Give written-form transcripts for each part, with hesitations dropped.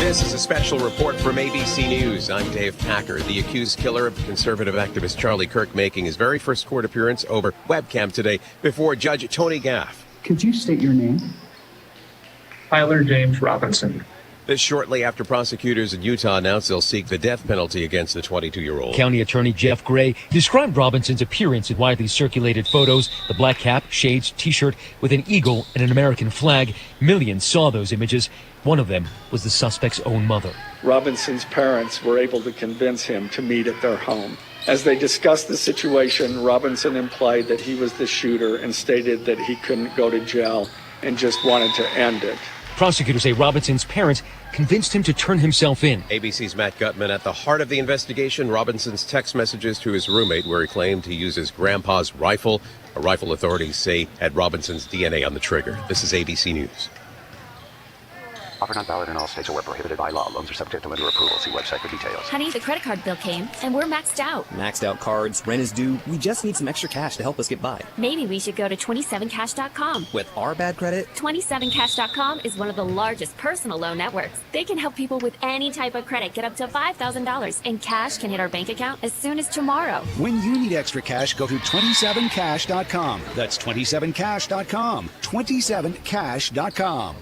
This is a special report from ABC News. I'm Dave Packer. The accused killer of conservative activist Charlie Kirk making his very first court appearance over webcam today before Judge Tony Gaff. Could you state your name? Tyler James Robinson. This shortly after prosecutors in Utah announced they'll seek the death penalty against the 22-year-old. County Attorney Jeff Gray described Robinson's appearance in widely circulated photos. The black cap, shades, T-shirt with an eagle and an American flag. Millions saw those images. One of them was the suspect's own mother. Robinson's parents were able to convince him to meet at their home. As they discussed the situation, Robinson implied that he was the shooter and stated that he couldn't go to jail and just wanted to end it. Prosecutors say Robinson's parents convinced him to turn himself in. ABC's Matt Gutman. At the heart of the investigation, Robinson's text messages to his roommate where he claimed he used his grandpa's rifle, a rifle authorities say had Robinson's DNA on the trigger. This is ABC News. Offer not valid in all states or where prohibited by law. Loans are subject to lender approval. See website for details. Honey, the credit card bill came, and we're maxed out. Maxed out cards, rent is due. We just need some extra cash to help us get by. Maybe we should go to 27cash.com. With our bad credit? 27cash.com is one of the largest personal loan networks. They can help people with any type of credit get up to $5,000, and cash can hit our bank account as soon as tomorrow. When you need extra cash, go to 27cash.com. That's 27cash.com. 27cash.com.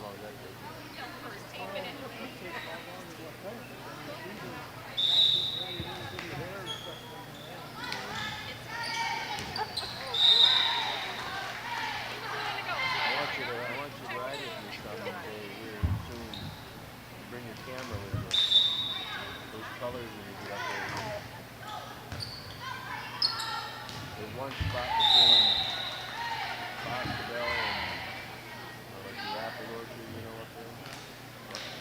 One spot between Boscobel and like the apple orchard, you know, up there.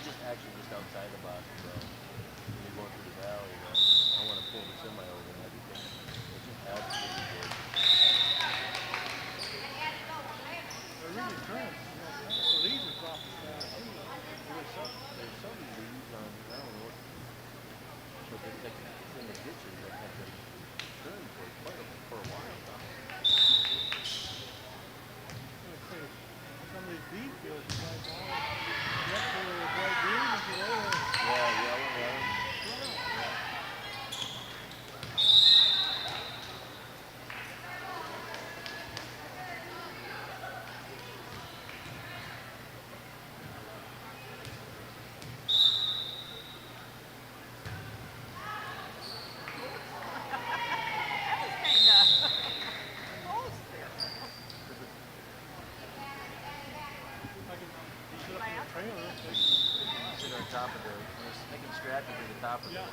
Just actually just outside of Boscobel. When you're going through the valley, I want to pull the semi over and everything. It's just absolutely gorgeous. They're really current, so these are soft as that. There's some leaves on, I don't know what, but it's like it's in the ditches that have been turned for quite for a while. Some of these beef fields are like all bright green, you know. Yeah, yellow. Sit on top of they can strap it to the top of the trailer.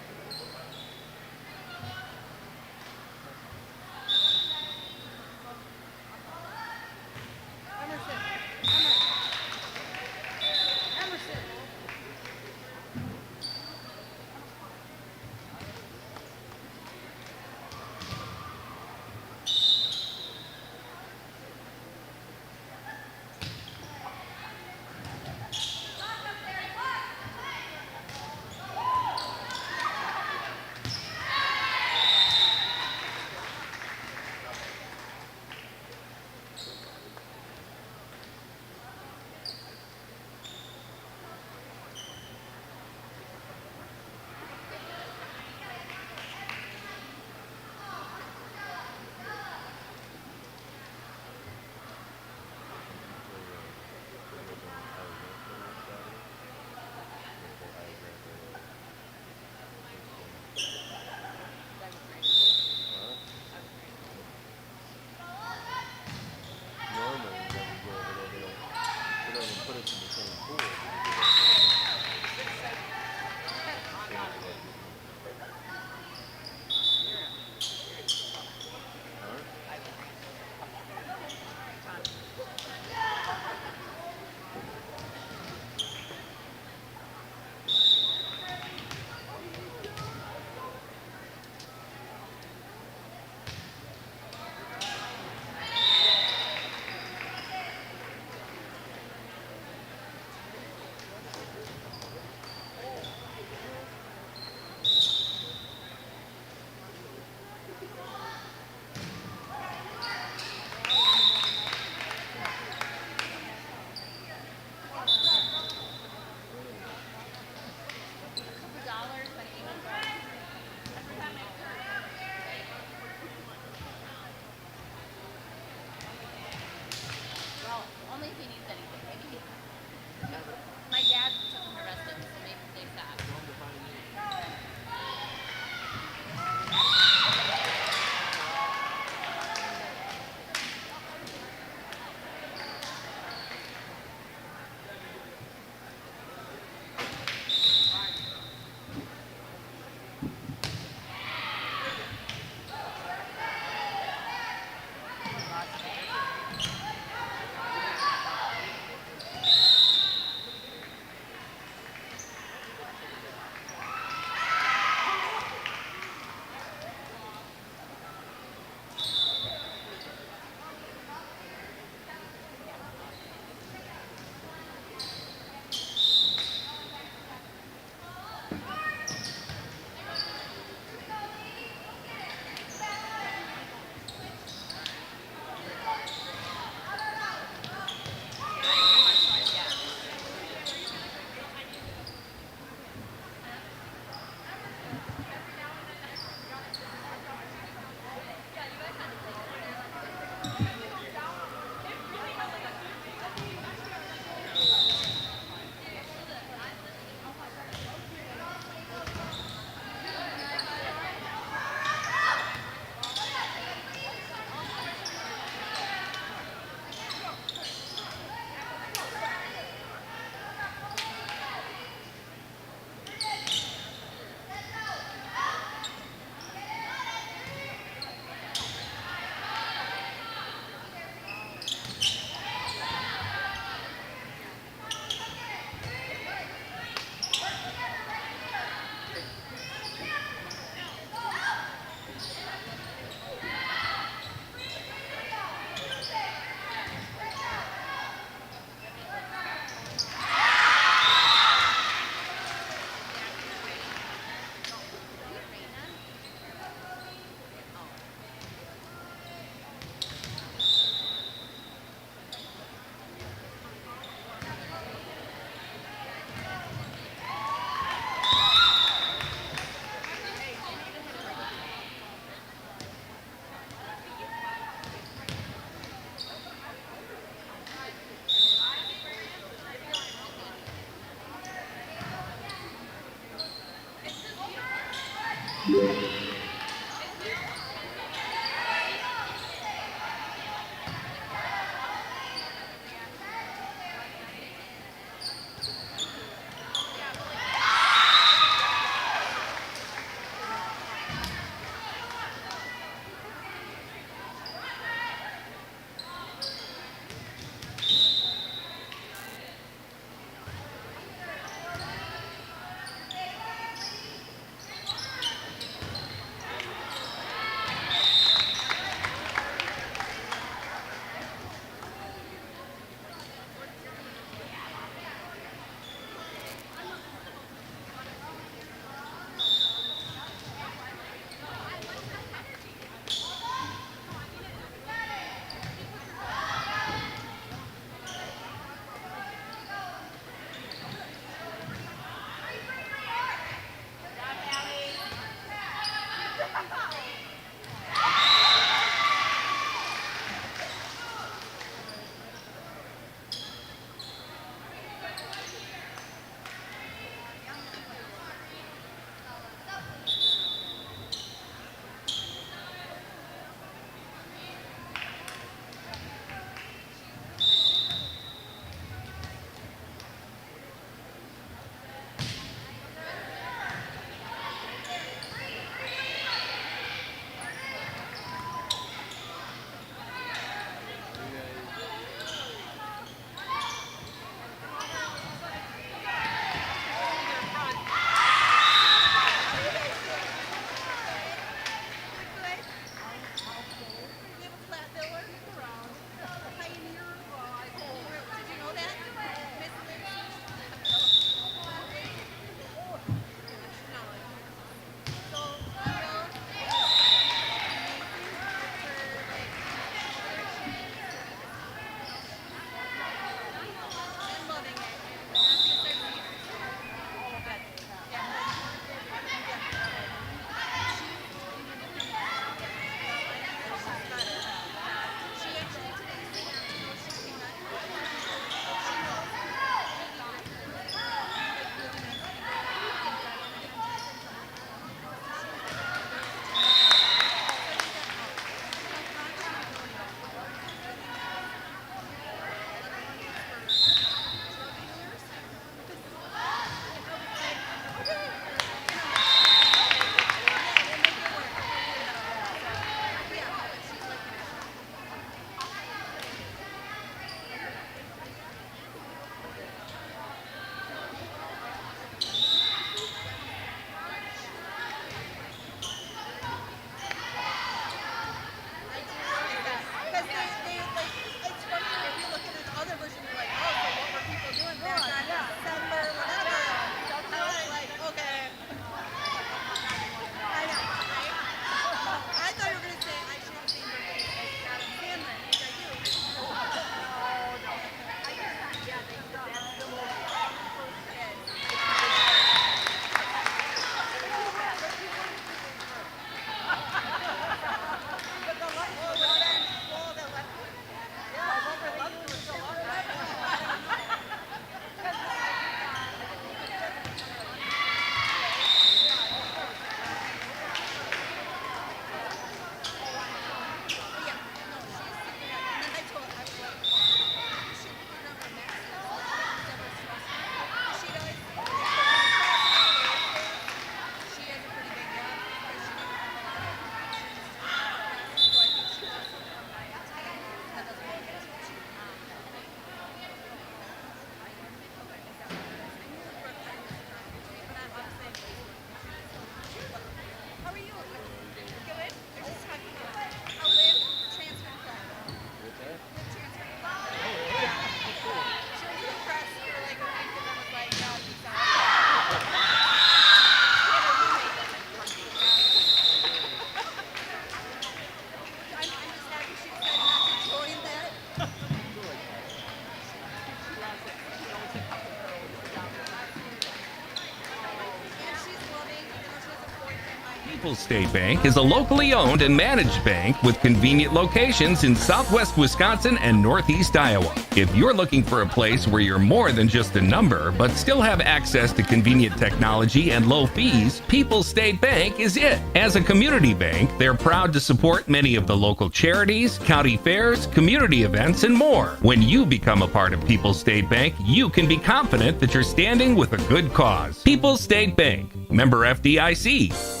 People's State Bank is a locally owned and managed bank with convenient locations in southwest Wisconsin and northeast Iowa. If you're looking for a place where you're more than just a number, but still have access to convenient technology and low fees, People's State Bank is it. As a community bank, they're proud to support many of the local charities, county fairs, community events, and more. When you become a part of People's State Bank, you can be confident that you're standing with a good cause. People's State Bank, member FDIC.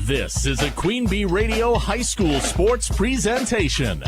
This is a Queen Bee Radio High School Sports presentation.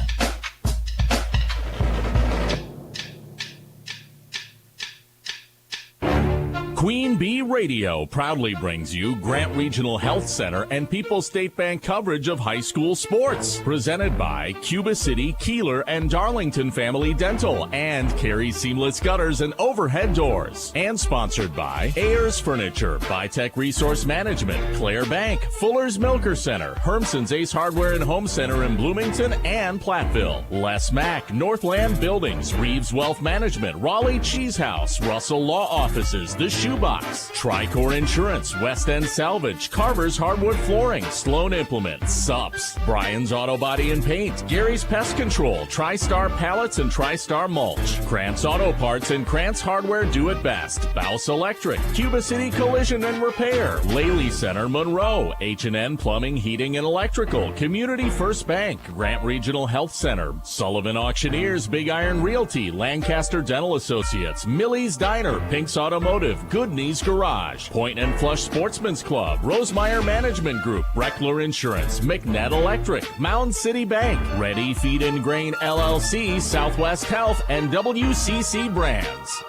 Queen Bee Radio proudly brings you Grant Regional Health Center and People's State Bank coverage of high school sports. Presented by Cuba City, Kieler, and Darlington Family Dental and Carey Seamless Gutters and Overhead Doors. And sponsored by Ayers Furniture, Bytech Resource Management, Claire Bank, Fuller's Milker Center, Hermson's Ace Hardware and Home Center in Bloomington and Platteville, Les Mack, Northland Buildings, Reeves Wealth Management, Raleigh Cheese House, Russell Law Offices, The Shoebox, Tricor Insurance, West End Salvage, Carver's Hardwood Flooring, Sloan Implements, Sups, Brian's Auto Body and Paint, Gary's Pest Control, TriStar Pallets and TriStar Mulch, Krantz Auto Parts and Krantz Hardware Do It Best, Baus Electric, Cuba City Collision and Repair, Laley Center Monroe, H&N Plumbing, Heating and Electrical, Community First Bank, Grant Regional Health Center, Sullivan Auctioneers, Big Iron Realty, Lancaster Dental Associates, Millie's Diner, Pink's Automotive, Good Knees Garage, Point and Flush Sportsman's Club, Rosemeyer Management Group, Breckler Insurance, McNett Electric, Mound City Bank, Ready Feed and Grain LLC, Southwest Health, and WCC Brands.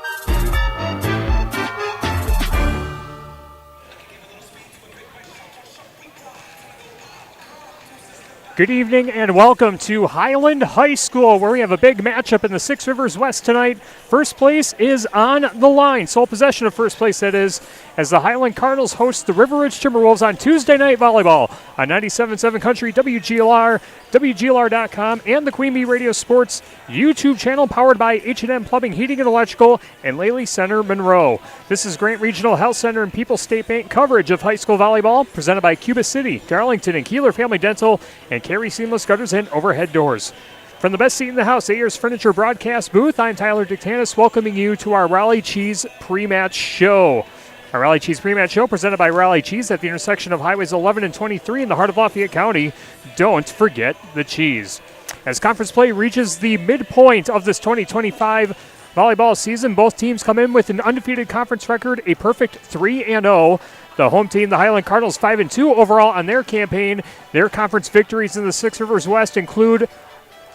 Good evening and welcome to Highland High School, where we have a big matchup in the Six Rivers West tonight. First place is on the line, sole possession of first place that is, as the Highland Cardinals host the River Ridge Timberwolves on Tuesday Night Volleyball on 97.7 Country, WGLR, WGLR.com, and the Queen Bee Radio Sports YouTube channel, powered by H&M Plumbing, Heating, and Electrical, and Lely Center, Monroe. This is Grant Regional Health Center and People's State Bank coverage of high school volleyball, presented by Cuba City, Darlington, and Kieler Family Dental, and Carey Seamless Gutters and Overhead Doors. From the best seat in the house, Ayers Furniture broadcast booth, I'm Tyler Dictanis, welcoming you to our Raleigh Cheese pre-match show. Our Raleigh Cheese pre-match show presented by Raleigh Cheese at the intersection of Highways 11 and 23 in the heart of Lafayette County. Don't forget the cheese. As conference play reaches the midpoint of this 2025 volleyball season, both teams come in with an undefeated conference record, a perfect 3-0. The home team, the Highland Cardinals, 5-2 overall on their campaign. Their conference victories in the Six Rivers West include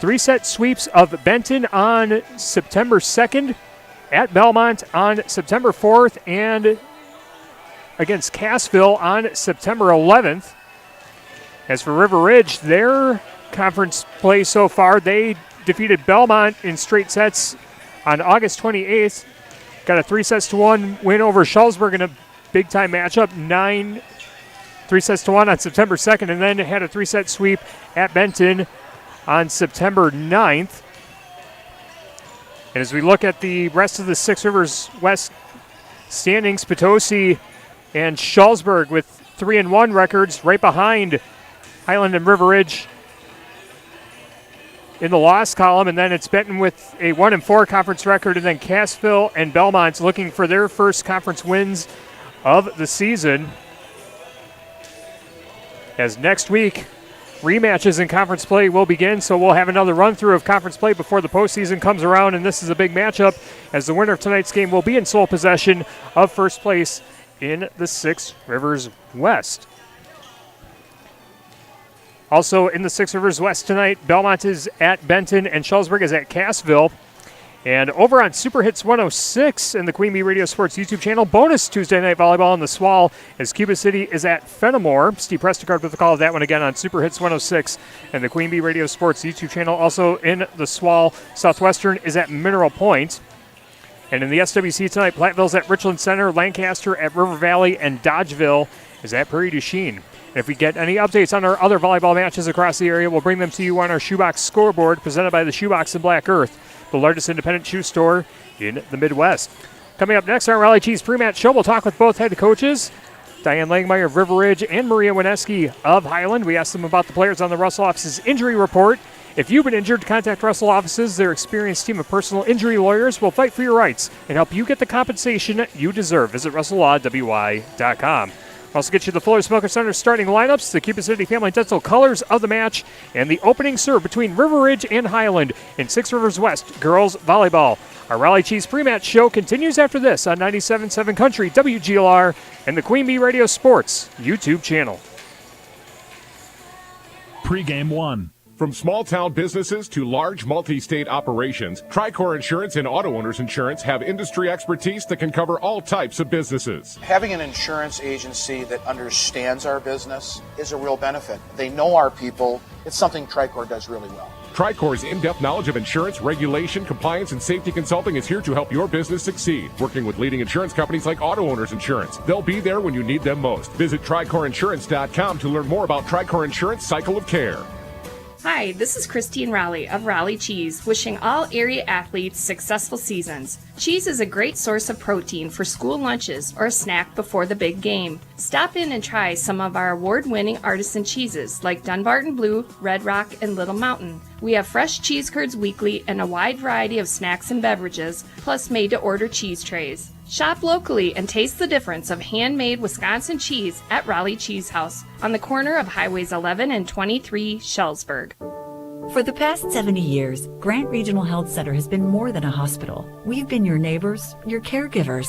3-set sweeps of Benton on September 2nd, at Belmont on September 4th, and against Cassville on September 11th. As for River Ridge, their conference play so far, they defeated Belmont in straight sets on August 28th. Got a 3-1 win over Schulzberg in a big-time matchup, 3-1 on September 2nd, and then had a 3-set sweep at Benton on September 9th. And as we look at the rest of the Six Rivers West standings, Potosi and Schulzberg with 3-1 records, right behind Highland and River Ridge in the loss column, and then it's Benton with a 1-4 conference record, and then Cassville and Belmont looking for their first conference wins of the season. As next week, rematches in conference play will begin, so we'll have another run-through of conference play before the postseason comes around, and this is a big matchup, as the winner of tonight's game will be in sole possession of first place in the Six Rivers West. Also in the Six Rivers West tonight, Belmont is at Benton and Schulzberg is at Cassville. And over on Super Hits 106 and the Queen Bee Radio Sports YouTube channel, bonus Tuesday Night Volleyball in the Swall as Cuba City is at Fenimore. Steve Prestegard with the call of that one again on Super Hits 106 and the Queen Bee Radio Sports YouTube channel. Also in the Swall, Southwestern is at Mineral Point. And in the SWC tonight, Platteville's at Richland Center, Lancaster at River Valley, and Dodgeville is at Prairie du Chien. And if we get any updates on our other volleyball matches across the area, we'll bring them to you on our Shoebox scoreboard presented by the Shoebox in Black Earth, the largest independent shoe store in the Midwest. Coming up next on our Raleigh Cheese pre-match show, we'll talk with both head coaches, Diane Langmeyer of River Ridge and Maria Wineski of Highland. We asked them about the players on the Russell office's injury report. If you've been injured, contact Russell offices. Their experienced team of personal injury lawyers will fight for your rights and help you get the compensation you deserve. Visit RussellLawWY.com. Also get you the Fuller Smoker Center starting lineups, the Cuba City Family Dental colors of the match, and the opening serve between River Ridge and Highland in Six Rivers West girls volleyball. Our Raleigh Cheese pre-match show continues after this on 97.7 Country, WGLR, and the Queen Bee Radio Sports YouTube channel. Pre-game one. From small-town businesses to large multi-state operations, Tricor Insurance and Auto Owners Insurance have industry expertise that can cover all types of businesses. Having an insurance agency that understands our business is a real benefit. They know our people. It's something Tricor does really well. Tricor's in-depth knowledge of insurance, regulation, compliance, and safety consulting is here to help your business succeed. Working with leading insurance companies like Auto Owners Insurance. They'll be there when you need them most. Visit TricorInsurance.com to learn more about Tricor Insurance Cycle of Care. Hi, this is Christine Raleigh of Raleigh Cheese, wishing all area athletes successful seasons. Cheese is a great source of protein for school lunches or a snack before the big game. Stop in and try some of our award-winning artisan cheeses like Dunbarton Blue, Red Rock, and Little Mountain. We have fresh cheese curds weekly and a wide variety of snacks and beverages, plus made-to-order cheese trays. Shop locally and taste the difference of handmade Wisconsin cheese at Raleigh Cheese House on the corner of Highways 11 and 23, Schulzberg. For the past 70 years, Grant Regional Health Center has been more than a hospital. We've been your neighbors, your caregivers,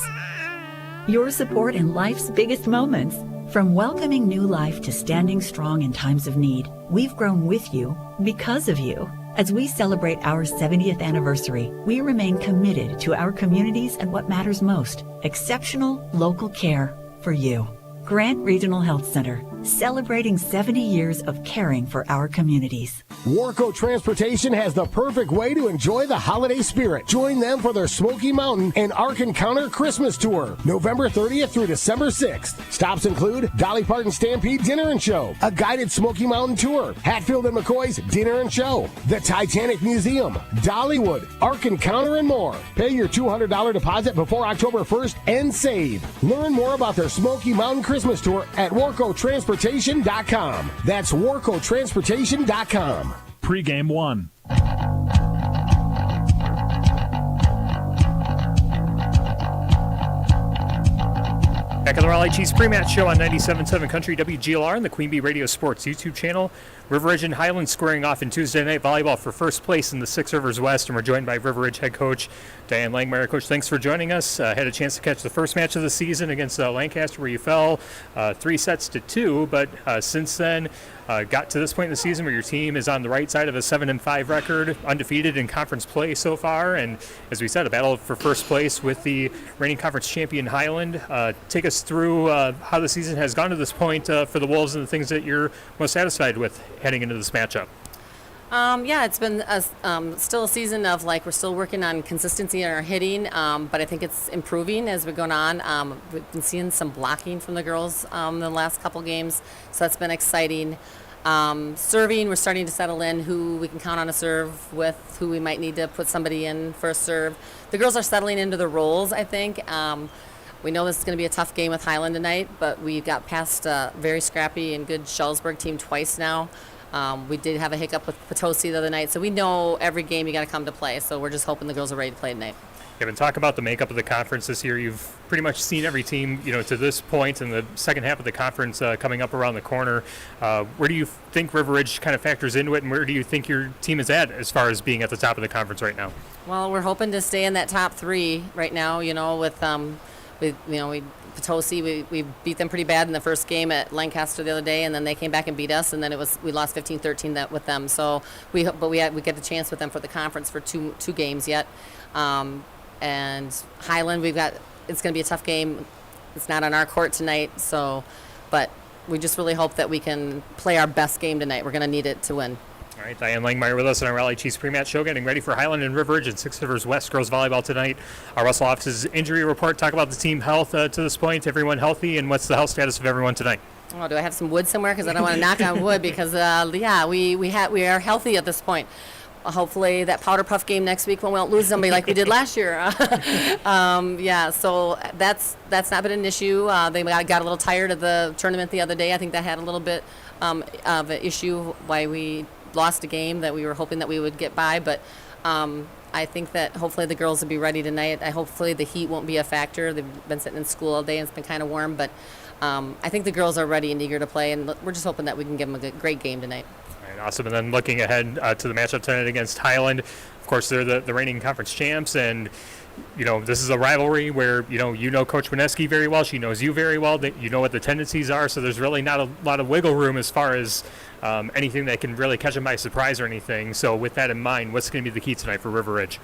your support in life's biggest moments. From welcoming new life to standing strong in times of need, we've grown with you because of you. As we celebrate our 70th anniversary, we remain committed to our communities and what matters most, exceptional local care for you. Grant Regional Health Center, celebrating 70 years of caring for our communities. Warco Transportation has the perfect way to enjoy the holiday spirit. Join them for their Smoky Mountain and Ark Encounter Christmas Tour, November 30th through December 6th. Stops include Dolly Parton Stampede Dinner and Show, a guided Smoky Mountain tour, Hatfield and McCoy's Dinner and Show, the Titanic Museum, Dollywood, Ark Encounter, and more. Pay your $200 deposit before October 1st and save. Learn more about their Smoky Mountain Christmas Tour at warcotransportation.com. That's warcotransportation.com. Pre-game one. Back on the Raleigh Chiefs pre-match show on 97.7 Country WGLR and the Queen Bee Radio Sports YouTube channel. River Ridge and Highland squaring off in Tuesday night volleyball for first place in the Six Rivers West, and we're joined by River Ridge head coach Diane Langmeyer. Coach, thanks for joining us. Had a chance to catch the first match of the season against Lancaster, where you fell 3-2, but since then got to this point in the season where your team is on the right side of a 7-5 record, undefeated in conference play so far, and as we said, a battle for first place with the reigning conference champion Highland. Take us through how the season has gone to this point for the Wolves and the things that you're most satisfied with heading into this matchup. Yeah, it's been still a season of we're still working on consistency in our hitting, but I think it's improving as we're going on. We've been seeing some blocking from the girls in the last couple games, so that's been exciting. Serving, we're starting to settle in who we can count on a serve with, who we might need to put somebody in for a serve. The girls are settling into the roles, I think. We know this is going to be a tough game with Highland tonight, but we got past a very scrappy and good Shullsburg team twice now. We did have a hiccup with Potosi the other night, so we know every game you got to come to play. So we're just hoping the girls are ready to play tonight. Kevin, talk about the makeup of the conference this year. You've pretty much seen every team, to this point in the second half of the conference coming up around the corner. Where do you think River Ridge kind of factors into it, and where do you think your team is at as far as being at the top of the conference right now? Well, we're hoping to stay in that top three right now. With Potosi, we beat them pretty bad in the first game at Lancaster the other day, and then they came back and beat us, and then we lost 15-13 with them. So we get the chance with them for the conference for two games yet. And Highland, it's going to be a tough game. It's not on our court tonight, but we just really hope that we can play our best game tonight. We're going to need it to win. All right, Diane Langmeyer with us on our Raleigh Chiefs pre-match show, getting ready for Highland and River Ridge and Six Rivers West girls volleyball tonight. Our Russell office's injury report. Talk about the team health to this point. Everyone healthy, and what's the health status of everyone tonight? Oh, do I have some wood somewhere? Because I don't want to knock on wood. Because we are healthy at this point. Hopefully that powder puff game next week when we don't lose somebody like we did last year. So that's not been an issue. They got a little tired of the tournament the other day. I think that had a little bit of an issue why we lost a game that we were hoping that we would get by. But I think that hopefully the girls will be ready tonight. Hopefully the heat won't be a factor. They've been sitting in school all day and it's been kind of warm. But I think the girls are ready and eager to play, and we're just hoping that we can give them a great game tonight. Awesome. And then looking ahead to the matchup tonight against Highland, of course, they're the reigning conference champs, and this is a rivalry where Coach Wineski very well. She knows you very well. You know what the tendencies are, so there's really not a lot of wiggle room as far as anything that can really catch them by surprise or anything. So with that in mind, what's going to be the key tonight for River Ridge?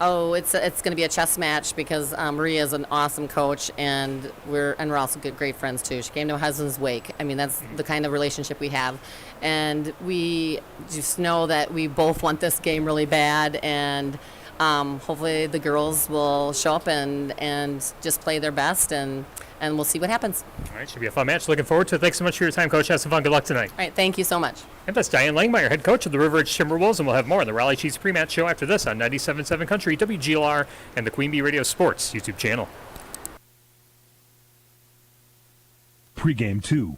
Oh, it's going to be a chess match because Maria is an awesome coach, and we're also great friends too. She came to my husband's wake. I mean, that's the kind of relationship we have, and we just know that we both want this game really bad, and hopefully the girls will show up and just play their best, and we'll see what happens. All right, should be a fun match. Looking forward to it. Thanks so much for your time, Coach. Have some fun. Good luck tonight. All right, thank you so much. And that's Diane Langmeyer, head coach of the River Ridge Timberwolves, and we'll have more on the Raleigh Chiefs pre-match show after this on 97.7 Country, WGLR, and the Queen Bee Radio Sports YouTube channel. Pre-game 2.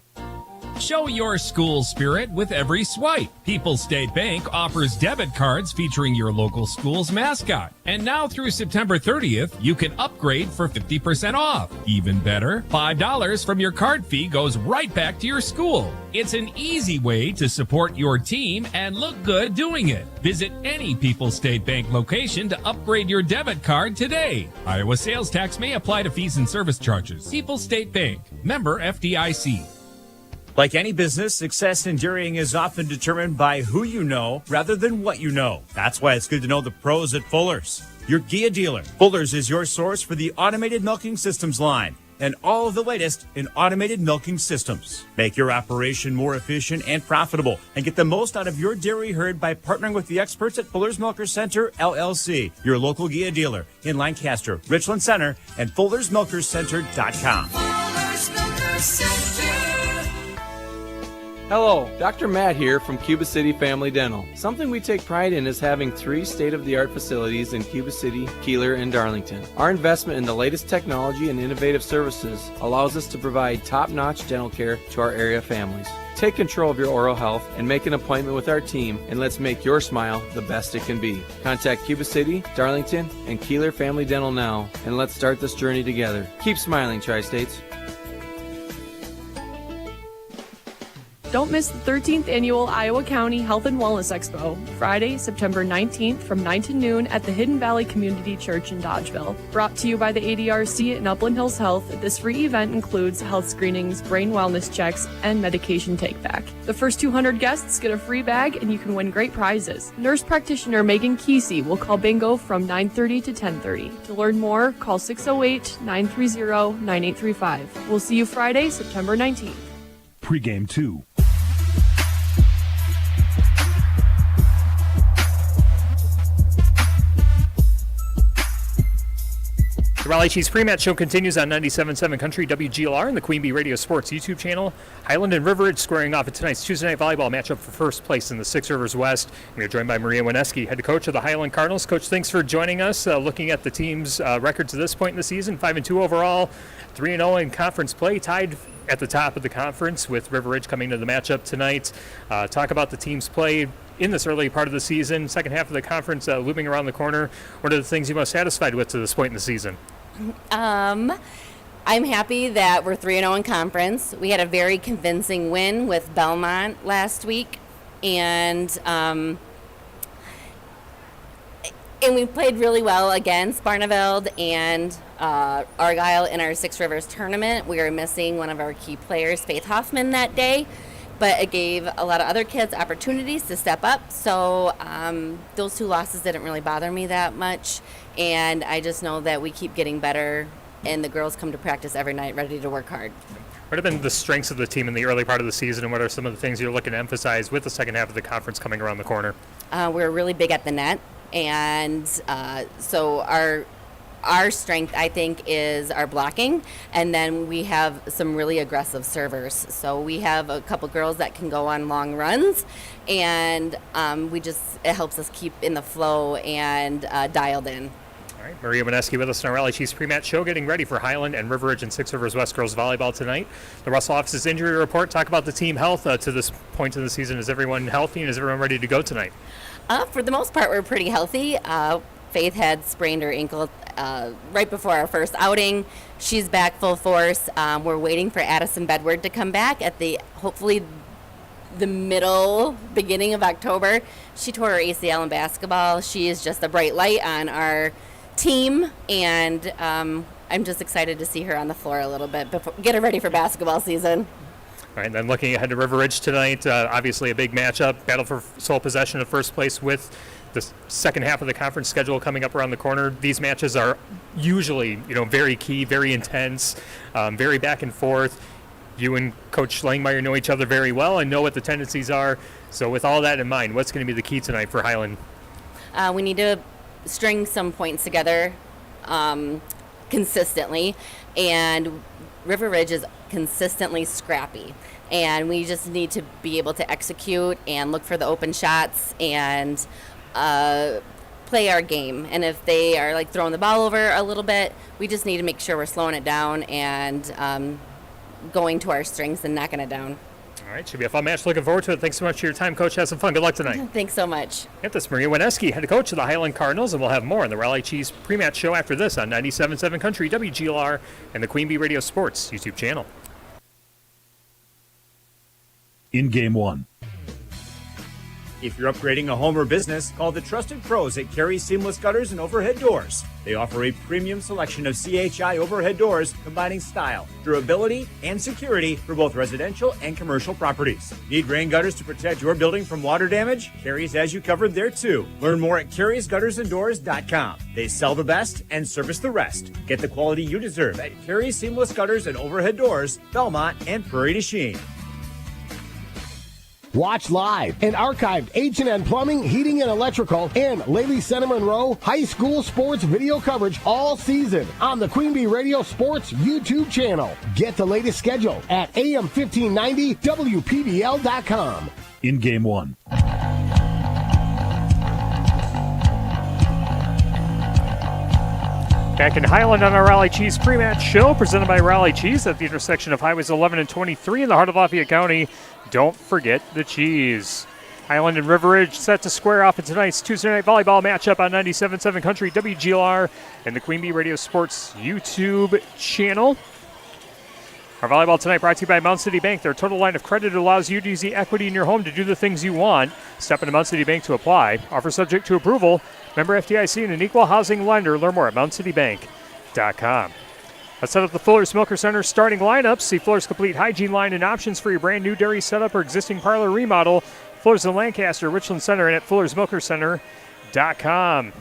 Show your school spirit with every swipe. People's State Bank offers debit cards featuring your local school's mascot. And now through September 30th, you can upgrade for 50% off. Even better, $5 from your card fee goes right back to your school. It's an easy way to support your team and look good doing it. Visit any People's State Bank location to upgrade your debit card today. Iowa sales tax may apply to fees and service charges. People's State Bank, member FDIC. Like any business, success in dairying is often determined by who you know rather than what you know. That's why it's good to know the pros at Fuller's, your Gia dealer. Fuller's is your source for the automated milking systems line. and all of the latest in automated milking systems. Make your operation more efficient and profitable and get the most out of your dairy herd by partnering with the experts at Fuller's Milker Center, LLC, your local Gia dealer in Lancaster, Richland Center, and FullersMilkersCenter.com. Hello, Dr. Matt here from Cuba City Family Dental. Something we take pride in is having 3 state-of-the-art facilities in Cuba City, Kieler, and Darlington. Our investment in the latest technology and innovative services allows us to provide top-notch dental care to our area families. Take control of your oral health and make an appointment with our team, and let's make your smile the best it can be. Contact Cuba City, Darlington, and Kieler Family Dental now, and let's start this journey together. Keep smiling, Tri-States. Don't miss the 13th Annual Iowa County Health and Wellness Expo, Friday, September 19th from 9 to noon at the Hidden Valley Community Church in Dodgeville. Brought to you by the ADRC and Upland Hills Health, this free event includes health screenings, brain wellness checks, and medication take-back. The first 200 guests get a free bag, and you can win great prizes. Nurse practitioner Megan Kesey will call bingo from 9:30 to 10:30. To learn more, call 608-930-9835. We'll see you Friday, September 19th. Pre-game 2. The Raleigh Cheese Pre-Match Show continues on 97.7 Country WGLR and the Queen Bee Radio Sports YouTube channel. Highland and River Ridge squaring off at tonight's Tuesday Night Volleyball matchup for first place in the Six Rivers West. We're joined by Maria Wineski, head coach of the Highland Cardinals. Coach, thanks for joining us. Looking at the team's record to this point in the season, 5-2 overall, 3-0 in conference play, tied at the top of the conference with River Ridge coming to the matchup tonight. Talk about the team's play in this early part of the season, second half of the conference looming around the corner. What are the things you're most satisfied with to this point in the season? I'm happy that we're 3-0 in conference. We had a very convincing win with Belmont last week, and we played really well against Barneveld and Argyle in our Six Rivers tournament. We were missing one of our key players, Faith Hoffman, that day, but it gave a lot of other kids opportunities to step up. So those 2 losses didn't really bother me that much. And I just know that we keep getting better, and the girls come to practice every night ready to work hard. What have been the strengths of the team in the early part of the season, and what are some of the things you're looking to emphasize with the second half of the conference coming around the corner? We're really big at the net, and so our strength, I think, is our blocking, and then we have some really aggressive servers. So we have a couple girls that can go on long runs, and it helps us keep in the flow and dialed in. All right, Maria Wineski with us on our Raleigh Chiefs pre-match show, getting ready for Highland and River Ridge and Six Rivers West girls volleyball tonight. The Russell office's injury report. Talk about the team health to this point in the season. Is everyone healthy, and is everyone ready to go tonight? For the most part, we're pretty healthy. Faith had sprained her ankle right before our first outing. She's back full force. We're waiting for Addison Bedward to come back at hopefully the beginning of October. She tore her ACL in basketball. She is just a bright light on our team, and I'm just excited to see her on the floor a little bit, get her ready for basketball season. All right, and then looking ahead to River Ridge tonight, obviously a big matchup, battle for sole possession of first place with the second half of the conference schedule coming up around the corner. These matches are usually, very key, very intense, very back and forth. You and Coach Langmeyer know each other very well and know what the tendencies are. So with all that in mind, what's going to be the key tonight for Highland? We need to string some points together consistently, and River Ridge is consistently scrappy, and we just need to be able to execute and look for the open shots and play our game. And if they are throwing the ball over a little bit, we just need to make sure we're slowing it down and going to our strengths and knocking it down. All right, should be a fun match. Looking forward to it. Thanks so much for your time, Coach. Have some fun. Good luck tonight. Thanks so much. Yep, that's Maria Wineski, head coach of the Highland Cardinals, and we'll have more on the Raleigh Cheese pre-match show after this on 97.7 Country, WGLR, and the Queen Bee Radio Sports YouTube channel. In Game 1. If you're upgrading a home or business, call the trusted pros at Carey Seamless Gutters and Overhead Doors. They offer a premium selection of CHI overhead doors combining style, durability, and security for both residential and commercial properties. Need rain gutters to protect your building from water damage? Carey's has you covered there too. Learn more at Carey'sGuttersandDoors.com. They sell the best and service the rest. Get the quality you deserve at Carey Seamless Gutters and Overhead Doors, Belmont, and Prairie du Chien. Watch live and archived H&N Plumbing, Heating, and Electrical and Lady Center Monroe high school sports video coverage all season on the Queen Bee Radio Sports YouTube channel. Get the latest schedule at AM1590WPBL.com. In Game 1. Back in Highland on our Raleigh Cheese pre-match show, presented by Raleigh Cheese at the intersection of Highways 11 and 23 in the heart of Lafayette County. Don't forget the cheese. Highland and River Ridge set to square off in tonight's Tuesday night volleyball matchup on 97.7 Country WGLR and the Queen Bee Radio Sports YouTube channel. Our volleyball tonight brought to you by Mount City Bank. Their total line of credit allows you to use the equity in your home to do the things you want. Step into Mount City Bank to apply. Offer subject to approval. Member FDIC and an equal housing lender. Learn more at mountcitybank.com. Let's set up the Fuller's Milker Center starting lineups. See Fuller's complete hygiene line and options for your brand new dairy setup or existing parlor remodel. Fuller's in Lancaster, Richland Center, and at Fuller'sMilkerCenter.com.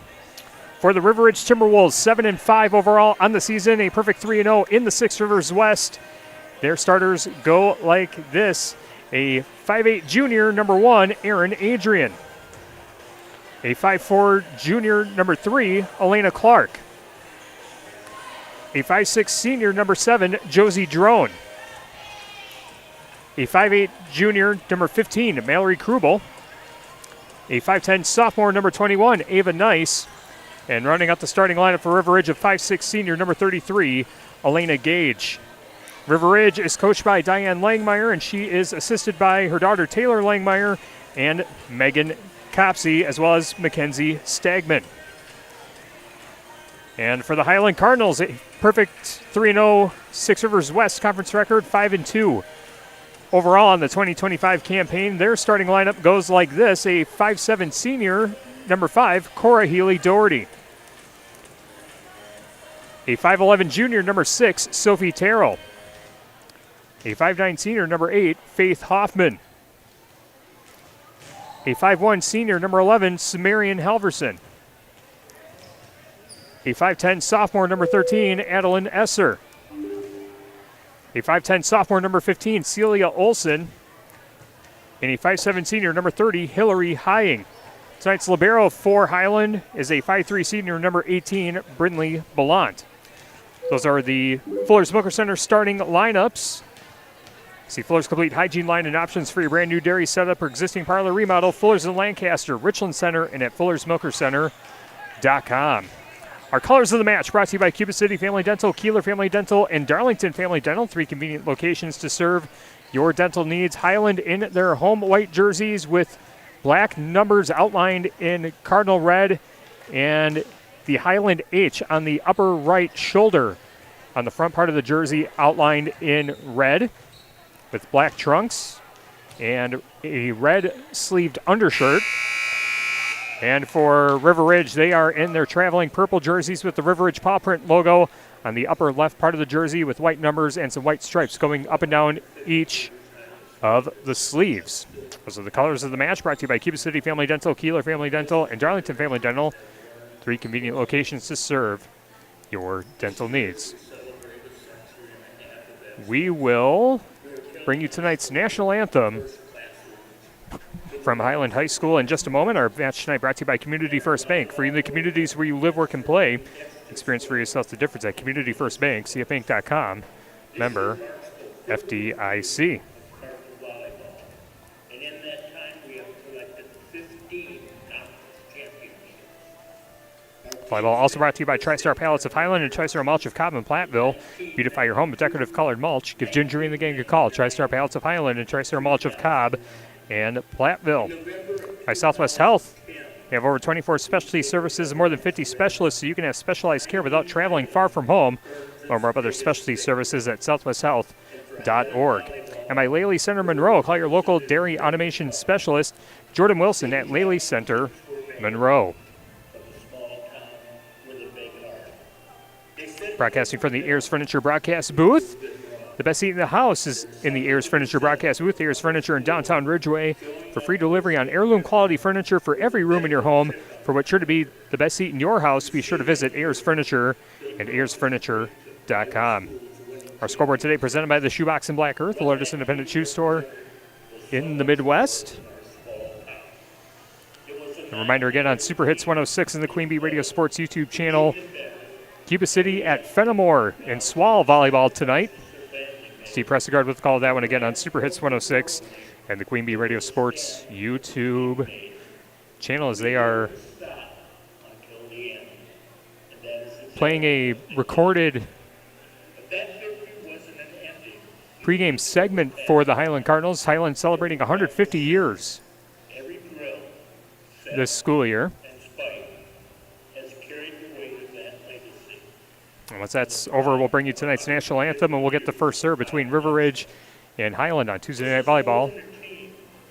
For the River Ridge Timberwolves, 7-5 overall on the season, a perfect 3-0 in the Six Rivers West. Their starters go like this: a 5'8 junior, number 1, Aaron Adrian. A 5'4 junior, number 3, Elena Clark. A 5'6 senior, number 7, Josie Drone. A 5'8 junior, number 15, Mallory Krubel. A 5'10 sophomore, number 21, Ava Nice. And running up the starting lineup for River Ridge, a 5'6 senior, number 33, Elena Gage. River Ridge is coached by Diane Langmeyer, and she is assisted by her daughter Taylor Langmeyer and Megan Copsey, as well as Mackenzie Stagman. And for the Highland Cardinals, a perfect 3-0 Six Rivers West Conference record, 5-2 overall on the 2025 campaign. Their starting lineup goes like this: a 5'7 senior, number 5, Cora Healy Doherty. A 5'11 junior, number 6, Sophie Terrell. A 5'9 senior, number 8, Faith Hoffman. A 5'1 senior, number 11, Sumerian Halverson. A 5'10 sophomore, number 13, Adeline Esser. A 5'10 sophomore, number 15, Celia Olson. And a 5'7 senior, number 30, Hillary Hying. Tonight's libero for Highland is a 5'3 senior, number 18, Brindley Bellant. Those are the Fuller's Milker Center starting lineups. See Fuller's complete hygiene line and options for your brand new dairy setup or existing parlor remodel. Fuller's in Lancaster, Richland Center, and at Fuller'sMilkerCenter.com. Our colors of the match brought to you by Cuba City Family Dental, Kieler Family Dental, and Darlington Family Dental. 3 convenient locations to serve your dental needs. Highland in their home white jerseys with black numbers outlined in cardinal red, and the Highland H on the upper right shoulder on the front part of the jersey outlined in red with black trunks and a red sleeved undershirt. And for River Ridge, they are in their traveling purple jerseys with the River Ridge paw print logo on the upper left part of the jersey with white numbers and some white stripes going up and down each of the sleeves. Those are the colors of the match brought to you by Cuba City Family Dental, Kieler Family Dental, and Darlington Family Dental. 3 convenient locations to serve your dental needs. We will bring you tonight's national anthem from Highland High School in just a moment. Our match tonight brought to you by Community First Bank. For you in the communities where you live, work, and play, experience for yourself the difference at Community First Bank, cfbank.com, member FDIC. Volleyball also brought to you by TriStar Pallets of Highland and TriStar Mulch of Cobb and Platteville. Beautify your home with decorative colored mulch. Give Ginger and the gang a call. TriStar Pallets of Highland and TriStar Mulch of Cobb and Platteville. By Southwest Health, they have over 24 specialty services and more than 50 specialists, so you can have specialized care without traveling far from home. Learn more about their specialty services at southwesthealth.org. and by Lely Center Monroe. Call your local dairy automation specialist, Jordan Wilson, at Lely Center Monroe. Broadcasting from the Ayers Furniture broadcast booth. The best seat in the house is in the Ayers Furniture broadcast booth. Ayers Furniture in downtown Ridgeway for free delivery on heirloom quality furniture for every room in your home. For what's sure to be the best seat in your house, be sure to visit Ayers Furniture and ayersfurniture.com. Our scoreboard today presented by the Shoebox in Black Earth, the largest independent shoe store in the Midwest. A reminder again on Super Hits 106 and the Queen Bee Radio Sports YouTube channel. Cuba City at Fenimore and Swall volleyball tonight. Steve Pressegard with the call of that one again on Super Hits 106 and the Queen Bee Radio Sports YouTube channel as they are playing a recorded pregame segment for the Highland Cardinals. Highland celebrating 150 years this school year. And once that's over, we'll bring you tonight's national anthem, and we'll get the first serve between River Ridge and Highland on Tuesday Night Volleyball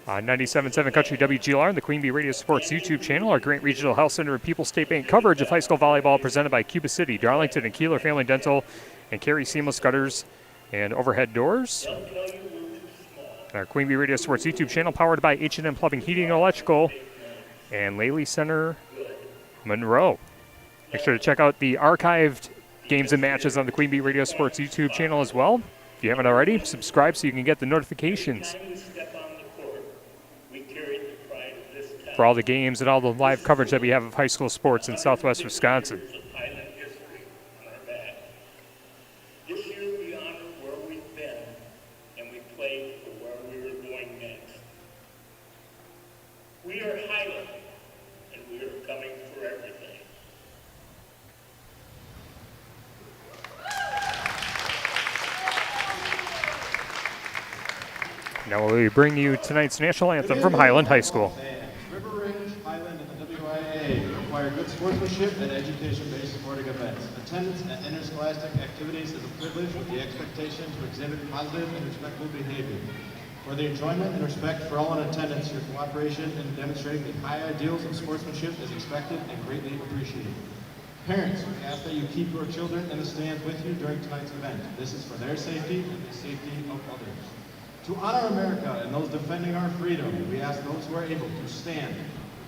on 97.7 Country WGLR and the Queen Bee Radio Sports YouTube channel. Our Grant Regional Health Center and People's State Bank coverage of high school volleyball presented by Cuba City, Darlington, and Kieler Family Dental, and Carey Seamless Gutters and Overhead Doors. And our Queen Bee Radio Sports YouTube channel powered by H&M Plumbing, Heating, and Electrical, and Lely Center Monroe. Make sure to check out the archived games and matches on the Queen Bee Radio Sports YouTube channel as well. If you haven't already, subscribe so you can get the notifications for all the games and all the live coverage that we have of high school sports in Southwest Wisconsin. This year we honor where we've been and we play for where we are going next. We are Highland and we are coming for everything. Now we bring you tonight's national anthem from Highland High School. River Ridge, Highland, and the WIA require good sportsmanship and education-based sporting events. Attendance at interscholastic activities is a privilege with the expectation to exhibit positive and respectful behavior. For the enjoyment and respect for all in attendance, your cooperation in demonstrating the high ideals of sportsmanship is expected and greatly appreciated. Parents, we ask that you keep your children in the stands with you during tonight's event. This is for their safety and the safety of others. To honor America and those defending our freedom, we ask those who are able to stand,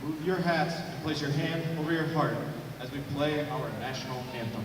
remove your hats, and place your hand over your heart as we play our national anthem.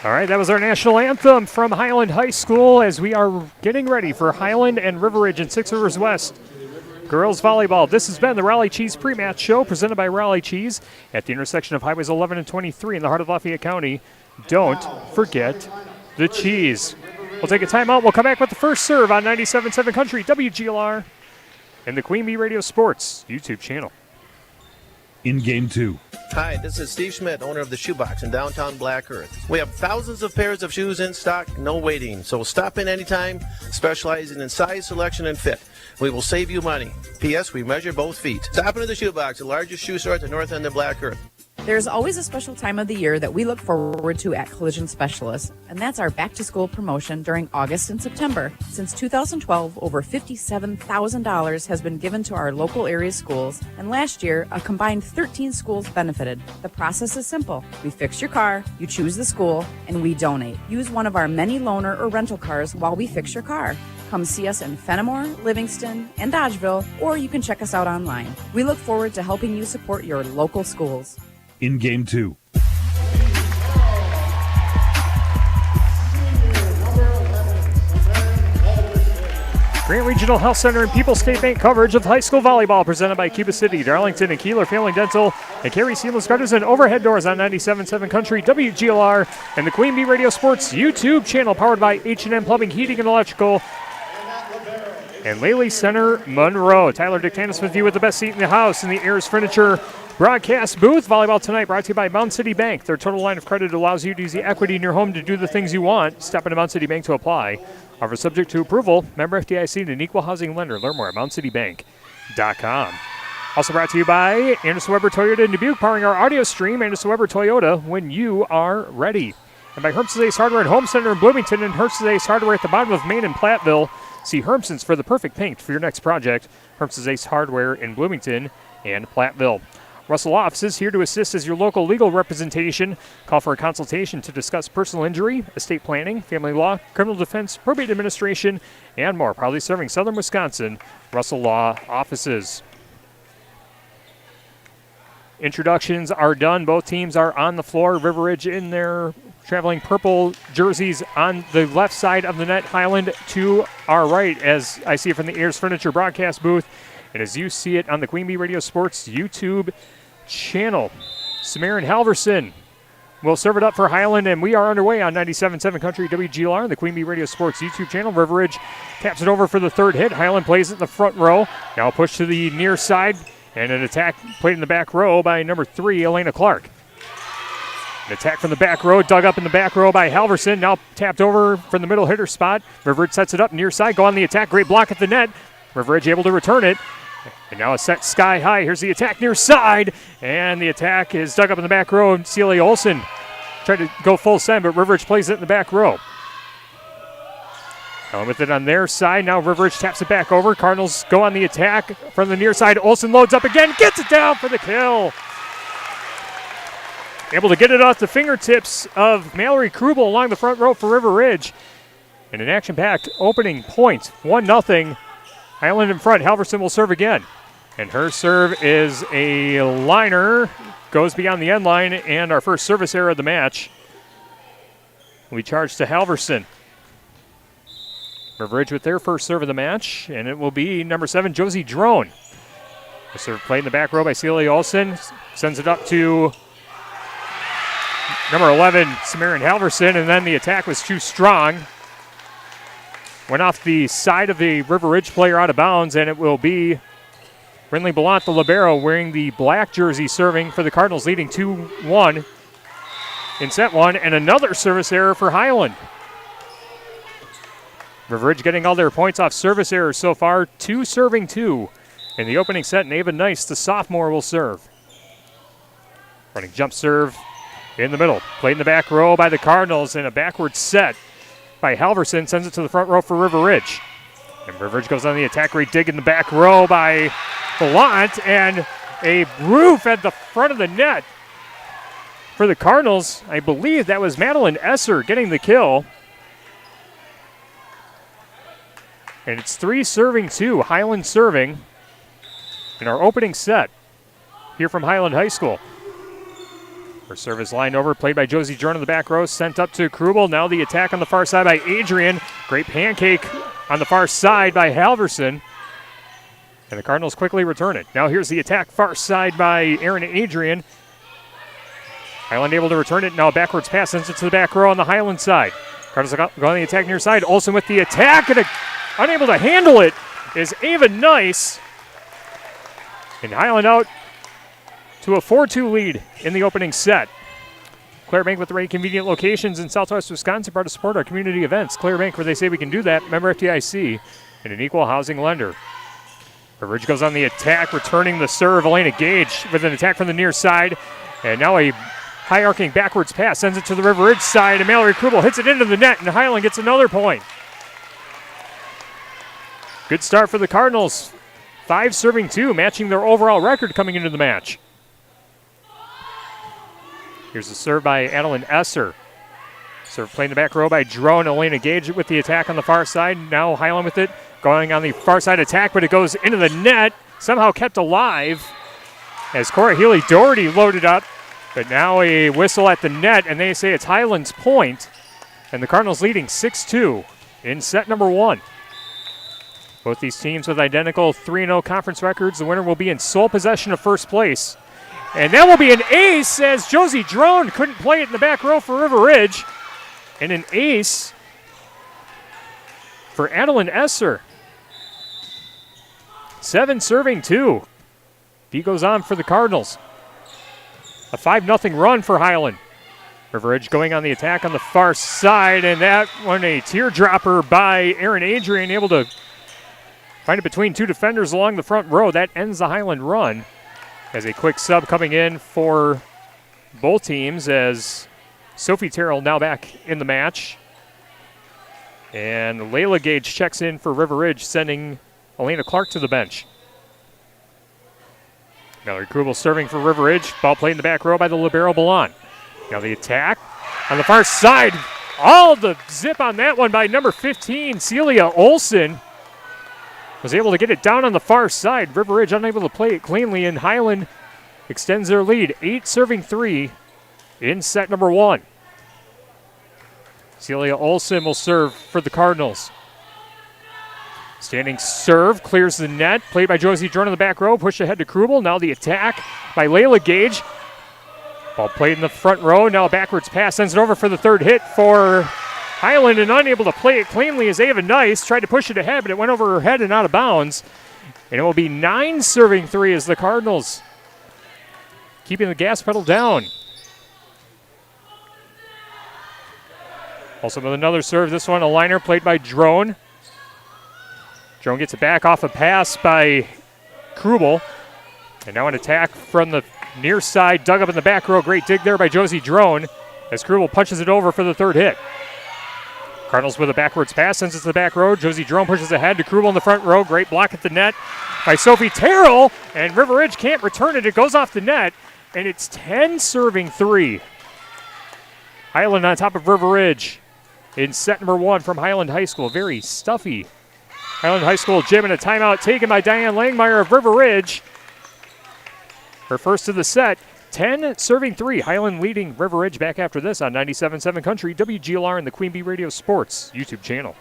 All right, that was our national anthem from Highland High School as we are getting ready for Highland and River Ridge and Six Rivers West girls volleyball. This has been the Raleigh Cheese pre-match show presented by Raleigh Cheese at the intersection of Highways 11 and 23 in the heart of Lafayette County. Don't forget the cheese. We'll take a timeout. We'll come back with the first serve on 97.7 Country WGLR and the Queen Bee Radio Sports YouTube channel. In Game 2. Hi, this is Steve Schmidt, owner of the Shoebox in downtown Black Earth. We have thousands of pairs of shoes in stock, no waiting. So stop in anytime, specializing in size, selection, and fit. We will save you money. P.S. We measure both feet. Stop into the Shoebox, the largest shoe store at the north end of Black Earth. There's always a special time of the year that we look forward to at Collision Specialists, and that's our back-to-school promotion during August and September. Since 2012, over $57,000 has been given to our local area schools, and last year, a combined 13 schools benefited. The process is simple. We fix your car, you choose the school, and we donate. Use one of our many loaner or rental cars while we fix your car. Come see us in Fenimore, Livingston, and Dodgeville, or you can check us out online. We look forward to helping you support your local schools. In Game 2. Grant Regional Health Center and People's State Bank coverage of high school volleyball presented by Cuba City, Darlington, and Kieler Family Dental, and Carey Seamless Gutters and Overhead Doors on 97.7 Country, WGLR, and the Queen Bee Radio Sports YouTube channel powered by H&M Plumbing, Heating, and Electrical, and Lely Center, Monroe. Tyler Dictanis with you with the best seat in the house in the Ayers Furniture broadcast booth. Volleyball tonight brought to you by Mountain City Bank. Their total line of credit allows you to use the equity in your home to do the things you want. Step into Mountain City Bank to apply. Offer subject to approval. Member FDIC and an equal housing lender. Learn more at MountainCityBank.com. Also brought to you by Anderson Weber Toyota in Dubuque, powering our audio stream. Anderson Weber Toyota, when you are ready. And by Hermson's Ace Hardware and Home Center in Bloomington and Hermson's Ace Hardware at the bottom of Main and Platteville. See Hermson's for the perfect paint for your next project. Hermson's Ace Hardware in Bloomington and Platteville. Russell Office is here to assist as your local legal representation. Call for a consultation to discuss personal injury, estate planning, family law, criminal defense, probate administration, and more. Proudly serving Southern Wisconsin, Russell Law Offices. Introductions are done. Both teams are on the floor. River Ridge in their traveling purple jerseys on the left side of the net. Highland to our right, as I see it from the Ayers Furniture broadcast booth. And as you see it on the Queen Bee Radio Sports YouTube channel, Samarin Halverson will serve it up for Highland, and we are underway on 97.7 Country WGLR and the Queen Bee Radio Sports YouTube channel. River Ridge taps it over for the third hit. Highland plays it in the front row. Now push to the near side, and an attack played in the back row by number 3, Elena Clark. An attack from the back row, dug up in the back row by Halverson. Now tapped over from the middle hitter spot. River Ridge sets it up near side. Go on the attack. Great block at the net. River Ridge able to return it. And now it's set sky high. Here's the attack near side. And the attack is dug up in the back row. Celia Olsen tried to go full send, but River Ridge plays it in the back row. Going with it on their side. Now River Ridge taps it back over. Cardinals go on the attack from the near side. Olsen loads up again. Gets it down for the kill. Able to get it off the fingertips of Mallory Krubel along the front row for River Ridge. And an action-packed opening point. 1-0. Highland in front. Halverson will serve again. And her serve is a liner. Goes beyond the end line, and our first service error of the match. We charge to Halverson. River Ridge with their first serve of the match, and it will be number 7, Josie Drone. The serve played in the back row by Celia Olsen. Sends it up to number 11, Samarin Halverson, and then the attack was too strong. Went off the side of the River Ridge player out of bounds, and it will be Brinley Ballant, the libero, wearing the black jersey, serving for the Cardinals, leading 2-1 in set one, and another service error for Highland. River Ridge getting all their points off service errors so far, 2 serving 2 in the opening set, and Ava Nice, the sophomore, will serve. Running jump serve in the middle, played in the back row by the Cardinals, and a backward set by Halverson sends it to the front row for River Ridge. And River Ridge goes on the attack, great dig in the back row by Ballant, and a roof at the front of the net for the Cardinals. I believe that was Madeline Esser getting the kill. And it's 3 serving 2, Highland serving in our opening set here from Highland High School. Her service lined over, played by Josie Jordan in the back row, sent up to Krubel. Now the attack on the far side by Adrian. Great pancake on the far side by Halverson. And the Cardinals quickly return it. Now here's the attack far side by Aaron Adrian. Highland able to return it. Now a backwards pass sends it to the back row on the Highland side. Cardinals go on the attack near side. Olsen with the attack, and unable to handle it is Ava Nice. And Highland out to a 4-2 lead in the opening set. Clare Bank with the right convenient locations in Southwest Wisconsin, proud to support our community events. Clare Bank, where they say we can do that. Member FDIC and an equal housing lender. River Ridge goes on the attack, returning the serve. Elena Gage with an attack from the near side. And now a high arcing backwards pass sends it to the River Ridge side, and Mallory Krubel hits it into the net, and Highland gets another point. Good start for the Cardinals. 5 serving 2, matching their overall record coming into the match. Here's the serve by Adeline Esser. Serve playing the back row by Drone. Elena Gage with the attack on the far side. Now Highland with it, going on the far side attack, but it goes into the net. Somehow kept alive as Cora Healy-Doherty loaded up. But now a whistle at the net, and they say it's Highland's point. And the Cardinals leading 6-2 in set number 1. Both these teams with identical 3-0 conference records. The winner will be in sole possession of first place. And that will be an ace as Josie Drone couldn't play it in the back row for River Ridge. And an ace for Adeline Esser. 7 serving 2. He goes on for the Cardinals. A 5-0 run for Highland. River Ridge going on the attack on the far side, and that one a teardropper by Aaron Adrian, able to find it between 2 defenders along the front row. That ends the Highland run. As a quick sub coming in for both teams as Sophie Terrell now back in the match. And Layla Gage checks in for River Ridge, sending Elena Clark to the bench. Mallory Krubel serving for River Ridge. Ball played in the back row by the libero Balan. Now the attack on the far side. All the zip on that one by number 15, Celia Olson. Was able to get it down on the far side. River Ridge unable to play it cleanly, and Highland extends their lead. 8 serving 3 in set number 1. Celia Olson will serve for the Cardinals. Standing serve, clears the net. Played by Josie Drone in the back row. Push ahead to Krubel. Now the attack by Layla Gage. Ball played in the front row. Now a backwards pass. Sends it over for the third hit for Highland, and unable to play it cleanly as Ava Nice tried to push it ahead, but it went over her head and out of bounds. And it will be 9 serving 3 as the Cardinals keeping the gas pedal down. Also with another serve, this one a liner played by Drone. Drone gets it back off a pass by Krubel. And now an attack from the near side, dug up in the back row. Great dig there by Josie Drone as Krubel punches it over for the third hit. Cardinals with a backwards pass, sends it to the back row. Josie Drone pushes ahead to Krubel in the front row. Great block at the net by Sophie Terrell, and River Ridge can't return it. It goes off the net, and it's 10 serving 3. Highland on top of River Ridge in set number 1 from Highland High School. Very stuffy Highland High School gym, and a timeout taken by Diane Langmeyer of River Ridge. Her first of the set. 10 serving 3. Highland leading River Ridge. Back after this on 97.7 Country, WGLR, and the Queen Bee Radio Sports YouTube channel.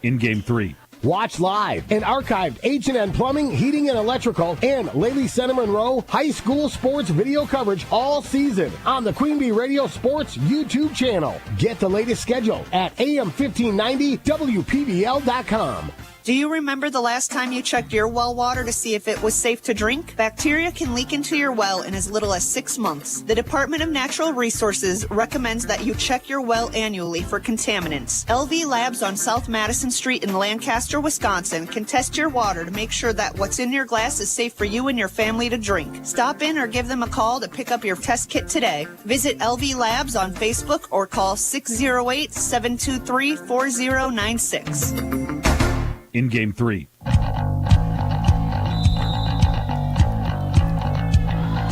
In Game 3. Watch live and archived H&N Plumbing, Heating, and Electrical and Lady Center Monroe High School sports video coverage all season on the Queen Bee Radio Sports YouTube channel. Get the latest schedule at AM1590WPBL.com. Do you remember the last time you checked your well water to see if it was safe to drink? Bacteria can leak into your well in as little as 6 months. The Department of Natural Resources recommends that you check your well annually for contaminants. LV Labs on South Madison Street in Lancaster, Wisconsin can test your water to make sure that what's in your glass is safe for you and your family to drink. Stop in or give them a call to pick up your test kit today. Visit LV Labs on Facebook or call 608-723-4096. In Game 3.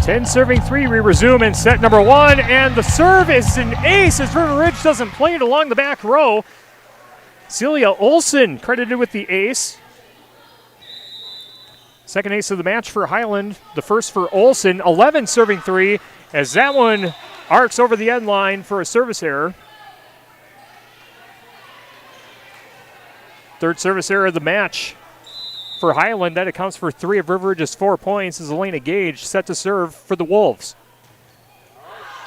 10 serving 3. We resume in set number 1, and the serve is an ace as River Ridge doesn't play it along the back row. Celia Olson credited with the ace. Second ace of the match for Highland. The first for Olson. 11 serving 3 as that one arcs over the end line for a service error. Third service error of the match for Highland. That accounts for 3 of River Ridge's 4 points as Elena Gage set to serve for the Wolves.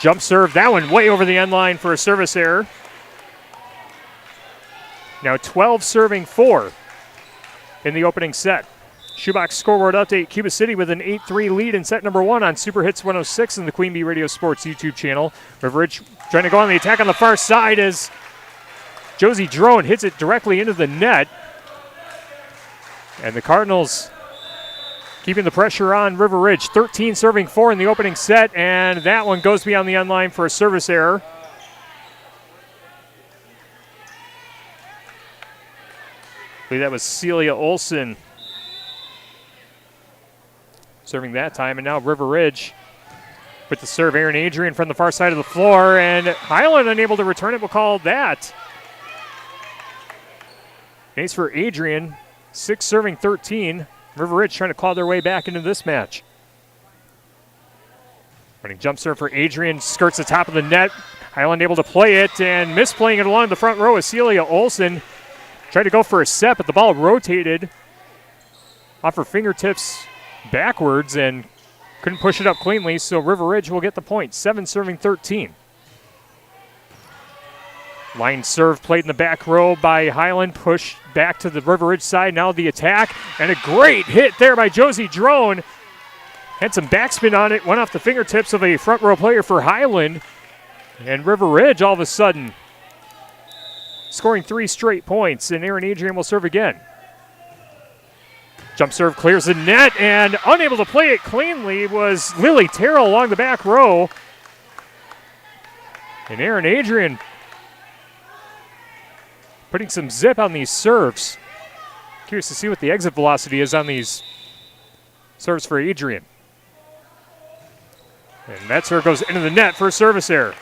Jump serve, that one way over the end line for a service error. Now 12 serving 4 in the opening set. Shoebox scoreboard update. Cuba City with an 8-3 lead in set number 1 on Super Hits 106 in the Queen Bee Radio Sports YouTube channel. River Ridge trying to go on the attack on the far side as Josie Drone hits it directly into the net. And the Cardinals keeping the pressure on River Ridge. 13 serving 4 in the opening set, and that one goes beyond the end line for a service error. I believe that was Celia Olson serving that time, and now River Ridge with the serve. Aaron Adrian from the far side of the floor, and Highland unable to return it. We'll call that. Ace for Adrian, 6 serving 13. River Ridge trying to claw their way back into this match. Running jump serve for Adrian, skirts the top of the net. Highland able to play it, and misplaying it along the front row is Celia Olson. Tried to go for a set, but the ball rotated off her fingertips backwards and couldn't push it up cleanly, so River Ridge will get the point. 7 serving 13. Line serve played in the back row by Highland, pushed back to the River Ridge side. Now the attack, and a great hit there by Josie Drone. Had some backspin on it, went off the fingertips of a front row player for Highland. And River Ridge all of a sudden scoring 3 straight points, and Aaron Adrian will serve again. Jump serve clears the net, and unable to play it cleanly was Lily Terrell along the back row. And Aaron Adrian putting some zip on these serves. Curious to see what the exit velocity is on these serves for Adrian. And that serve goes into the net for a service error.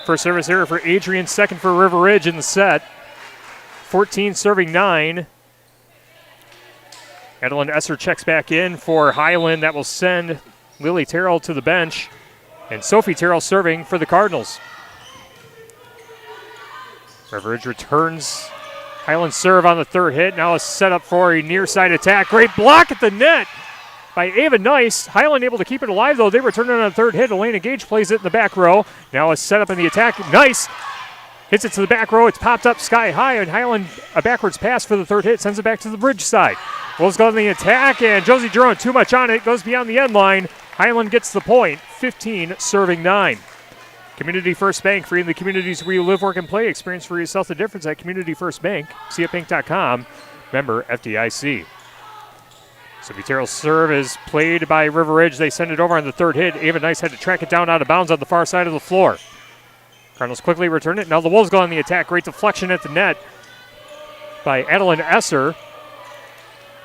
First service error for Adrian, second for River Ridge in the set. 14 serving 9. Adeline Esser checks back in for Highland. That will send Lily Terrell to the bench. And Sophie Terrell serving for the Cardinals. River Ridge returns. Highland serve on the third hit. Now a setup for a near side attack. Great block at the net by Ava Nice. Highland able to keep it alive, though. They return it on the third hit. Elena Gage plays it in the back row. Now a setup in the attack. Nice hits it to the back row. It's popped up sky high, and Highland a backwards pass for the third hit. Sends it back to the bridge side. Wolves go on the attack, and Josie Jerome too much on it. Goes beyond the end line. Highland gets the point. 15 serving 9. Community First Bank, free in the communities where you live, work, and play. Experience for yourself the difference at Community First Bank. CFBank.com. Member FDIC. Sophie Terrell's serve is played by River Ridge. They send it over on the third hit. Ava Nice had to track it down out of bounds on the far side of the floor. Cardinals quickly return it. Now the Wolves go on the attack. Great deflection at the net by Adeline Esser.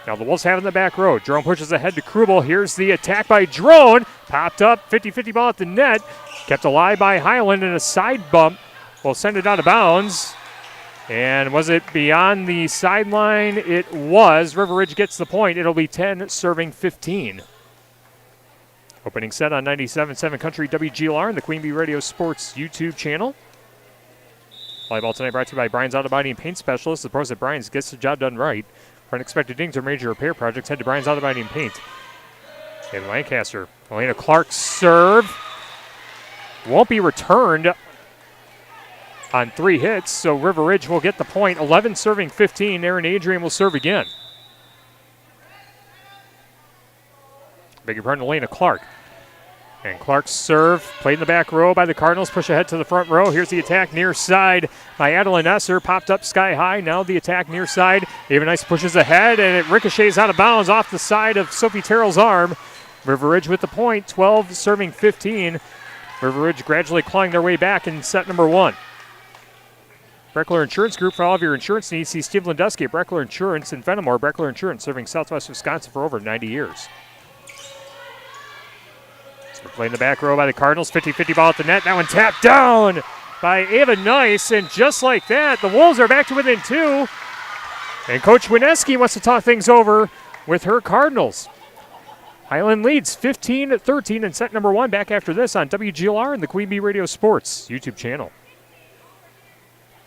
Now the Wolves have it in the back row. Drone pushes ahead to Krubel. Here's the attack by Drone. Popped up, 50-50 ball at the net. Kept alive by Highland, and a side bump will send it out of bounds. And was it beyond the sideline? It was. River Ridge gets the point. It'll be 10 serving 15. Opening set on 97.7 Country WGLR and the Queen Bee Radio Sports YouTube channel. Volleyball tonight brought to you by Brian's Auto Body and Paint Specialist. The pros at Brian's gets the job done right. For unexpected dings or major repair projects, head to Brian's Auto Body and Paint in Lancaster. Elena Clark's serve won't be returned on 3 hits, so River Ridge will get the point. 11 serving 15. Aaron Adrian will serve again. Beg your pardon, Elena Clark. And Clark's serve played in the back row by the Cardinals. Push ahead to the front row. Here's the attack near side by Adeline Esser. Popped up sky high. Now the attack near side. Ava Nice pushes ahead, and it ricochets out of bounds off the side of Sophie Terrell's arm. River Ridge with the point. 12 serving 15. River Ridge gradually clawing their way back in set number 1. Breckler Insurance Group, for all of your insurance needs, see Steve Landusky at Breckler Insurance in Fenimore. Breckler Insurance, serving Southwest Wisconsin for over 90 years. So we're playing the back row by the Cardinals. 50-50 ball at the net. That one tapped down by Ava Nice, and just like that, the Wolves are back to within 2. And Coach Wineski wants to talk things over with her Cardinals. Highland leads 15-13 in set number 1. Back after this on WGLR and the Queen Bee Radio Sports YouTube channel.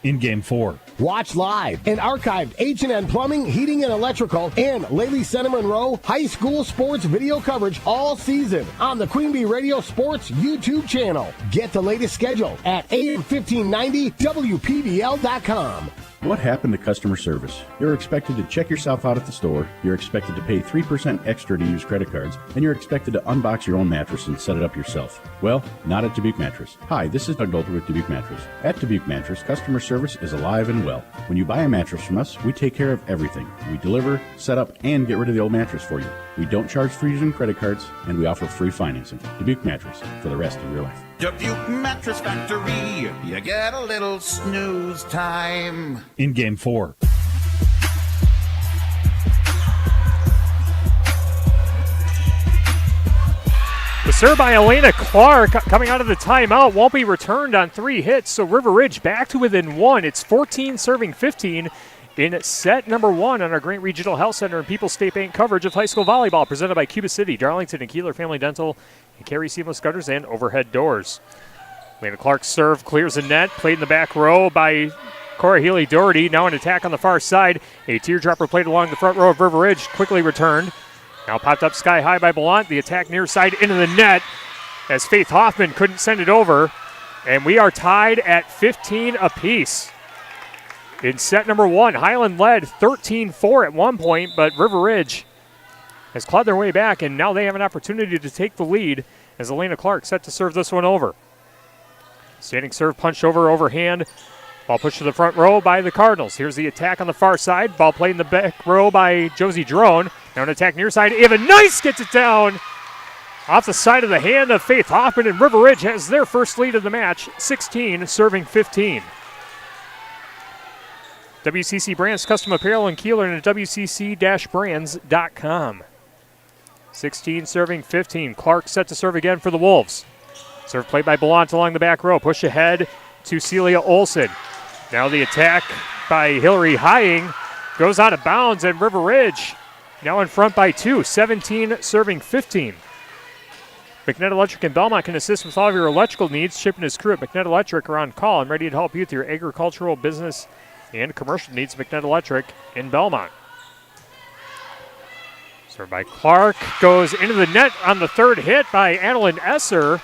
In Game 4. Watch live and archived H&N Plumbing, Heating, and Electrical and Lady Center Monroe high school sports video coverage all season on the Queen Bee Radio Sports YouTube channel. Get the latest schedule at AM1590WPBL.com. What happened to customer service? You're expected to check yourself out at the store, you're expected to pay 3% extra to use credit cards, and you're expected to unbox your own mattress and set it up yourself. Well, not at Dubuque Mattress. Hi, this is Doug Dolter with Dubuque Mattress. At Dubuque Mattress, customer service is alive and well. When you buy a mattress from us, we take care of everything. We deliver, set up, and get rid of the old mattress for you. We don't charge for using credit cards, and we offer free financing. Dubuque Mattress, for the rest of your life. Dubuque Mattress Factory, you get a little snooze time. In Game 4. The serve by Elena Clark coming out of the timeout won't be returned on 3 hits, so River Ridge back to within 1. It's 14 serving 15 in set number 1 on our Grant Regional Health Center and People's State Bank coverage of high school volleyball, presented by Cuba City, Darlington, and Kieler Family Dental, and Carey Seamless Gutters and Overhead Doors. Elena Clark's serve clears the net, played in the back row by Cora Healy-Doherty. Now an attack on the far side. A teardropper played along the front row of River Ridge, quickly returned. Now popped up sky high by Bellant. The attack near side into the net as Faith Hoffman couldn't send it over. And we are tied at 15 apiece. In set number 1, Highland led 13-4 at one point, but River Ridge has clawed their way back, and now they have an opportunity to take the lead as Elena Clark set to serve this one over. Standing serve punched overhand. Ball pushed to the front row by the Cardinals. Here's the attack on the far side. Ball played in the back row by Josie Drone. Now an attack near side. Ava Nice gets it down off the side of the hand of Faith Hoffman, and River Ridge has their first lead of the match, 16 serving 15. WCC Brands Custom Apparel and Kieler and at WCC-brands.com. 16 serving 15. Clark set to serve again for the Wolves. Serve played by Bellant along the back row. Push ahead to Celia Olson. Now the attack by Hillary Hying goes out of bounds, and River Ridge now in front by 2. 17 serving 15. McNett Electric in Belmont can assist with all of your electrical needs. Chip and his crew at McNett Electric are on call and ready to help you with your agricultural, business, and commercial needs. McNett Electric in Belmont. Served by Clark, goes into the net on the third hit by Adeline Esser.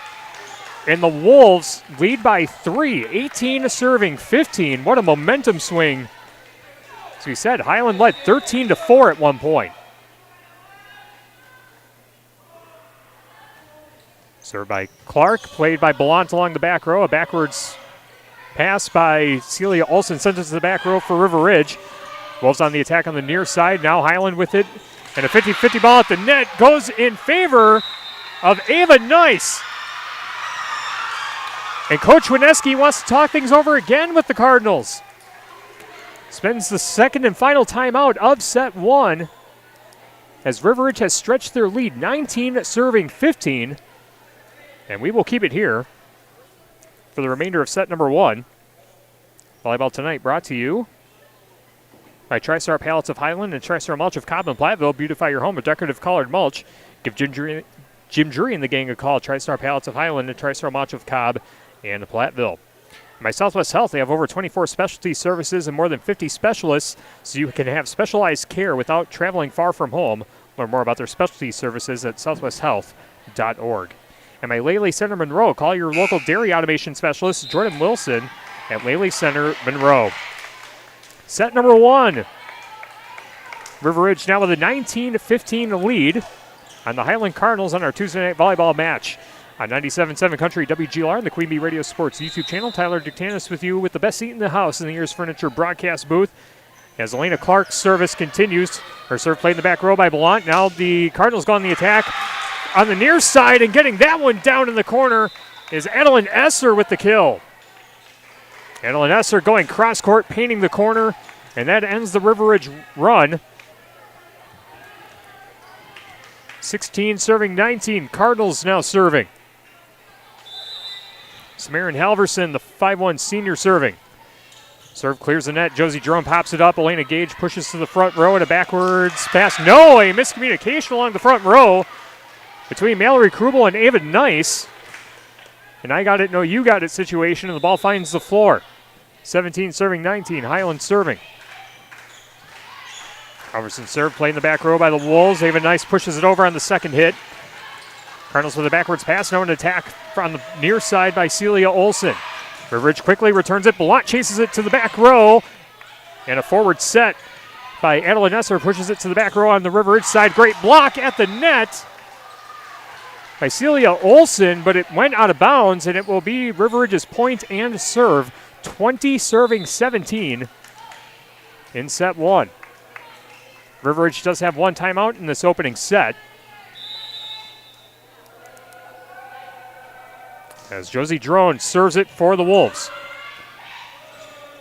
And the Wolves lead by 3, 18 serving 15. What a momentum swing. As we said, Highland led 13-4 at one point. Served by Clark, played by Bellant along the back row. A backwards pass by Celia Olson sent it to the back row for River Ridge. Wolves on the attack on the near side. Now Highland with it. And a 50-50 ball at the net goes in favor of Ava Nice. And Coach Wineski wants to talk things over again with the Cardinals. Spends the second and final timeout of set 1 as River Ridge has stretched their lead, 19 serving 15. And we will keep it here for the remainder of set number 1. Volleyball tonight brought to you by TriStar Pallets of Highland and TriStar Mulch of Cobb and Platteville. Beautify your home with decorative colored mulch. Give Jim Drury and the gang a call. TriStar Pallets of Highland and TriStar Mulch of Cobb and Platteville. By Southwest Health, they have over 24 specialty services and more than 50 specialists, so you can have specialized care without traveling far from home. Learn more about their specialty services at southwesthealth.org. And by Lely Center Monroe, call your local dairy automation specialist, Jordan Wilson, at Lely Center Monroe. Set number 1. River Ridge now with a 19-15 lead on the Highland Cardinals on our Tuesday night volleyball match. On 97.7 Country WGLR and the Queen Bee Radio Sports YouTube channel, Tyler Dictanis with you with the best seat in the house in the Ears Furniture broadcast booth. As Elena Clark's service continues, her serve played in the back row by Bellant. Now the Cardinals go on the attack on the near side, and getting that one down in the corner is Adeline Esser with the kill. Adeline Esser going cross court, painting the corner, and that ends the River Ridge run. 16 serving 19. Cardinals now serving. Samarin Halverson, the 5'1 senior, serving. Serve clears the net. Josie Jerome pops it up. Elena Gage pushes to the front row and a backwards pass. No, a miscommunication along the front row between Mallory Krubel and Ava Nice. And I got it, no, you got it situation, and the ball finds the floor. 17 serving 19. Highland serving. Halverson serve played in the back row by the Wolves. Ava Nice pushes it over on the second hit. Cardinals with a backwards pass. Now an attack from the near side by Celia Olson. River Ridge quickly returns it. Bellant chases it to the back row. And a forward set by Adeline Esser pushes it to the back row on the River Ridge side. Great block at the net by Celia Olson, but it went out of bounds, and it will be River Ridge's point and serve. 20 serving 17 in set one. River Ridge does have one timeout in this opening set. As Josie Drone serves it for the Wolves.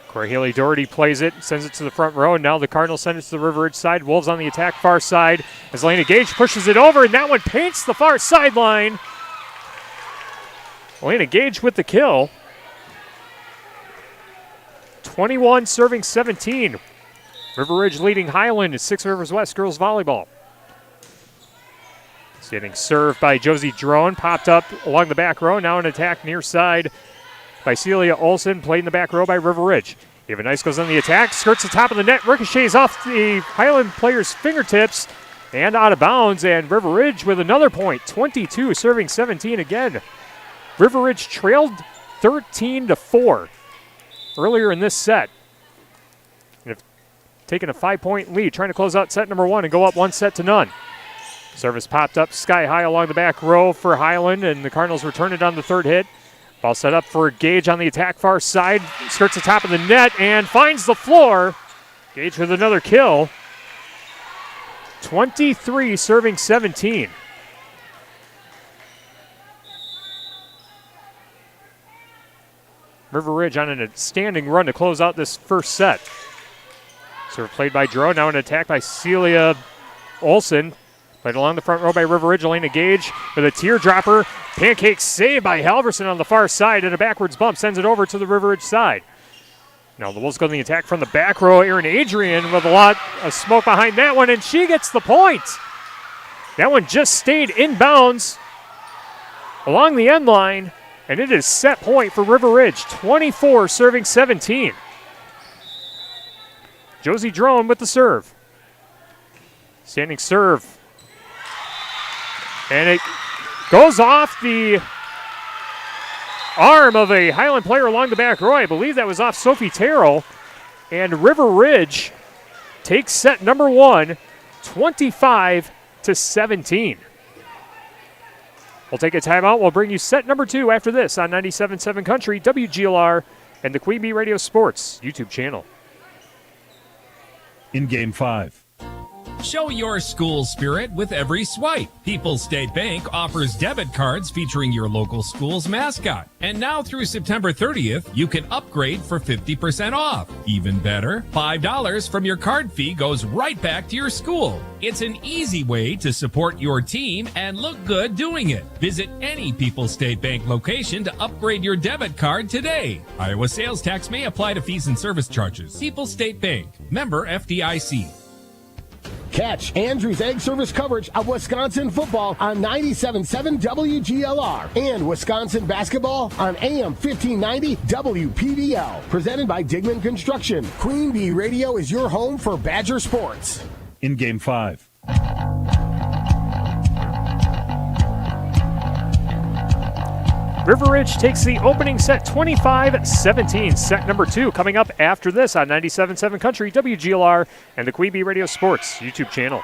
Corey Haley-Doherty plays it, sends it to the front row, and now the Cardinals send it to the River Ridge side. Wolves on the attack far side as Elena Gage pushes it over, and that one paints the far sideline. Elena Gage with the kill. 21 serving 17. River Ridge leading Highland is Six Rivers West girls volleyball. It's getting served by Josie Drone, popped up along the back row. Now an attack near side by Celia Olson, played in the back row by River Ridge. Eva Nice goes on the attack, skirts the top of the net, ricochets off the Highland player's fingertips and out of bounds. And River Ridge with another point, 22 serving 17 again. River Ridge trailed 13-4 earlier in this set. And have taken a 5-point lead, trying to close out set number one and go up 1-0. Service popped up sky high along the back row for Highland, and the Cardinals return it on the third hit. Ball set up for Gage on the attack far side, skirts the top of the net and finds the floor. Gage with another kill. 23 serving 17. River Ridge on a standing run to close out this first set. Serve played by Drone, now an attack by Celia Olson. Played along the front row by River Ridge. Elena Gage with a teardropper. Pancake save by Halverson on the far side, and a backwards bump sends it over to the River Ridge side. Now the Wolves go to the attack from the back row. Erin Adrian with a lot of smoke behind that one, and she gets the point. That one just stayed inbounds along the end line, and it is set point for River Ridge. 24 serving 17. Josie Drone with the serve. Standing serve. And it goes off the arm of a Highland player along the back row. I believe that was off Sophie Terrell. And River Ridge takes set number one, 25-17. We'll take a timeout. We'll bring you set number two after this on 97.7 Country, WGLR, and the Queen Bee Radio Sports YouTube channel. In Game 5. Show your school spirit with every swipe. People's State Bank offers debit cards featuring your local school's mascot. And now through September 30th, you can upgrade for 50% off. Even better, $5 from your card fee goes right back to your school. It's an easy way to support your team and look good doing it. Visit any People's State Bank location to upgrade your debit card today. Iowa sales tax may apply to fees and service charges. People's State Bank, member FDIC. Catch Andrew's Egg Service coverage of Wisconsin football on 97.7 WGLR and Wisconsin basketball on AM 1590 WPBL. Presented by Digman Construction. Queen Bee Radio is your home for Badger sports. In Game 5. River Ridge takes the opening set 25-17. Set number two coming up after this on 97.7 Country, WGLR, and the Queen Bee Radio Sports YouTube channel.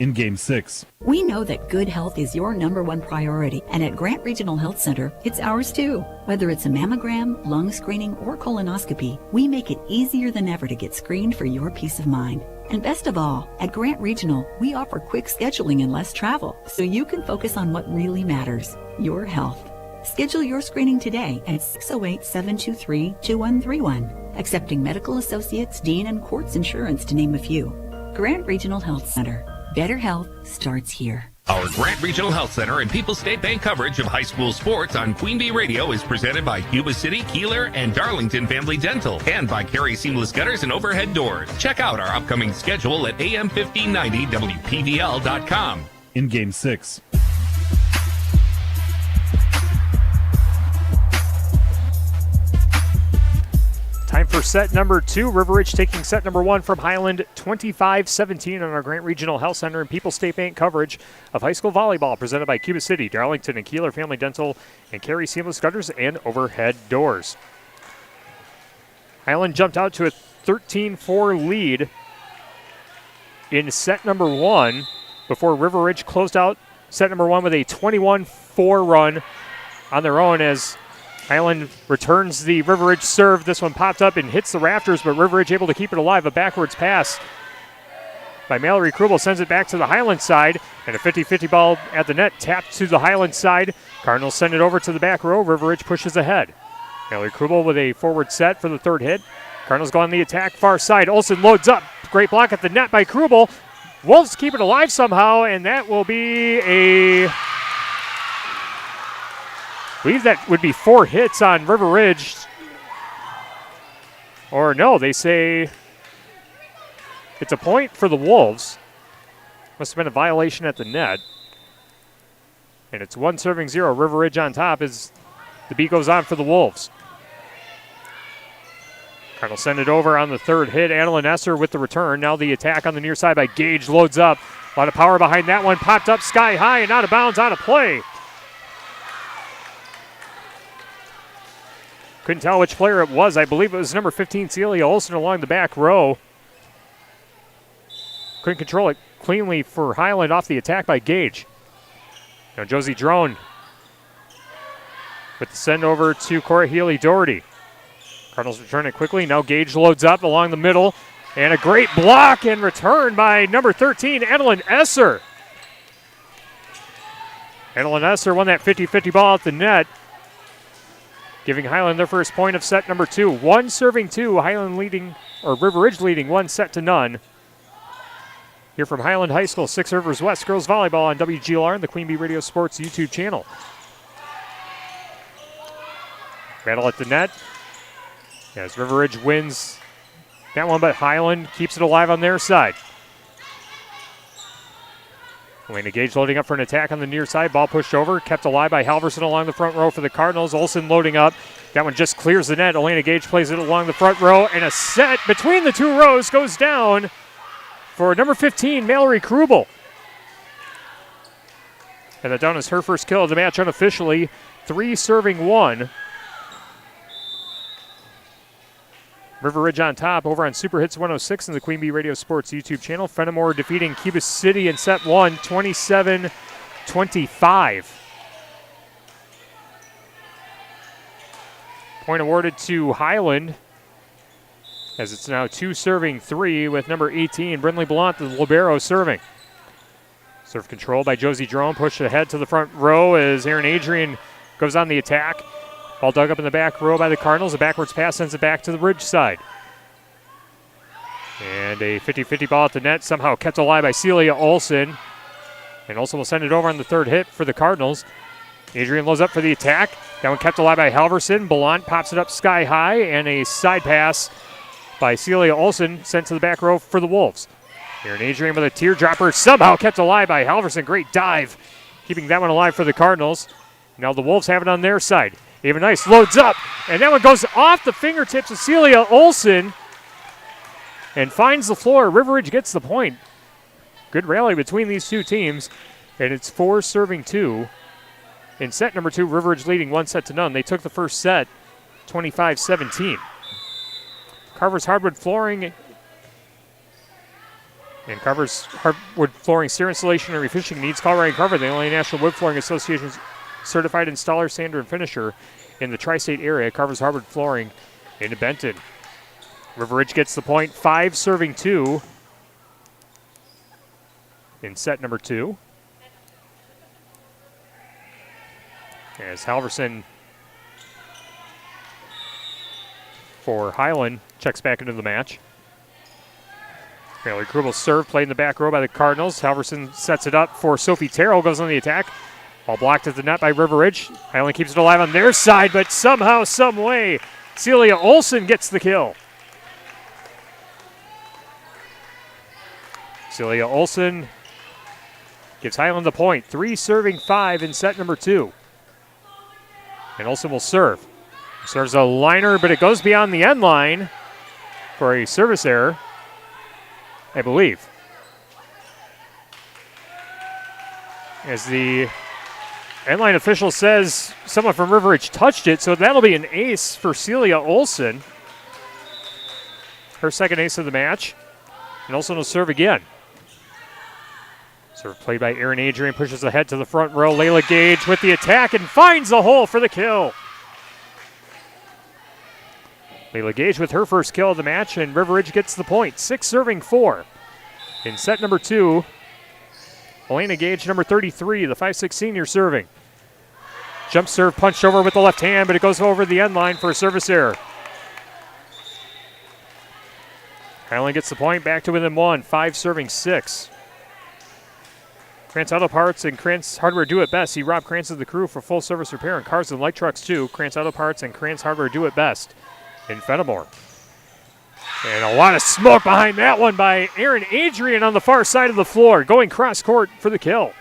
In Game 6. We know that good health is your number one priority, and at Grant Regional Health Center, it's ours too. Whether it's a mammogram, lung screening, or colonoscopy, we make it easier than ever to get screened for your peace of mind. And best of all, at Grant Regional, we offer quick scheduling and less travel, so you can focus on what really matters, your health. Schedule your screening today at 608-723-2131, accepting medical associates, Dean and Quartz Insurance to name a few. Grant Regional Health Center. Better health starts here. Our Grant Regional Health Center and People's State Bank coverage of high school sports on Queen Bee Radio is presented by Cuba City, Kieler, and Darlington Family Dental, and by Carey Seamless Gutters and Overhead Doors. Check out our upcoming schedule at am1590wpbl.com. In Game 6. Time for set number two. River Ridge taking set number one from Highland, 25-17 on our Grant Regional Health Center and People's State Bank coverage of high school volleyball, presented by Cuba City, Darlington, and Kieler Family Dental, and Carey Seamless Gutters and Overhead Doors. Highland jumped out to a 13-4 lead in set number 1 before River Ridge closed out set number 1 with a 21-4 run on their own as Highland returns the River Ridge serve. This one popped up and hits the rafters, but River Ridge able to keep it alive. A backwards pass by Mallory Krubel sends it back to the Highland side, and a 50-50 ball at the net tapped to the Highland side. Cardinals send it over to the back row. River Ridge pushes ahead. Mallory Krubel with a forward set for the third hit. Cardinals go on the attack, far side. Olsen loads up. Great block at the net by Krubel. Wolves keep it alive somehow, and that will be I believe that would be 4 hits on River Ridge. Or no, they say it's a point for the Wolves. Must have been a violation at the net. And it's 1-0. River Ridge on top as the beat goes on for the Wolves. Cardinals send it over on the third hit. Annalyn Esser with the return. Now the attack on the near side by Gage loads up. A lot of power behind that one. Popped up sky high and out of bounds, out of play. Couldn't tell which player it was. I believe it was number 15, Celia Olsen, along the back row. Couldn't control it cleanly for Highland off the attack by Gage. Now Josie Drone with the send over to Cora Healy-Doherty. Cardinals return it quickly. Now Gage loads up along the middle. And a great block and return by number 13, Annalyn Esser. Annalyn Esser won that 50-50 ball at the net, giving Highland their first point of set number 2. 1-2, Highland leading, or River Ridge leading 1-0. Here from Highland High School, Six Rivers West girls volleyball on WGLR and the Queen Bee Radio Sports YouTube channel. Battle at the net as River Ridge wins that one, but Highland keeps it alive on their side. Elena Gage loading up for an attack on the near side. Ball pushed over, kept alive by Halverson along the front row for the Cardinals. Olsen loading up. That one just clears the net. Elena Gage plays it along the front row, and a set between the two rows goes down for number 15, Mallory Krubel. And that down is her first kill of the match unofficially. 3-1. River Ridge on top over on Super Hits 106 and the Queen Bee Radio Sports YouTube channel. Fenimore defeating Cuba City in set 1, 27-25. Point awarded to Highland as it's now 2-3 with number 18, Brindley Blount, the libero, serving. Serve control by Josie Drone, pushed ahead to the front row as Aaron Adrian goes on the attack. Ball dug up in the back row by the Cardinals. A backwards pass sends it back to the Ridge side. And a 50-50 ball at the net, somehow kept alive by Celia Olsen. And Olsen will send it over on the third hit for the Cardinals. Adrian loads up for the attack. That one kept alive by Halverson. Ballant pops it up sky high, and a side pass by Celia Olsen sent to the back row for the Wolves. Aaron Adrian with a teardropper, somehow kept alive by Halverson. Great dive, keeping that one alive for the Cardinals. Now the Wolves have it on their side. Ava Nice loads up, and that one goes off the fingertips of Celia Olsen and finds the floor. River Ridge gets the point. Good rally between these two teams, and it's 4-2. In set number 2, River Ridge leading 1-0. They took the first set 25-17. Carver's Hardwood Flooring and Carver's Hardwood Flooring stair installation and refishing needs. Call Ryan Carver, the only National Wood Flooring Association's certified installer, sander, and finisher in the tri-state area. Carver's Hardwood Flooring in Benton. River Ridge gets the point, 5-2 in set number 2. As Halverson for Highland checks back into the match. Mallory Krubel's serve played in the back row by the Cardinals. Halverson sets it up for Sophie Terrell, goes on the attack. Ball blocked at the net by River Ridge. Highland keeps it alive on their side, but somehow, some way, Celia Olsen gets the kill. Celia Olsen gives Highland the point. 3-5 in set number 2. And Olsen will serve. Serves a liner, but it goes beyond the end line for a service error, I believe. As the end-line official says someone from River Ridge touched it, so that'll be an ace for Celia Olsen. her second ace of the match. And also will serve again. Serve played by Aaron Adrian, pushes ahead to the front row. Layla Gage with the attack and finds the hole for the kill. Layla Gage with her first kill of the match, and River Ridge gets the point. 6-4. In set number 2, Elena Gage, number 33, the 5'6" senior serving. Jump serve punched over with the left hand, but it goes over the end line for a service error. Highland gets the point, back to within 1, 5-6. Krantz Auto Parts and Krantz Hardware do it best. See Rob Krantz of the crew for full service repair on cars and light trucks too. Krantz Auto Parts and Krantz Hardware do it best in Fenimore. And a lot of smoke behind that one by Aaron Adrian on the far side of the floor, going cross court for the kill.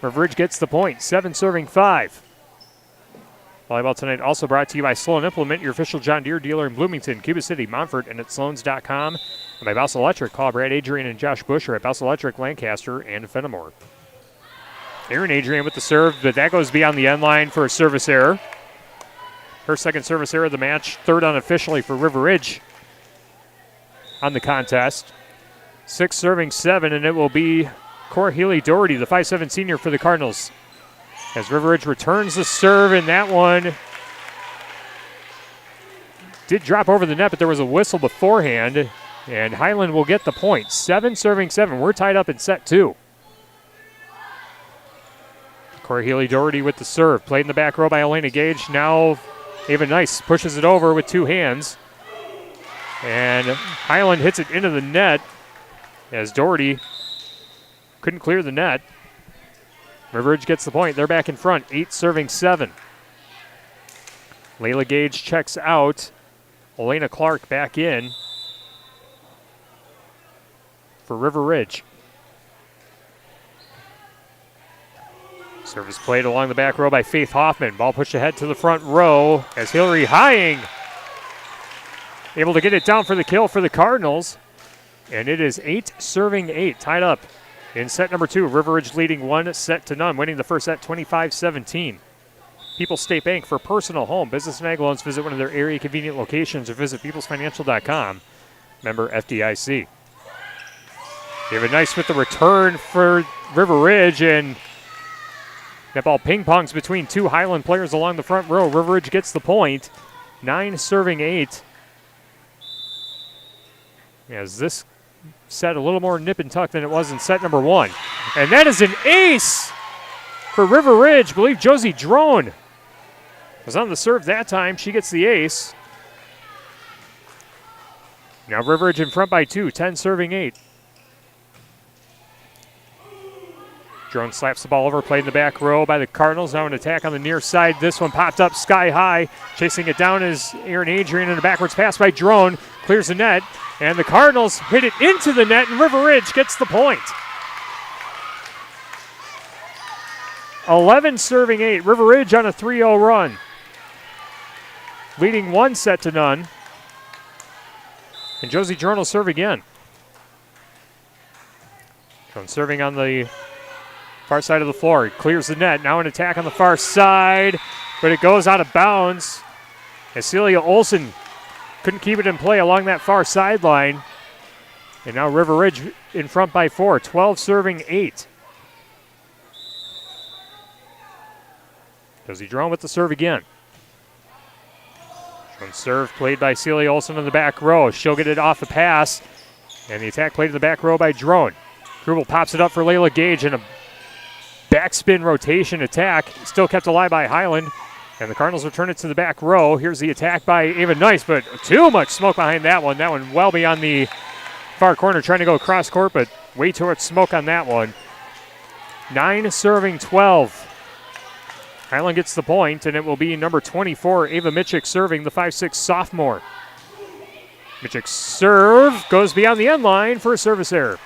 River Ridge gets the point, 7-5. Volleyball tonight also brought to you by Sloan Implement, your official John Deere dealer in Bloomington, Cuba City, Montfort, and at Sloans.com. And by Bowse Electric, call Brad Adrian and Josh Busher at Bowse Electric, Lancaster, and Fenimore. Aaron Adrian with the serve, but that goes beyond the end line for a service error. Her second service error of the match, third unofficially for River Ridge on the contest. 6-7, and it will be Cora Healy-Doherty, the 5'7" senior for the Cardinals. As River Ridge returns the serve, and that one did drop over the net, but there was a whistle beforehand, and Highland will get the point. 7-7. We're tied up in set 2. Cora Healy-Doherty with the serve. Played in the back row by Elena Gage. Now Ava Nice pushes it over with 2 hands. And Highland hits it into the net as Doherty couldn't clear the net. River Ridge gets the point. They're back in front, 8-7. Layla Gage checks out. Elena Clark back in for River Ridge. Service played along the back row by Faith Hoffman. Ball pushed ahead to the front row as Hillary Hying able to get it down for the kill for the Cardinals. And it is 8-8, tied up in set number 2. River Ridge leading 1-0, winning the first set 25-17. People's State Bank for personal, home, business, and ag loans. Visit one of their area convenient locations or visit peoplesfinancial.com. Member FDIC. David Nice with the return for River Ridge, and that ball ping-pongs between 2 Highland players along the front row. River Ridge gets the point, 9-8. As this set a little more nip and tuck than it was in set number 1. And that is an ace for River Ridge. I believe Josie Drone was on the serve that time. She gets the ace. Now River Ridge in front by 2, 10-8. Drone slaps the ball over, played in the back row by the Cardinals. Now an attack on the near side. This one popped up sky high. Chasing it down is Aaron Adrian, and a backwards pass by Drone. Clears the net, and the Cardinals hit it into the net, and River Ridge gets the point. 11-8. River Ridge on a 3-0 run. Leading 1-0. And Josie Drone will serve again. Drone serving on the far side of the floor. He clears the net. Now an attack on the far side, but it goes out of bounds as Celia Olsen couldn't keep it in play along that far sideline. And now River Ridge in front by 4, 12-8. Josie Drone with the serve again. Drone serve played by Celia Olsen in the back row. She'll get it off the pass, and the attack played in the back row by Drone. Krubel pops it up for Layla Gage, and a backspin rotation attack still kept alive by Highland. And the Cardinals return it to the back row. Here's the attack by Ava Nice, but too much smoke behind that one. That one well beyond the far corner, trying to go cross court, but way too much smoke on that one. 9-12. Highland gets the point, and it will be number 24, Ava Mitchick, serving, the 5'6" sophomore. Mitchick's serve goes beyond the end line for a service error.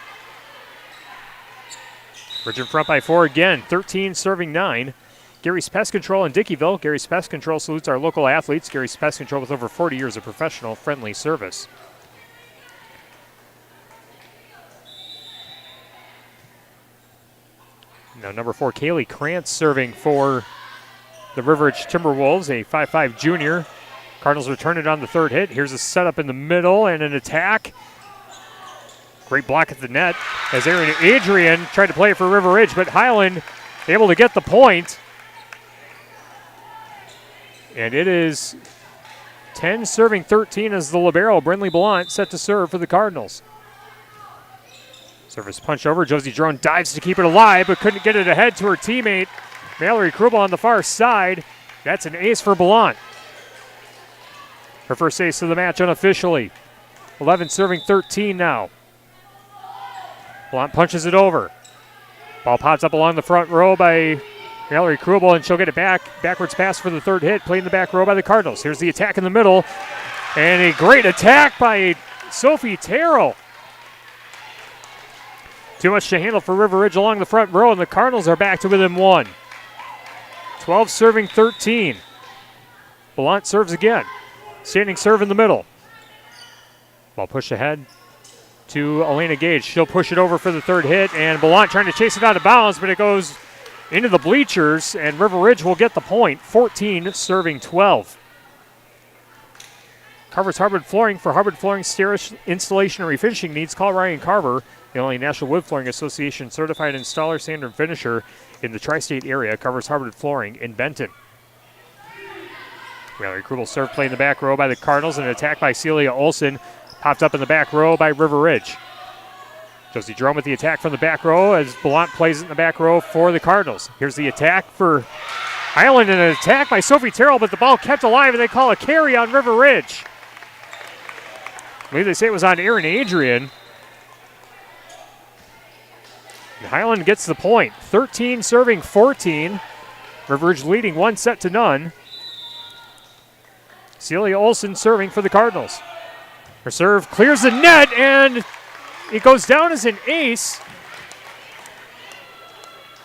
Ridge in front by 4 again, 13-9. Gary's Pest Control in Dickeyville. Gary's Pest Control salutes our local athletes. Gary's Pest Control with over 40 years of professional, friendly service. Now number 4, Kaylee Krantz serving for the River Ridge Timberwolves, a 5'5" junior. Cardinals return it on the third hit. Here's a setup in the middle and an attack. Great block at the net as Aaron Adrian tried to play it for River Ridge, but Highland able to get the point. And it is 10 serving 13 as the libero, Brindley Blount, set to serve for the Cardinals. Service punch over. Josie Drone dives to keep it alive, but couldn't get it ahead to her teammate, Mallory Krubel, on the far side. That's an ace for Blount. Her first ace of the match unofficially. 11 serving 13 now. Blount punches it over. Ball pops up along the front row by Mallory Krubel, and she'll get it back. Backwards pass for the third hit, played in the back row by the Cardinals. Here's the attack in the middle, and a great attack by Sophie Terrell. Too much to handle for River Ridge along the front row, and the Cardinals are back to within one. 12 serving 13. Blount serves again. Standing serve in the middle. Ball pushed ahead to Elena Gage. She'll push it over for the third hit, and Blount trying to chase it out of bounds, but it goes into the bleachers, and River Ridge will get the point. 14 serving 12. Carver's Hardwood Flooring. For hardwood flooring, stair installation, and refinishing needs, call Ryan Carver, the only National Wood Flooring Association certified installer, sander, and finisher in the tri-state area. Carver's Hardwood Flooring in Benton. Mallory Krubel serve play in the back row by the Cardinals, and an attack by Celia Olson. Popped up in the back row by River Ridge. Josie Drum with the attack from the back row as Blount plays it in the back row for the Cardinals. Here's the attack for Highland, and an attack by Sophie Terrell, but the ball kept alive, and they call a carry on River Ridge. I believe they say it was on Aaron Adrian. And Highland gets the point. 13 serving 14. River Ridge leading 1-0. Celia Olson serving for the Cardinals. Her serve clears the net, and it goes down as an ace,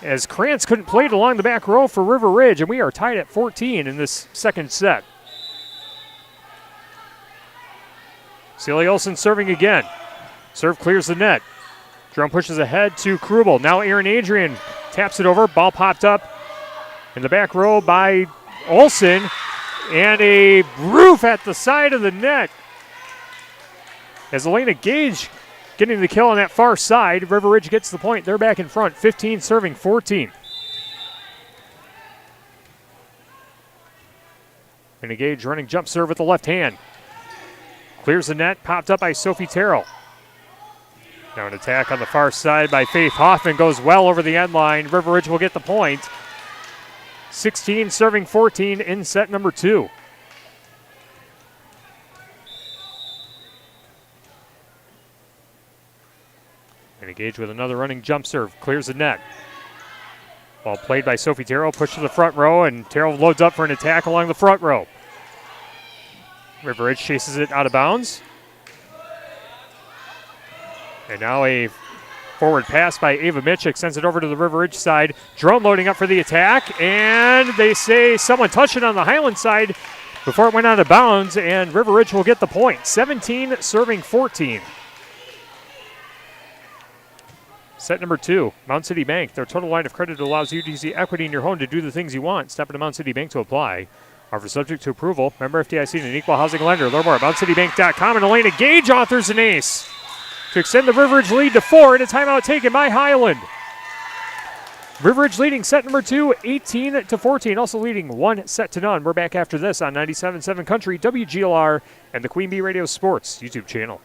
as Krantz couldn't play it along the back row for River Ridge, and we are tied at 14 in this second set. Celia Olson serving again. Serve clears the net. Drum pushes ahead to Krubel. Now Aaron Adrian taps it over. Ball popped up in the back row by Olson, and a roof at the side of the net. As Elena Gage getting the kill on that far side, River Ridge gets the point. They're back in front, 15 serving 14. Elena Gage running jump serve with the left hand. Clears the net, popped up by Sophie Terrell. Now an attack on the far side by Faith Hoffman goes well over the end line. River Ridge will get the point. 16 serving 14 in set number 2. And engaged with another running jump serve. Clears the net. Ball played by Sophie Terrell. Pushed to the front row, and Terrell loads up for an attack along the front row. River Ridge chases it out of bounds. And now a forward pass by Ava Mitchell sends it over to the River Ridge side. Drone loading up for the attack, and they say someone touched it on the Highland side before it went out of bounds, and River Ridge will get the point. 17 serving 14. Set number 2, Mount City Bank. Their total line of credit allows you to use the equity in your home to do the things you want. Step into Mount City Bank to apply. Offer subject to approval. Member FDIC and an equal housing lender. Learn more at MountCityBank.com. And Elena Gage authors an ace to extend the River Ridge lead to 4 in a timeout taken by Highland. River Ridge leading set number 2, 18-14. Also leading 1-0. We're back after this on 97.7 Country, WGLR, and the Queen Bee Radio Sports YouTube channel.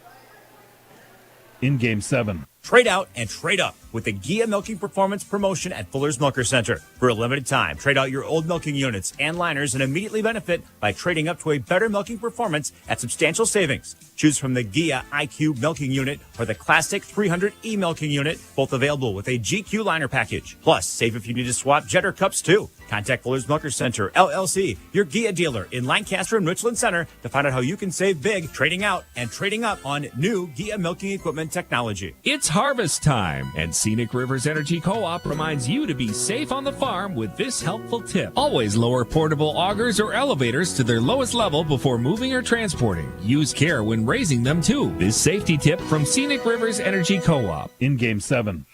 In Game 7. Trade out and trade up with the Gia Milking Performance promotion at Fuller's Milker Center. For a limited time, trade out your old milking units and liners and immediately benefit by trading up to a better milking performance at substantial savings. Choose from the Gia IQ milking unit or the classic 300E milking unit, both available with a GQ liner package. Plus, save if you need to swap Jetter cups too. Contact Fuller's Milker Center, LLC, your Gia dealer in Lancaster and Richland Center to find out how you can save big trading out and trading up on new Gia milking equipment technology. It's harvest time, and Scenic Rivers Energy Co-op reminds you to be safe on the farm with this helpful tip. Always lower portable augers or elevators to their lowest level before moving or transporting. Use care when raising them too. This safety tip from Scenic Rivers Energy Co-op. In Game 7.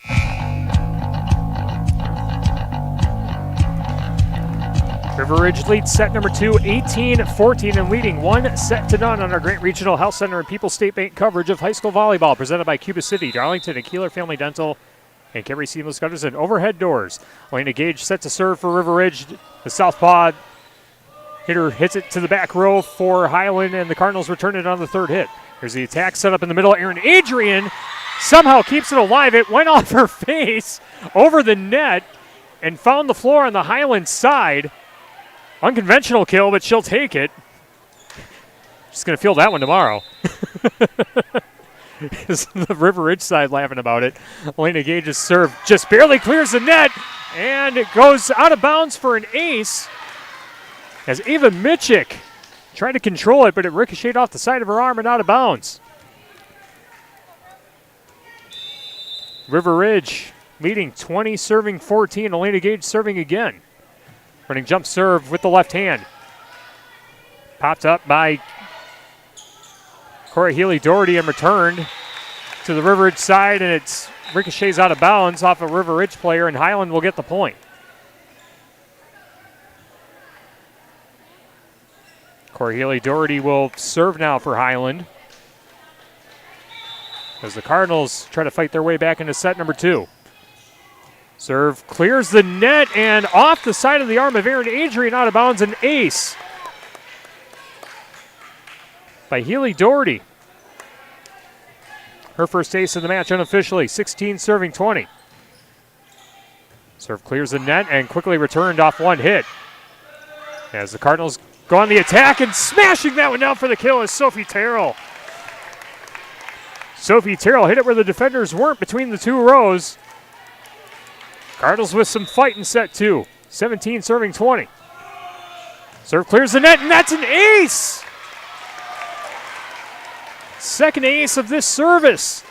River Ridge leads set number 2, 18-14, and leading 1-0 on our Grant Regional Health Center and People's State Bank coverage of high school volleyball, presented by Cuba City, Darlington, and Kieler Family Dental, and Carey Seamless Gutters and Overhead Doors. Elena Gage set to serve for River Ridge. The southpaw hitter hits it to the back row for Highland, and the Cardinals return it on the third hit. Here's the attack set up in the middle. Erin Adrian somehow keeps it alive. It went off her face over the net and found the floor on the Highland side. Unconventional kill, but she'll take it. Just going to field that one tomorrow. The River Ridge side laughing about it. Elena Gage's serve just barely clears the net, and it goes out of bounds for an ace as Ava Mitchick tried to control it, but it ricocheted off the side of her arm and out of bounds. River Ridge leading 20, serving 14. Elena Gage serving again. Running jump serve with the left hand. Popped up by Corey Healy-Doherty and returned to the River Ridge side, and it's ricochets out of bounds off a River Ridge player, and Highland will get the point. Corey Healy-Doherty will serve now for Highland as the Cardinals try to fight their way back into set number 2. Serve clears the net and off the side of the arm of Erin Adrian, out of bounds, an ace by Healy-Doherty. Her first ace of the match unofficially, 16 serving 20. Serve clears the net and quickly returned off one hit. As the Cardinals go on the attack, and smashing that one down for the kill is Sophie Terrell. Sophie Terrell hit it where the defenders weren't between the two rows. Cardinals with some fight in set 2. 17 serving 20. Serve clears the net, and that's an ace! Second ace of this service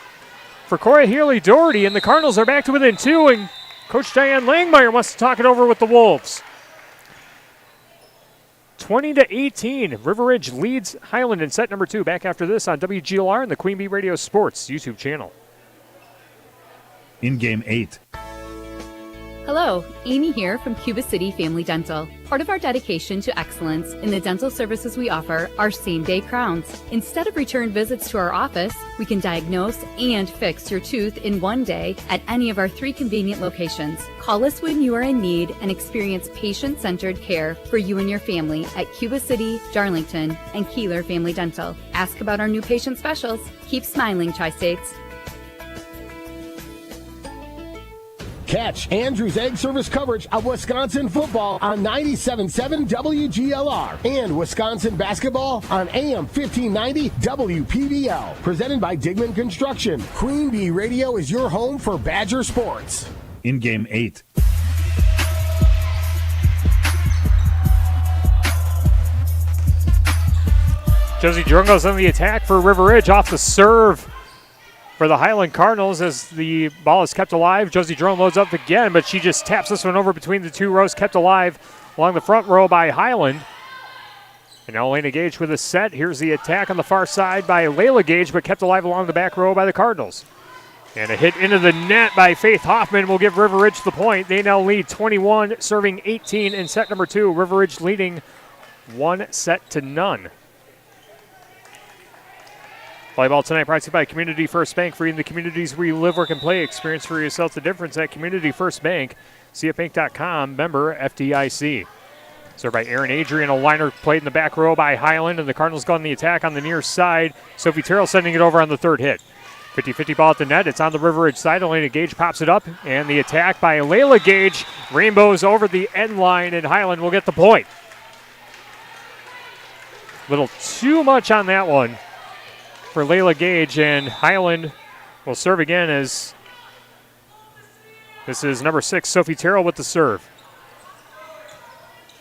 for Corey Healy-Doherty, and the Cardinals are back to within 2, and Coach Diane Langmeyer wants to talk it over with the Wolves. 20-18, River Ridge leads Highland in set number 2. Back after this on WGLR and the Queen Bee Radio Sports YouTube channel. In game 8. Hello, Amy here from Cuba City Family Dental. Part of our dedication to excellence in the dental services we offer are same-day crowns. Instead of return visits to our office, we can diagnose and fix your tooth in one day at any of our 3 convenient locations. Call us when you are in need and experience patient-centered care for you and your family at Cuba City, Darlington, and Kieler Family Dental. Ask about our new patient specials. Keep smiling, Tri-States. Catch Andrew's Egg Service coverage of Wisconsin football on 97.7 WGLR and Wisconsin basketball on AM 1590 WPBL. Presented by Digman Construction. Queen Bee Radio is your home for Badger sports. In game 8. Josie Drungo's on the attack for River Ridge off the serve for the Highland Cardinals as the ball is kept alive. Josie Drone loads up again, but she just taps this one over between the 2 rows, kept alive along the front row by Highland. And now Elena Gage with a set. Here's the attack on the far side by Layla Gage, but kept alive along the back row by the Cardinals. And a hit into the net by Faith Hoffman will give River Ridge the point. They now lead 21, serving 18 in set number 2. River Ridge leading 1-0. Volleyball tonight brought to you by Community First Bank. For you in the communities where you live, work, and play. Experience for yourself the difference at Community First Bank. CFBank.com, member FDIC. Served by Erin Adrian. A liner played in the back row by Highland, and the Cardinals go on the attack on the near side. Sophie Terrell sending it over on the third hit. 50-50 ball at the net. It's on the River Ridge side. Elena Gage pops it up, and the attack by Layla Gage rainbows over the end line, and Highland will get the point. A little too much on that one for Layla Gage, and Highland will serve again as this is number 6, Sophie Terrell with the serve.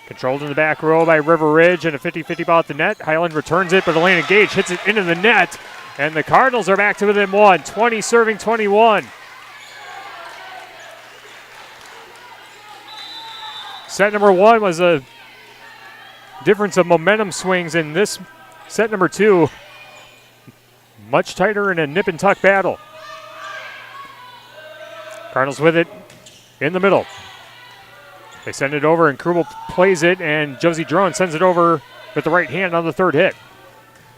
Controlled in the back row by River Ridge, and a 50-50 ball at the net. Highland returns it, but Elena Gage hits it into the net, and the Cardinals are back to within 1, 20 serving 21. Set number 1 was a difference of momentum swings, in this set number 2, much tighter in a nip and tuck battle. Cardinals with it in the middle. They send it over, and Krubel plays it, and Josie Drone sends it over with the right hand on the third hit.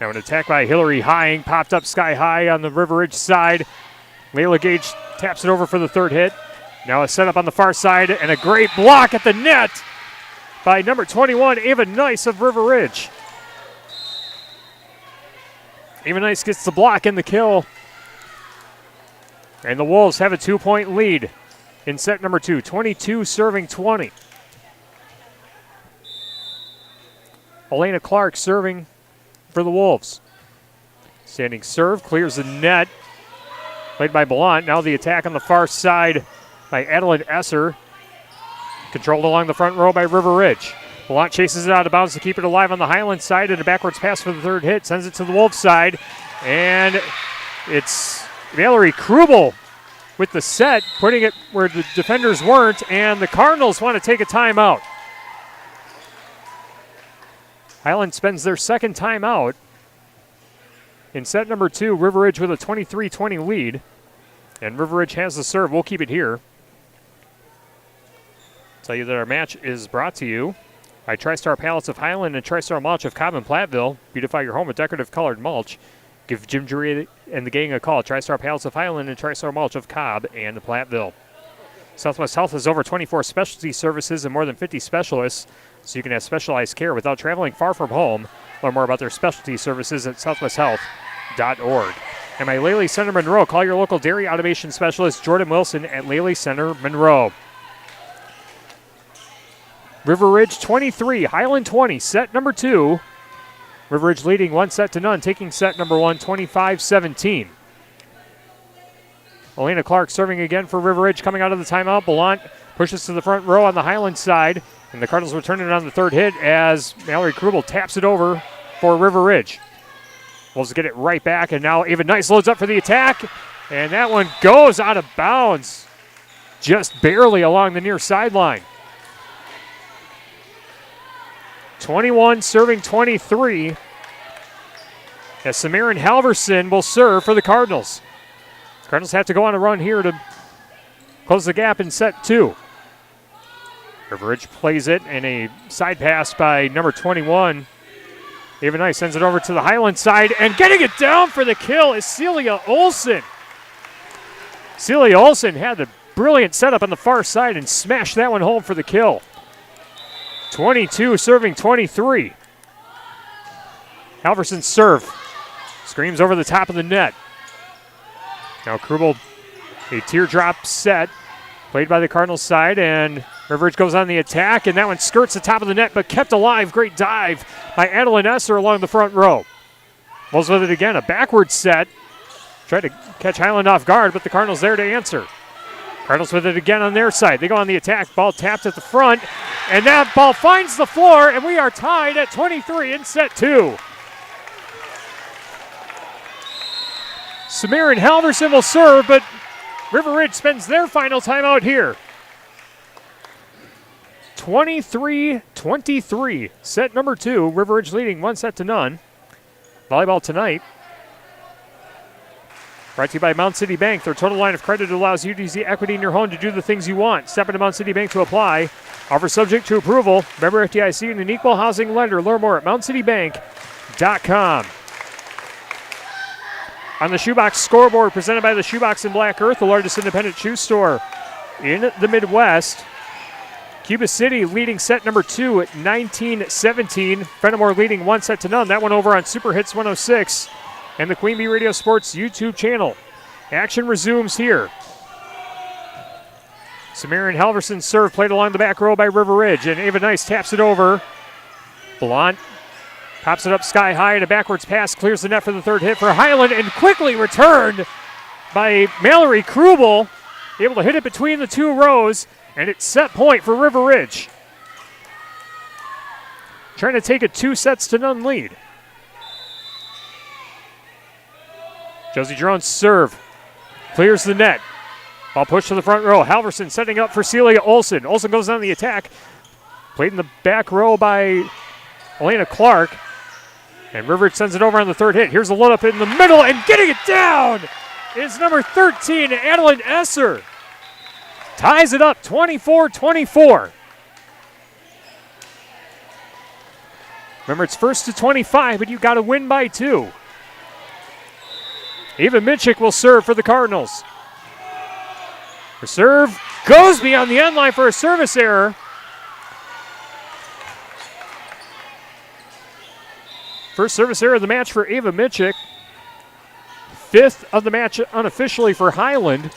Now an attack by Hillary Hying, popped up sky high on the River Ridge side. Layla Gage taps it over for the third hit. Now a setup on the far side, and a great block at the net by number 21, Ava Nice of River Ridge. Ava Nice gets the block and the kill. And the Wolves have a 2-point lead in set number 2, 22 serving 20. Elena Clark serving for the Wolves. Standing serve, clears the net. Played by Blount. Now the attack on the far side by Adeline Esser. Controlled along the front row by River Ridge. Blount chases it out of bounds to keep it alive on the Highland side, and a backwards pass for the third hit. Sends it to the Wolves side. And it's Valerie Krubel with the set, putting it where the defenders weren't, and the Cardinals want to take a timeout. Highland spends their second timeout. In set number 2, River Ridge with a 23-20 lead. And River Ridge has the serve. We'll keep it here. Tell you that our match is brought to you by TriStar Pallets of Highland and TriStar Mulch of Cobb and Platteville. Beautify your home with decorative colored mulch. Give Jim Drury and the gang a call. TriStar Pallets of Highland and TriStar Mulch of Cobb and Platteville. Southwest Health has over 24 specialty services and more than 50 specialists, so you can have specialized care without traveling far from home. Learn more about their specialty services at southwesthealth.org. And by Lely Center Monroe, call your local dairy automation specialist, Jordan Wilson, at Lely Center Monroe. River Ridge 23, Highland 20, set number 2. River Ridge leading 1-0, taking set number 1, 25-17. Elena Clark serving again for River Ridge, coming out of the timeout. Blount pushes to the front row on the Highland side, and the Cardinals return it on the third hit as Mallory Krubel taps it over for River Ridge. Wolves get it right back, and now Ava Nice loads up for the attack, and that one goes out of bounds just barely along the near sideline. 21 serving 23 as Samarin Halverson will serve for the Cardinals. Cardinals have to go on a run here to close the gap in set 2. River Ridge plays it, and a side pass by number 21. Ava Nice sends it over to the Highland side, and getting it down for the kill is Celia Olsen. Celia Olsen had the brilliant setup on the far side and smashed that one home for the kill. 22 serving 23. Halverson's serve screams over the top of the net. Now Krubel, a teardrop set played by the Cardinals side, and River Ridge goes on the attack, and that one skirts the top of the net but kept alive. Great dive by Adeline Esser along the front row. Wolves with it again, a backward set. Tried to catch Highland off guard, but the Cardinals there to answer. Cardinals with it again on their side. They go on the attack. Ball tapped at the front, and that ball finds the floor, and we are tied at 23 in set 2. Samarin Halverson will serve, but River Ridge spends their final timeout here. 23-23, set number 2. River Ridge leading 1-0. Volleyball tonight. Brought to you by Mount City Bank. Their total line of credit allows you to use the equity in your home to do the things you want. Step into Mount City Bank to apply. Offer subject to approval. Member FDIC and an equal housing lender. Learn more at mountcitybank.com. On the Shoebox scoreboard, presented by the Shoebox in Black Earth, the largest independent shoe store in the Midwest. Cuba City leading set number 2 at 19-17. Fenimore leading 1-0. That one over on Super Hits 106 and the Queen Bee Radio Sports YouTube channel. Action resumes here. Samarin Halverson's serve played along the back row by River Ridge, and Ava Nice taps it over. Blount pops it up sky high, and a backwards pass clears the net for the third hit for Highland, and quickly returned by Mallory Krubel, able to hit it between the two rows, and it's set point for River Ridge. Trying to take a 2-0 lead. Josie Drone's serve clears the net. Ball pushed to the front row. Halverson setting up for Celia Olsen. Olsen goes on the attack. Played in the back row by Elena Clark. And Rivers sends it over on the third hit. Here's a load up in the middle, and getting it down is number 13, Adeline Esser. Ties it up 24-24. Remember, it's first to 25, but you got to win by 2. Ava Mitchik will serve for the Cardinals. Her serve goes beyond the end line for a service error. First service error of the match for Ava Mitchik. 5th of the match unofficially for Highland.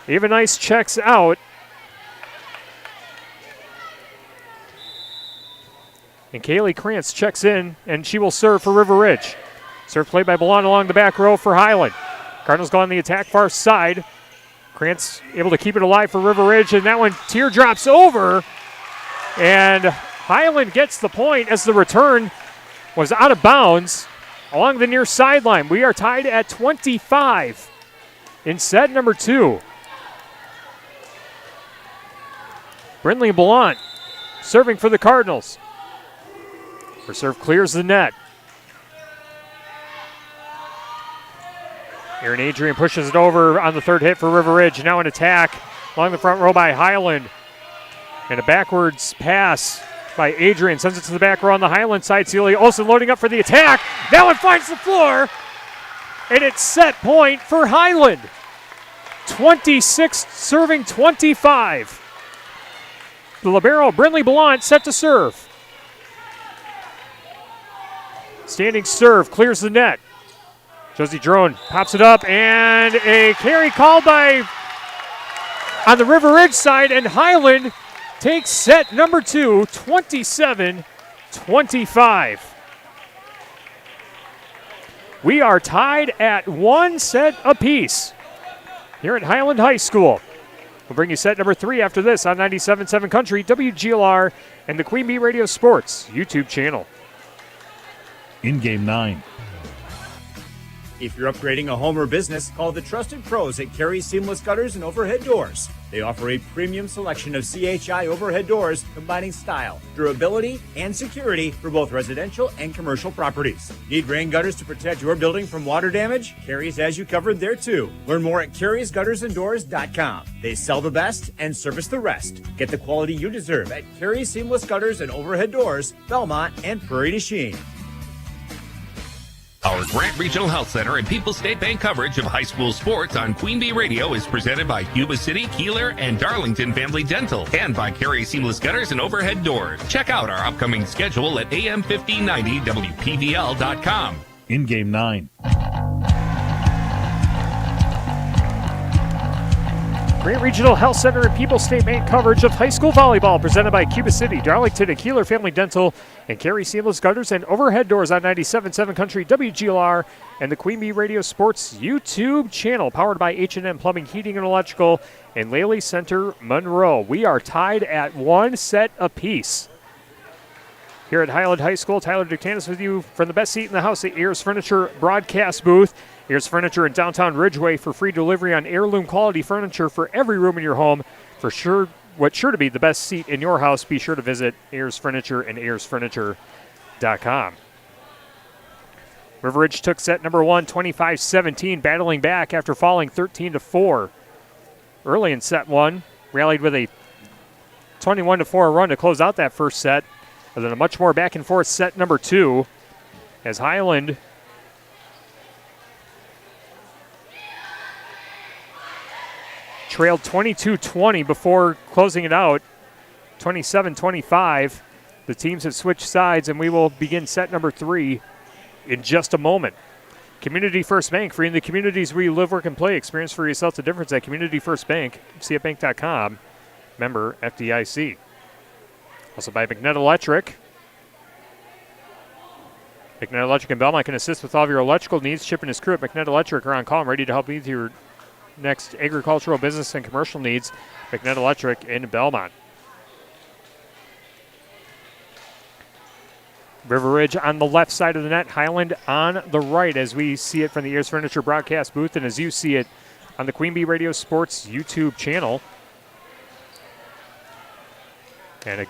Ava Nice checks out. And Kaylee Krantz checks in, and she will serve for River Ridge. Serve played by Belon along the back row for Highland. Cardinals go on the attack far side. Krantz able to keep it alive for River Ridge, and that one teardrops over. And Highland gets the point as the return was out of bounds along the near sideline. We are tied at 25 in set number 2. Brindley Belon serving for the Cardinals. Her serve clears the net. Aaron Adrian pushes it over on the third hit for River Ridge. Now an attack along the front row by Highland. And a backwards pass by Adrian. Sends it to the back row on the Highland side. Celia Olsen loading up for the attack. Now it finds the floor. And it's set point for Highland. 26 serving 25. The libero Brindley Belon set to serve. Standing serve clears the net. Josie Drone pops it up, and a carry called by on the River Ridge side, and Highland takes set number 2, 27-25. We are tied at 1 set apiece here at Highland High School. We'll bring you set number 3 after this on 97.7 Country, WGLR, and the Queen Bee Radio Sports YouTube channel. In game 9. If you're upgrading a home or business, call the trusted pros at Carey Seamless Gutters and Overhead Doors. They offer a premium selection of CHI overhead doors combining style, durability, and security for both residential and commercial properties. Need rain gutters to protect your building from water damage? Carey's has you covered there too. Learn more at Carey'sGuttersandDoors.com. They sell the best and service the rest. Get the quality you deserve at Carey Seamless Gutters and Overhead Doors, Belmont, and Prairie du Chien. Our Grant Regional Health Center and People's State Bank coverage of high school sports on Queen Bee Radio is presented by Cuba City, Kieler, and Darlington Family Dental, and by Carey Seamless Gutters and Overhead Doors. Check out our upcoming schedule at am1590wpvl.com. In game 9. Grant Regional Health Center and People's State Bank coverage of high school volleyball presented by Cuba City, Darlington, and Kieler Family Dental, and Carey Seamless Gutters and Overhead Doors on 97.7 Country, WGLR, and the Queen Bee Radio Sports YouTube channel, powered by H&M Plumbing, Heating, and Electrical, and Laley Center, Monroe. We are tied at 1 set apiece. Here at Highland High School, Tyler Dictanis with you from the best seat in the house, the Ayers Furniture broadcast booth. Ayers Furniture in downtown Ridgeway for free delivery on heirloom quality furniture for every room in your home. For sure, what's sure to be the best seat in your house, be sure to visit Ayers Furniture and AyersFurniture.com. River Ridge took set number 1, 25-17, battling back after falling 13-4 early in set 1. Rallied with a 21-4 run to close out that first set. And then a much more back and forth set number 2 as Highland trailed 22-20 before closing it out, 27-25. The teams have switched sides, and we will begin set number 3 in just a moment. Community First Bank, free in the communities where you live, work, and play. Experience for yourself the difference at Community First Bank, cfbank.com, member FDIC. Also by McNett Electric. McNett Electric in Belmont can assist with all of your electrical needs. Chip and his crew at McNett Electric are on call and ready to help you with your next agricultural, business, and commercial needs. McNett Electric in Belmont. River Ridge on the left side of the net. Highland on the right as we see it from the Ayers Furniture broadcast booth and as you see it on the Queen Bee Radio Sports YouTube channel. And a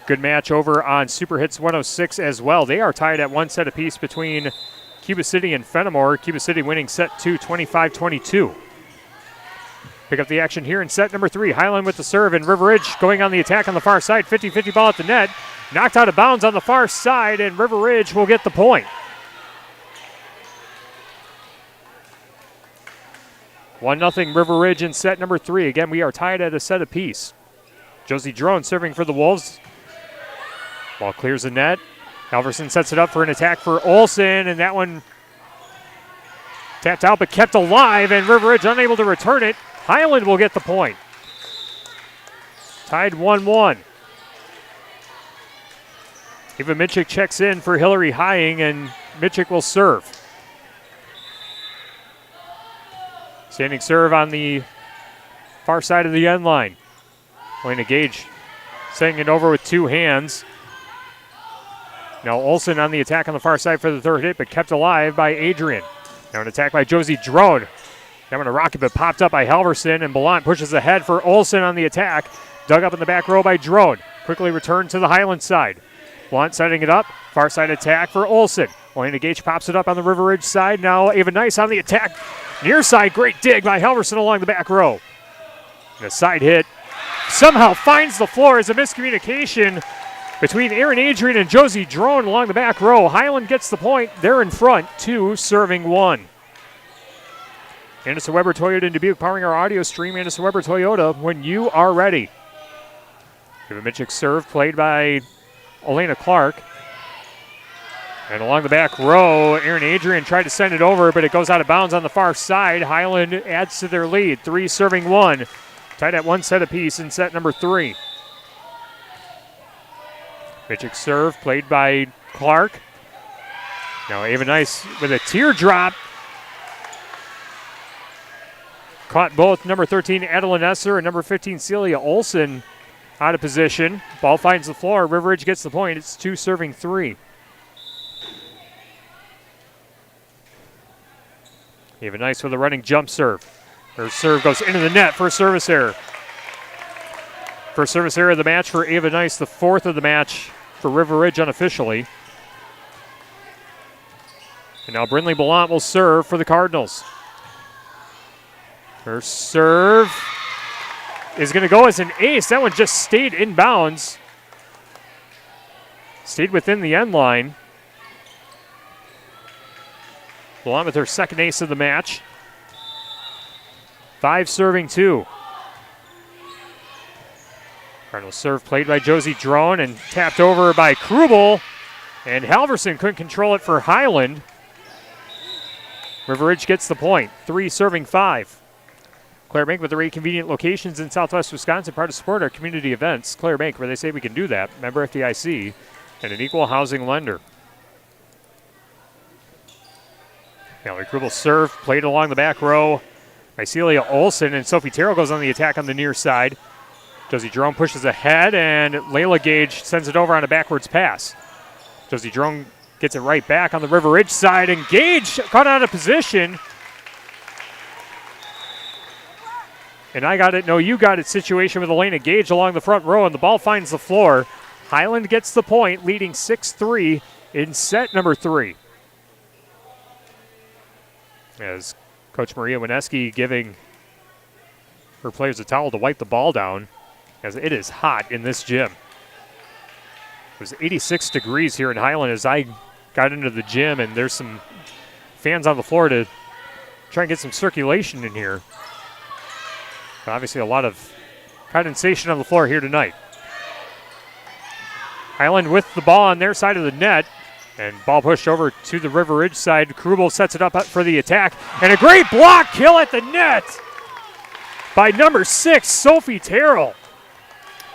good match over on Super Hits 106 as well. They are tied at 1 set apiece between Cuba City and Fenimore. Cuba City winning set 2, 25-22. Pick up the action here in set number 3. Highland with the serve and River Ridge going on the attack on the far side. 50-50 ball at the net. Knocked out of bounds on the far side, and River Ridge will get the point. 1-0 River Ridge in set number 3. Again, we are tied at a set apiece. Josie Drone serving for the Wolves. Ball clears the net. Halverson sets it up for an attack for Olsen, and that one tapped out but kept alive, and River Ridge unable to return it. Highland will get the point. Tied 1-1. Eva Mitchik checks in for Hillary Hying, and Mitchik will serve. Standing serve on the far side of the end line. Elena Gage setting it over with 2 hands. Now Olsen on the attack on the far side for the third hit, but kept alive by Adrian. Now an attack by Josie Drone. That one a rocket, but popped up by Halverson, and Ballant pushes ahead for Olsen on the attack. Dug up in the back row by Drone. Quickly returned to the Highland side. Ballant setting it up. Far side attack for Olsen. Elena Gage pops it up on the River Ridge side. Now Ava Nice on the attack. Near side, great dig by Halverson along the back row. And a side hit somehow finds the floor as a miscommunication between Aaron Adrian and Josie Drone along the back row. Highland gets the point. They're in front, 2 serving 1. Anderson Weber Toyota in Dubuque powering our audio stream. Anderson Weber Toyota, when you are ready. Eva Mitchik serve played by Elena Clark. And along the back row, Aaron Adrian tried to send it over, but it goes out of bounds on the far side. Highland adds to their lead, 3 serving 1. Tied at 1 set apiece in set number 3. Mitchik serve played by Clark. Now Ava Nice with a teardrop. Caught both number 13 Adeline Esser and number 15 Celia Olsen out of position. Ball finds the floor. River Ridge gets the point. It's 2 serving 3. Ava Nice with a running jump serve. Her serve goes into the net for a service error. First service error of the match for Ava Nice, the 4th of the match for River Ridge unofficially. And now Brindley Ballant will serve for the Cardinals. Her serve is going to go as an ace. That one just stayed inbounds. Stayed within the end line. Ballant with her second ace of the match. 5 serving 2. Cardinals serve played by Josie Drone and tapped over by Krubel. And Halverson couldn't control it for Highland. River Ridge gets the point. 3 serving 5. Claire Bank with the 8 convenient locations in Southwest Wisconsin, proud to support our community events. Claire Bank, where they say we can do that. Member FDIC and an equal housing lender. Mallory Krubel serve played along the back row by Celia Olsen, and Sophie Terrell goes on the attack on the near side. Josie Drone pushes ahead, and Layla Gage sends it over on a backwards pass. Josie Drone gets it right back on the River Ridge side, and Gage caught out of position. And I got it, no, you got it situation with Elena Gage along the front row, and the ball finds the floor. Highland gets the point, leading 6-3 in set number 3. As Coach Maria Wineski giving her players a towel to wipe the ball down, as it is hot in this gym. It was 86 degrees here in Highland as I got into the gym, and there's some fans on the floor to try and get some circulation in here. But obviously a lot of condensation on the floor here tonight. Highland with the ball on their side of the net. And ball pushed over to the River Ridge side. Krubel sets it up for the attack. And a great block kill at the net by number 6, Sophie Terrell.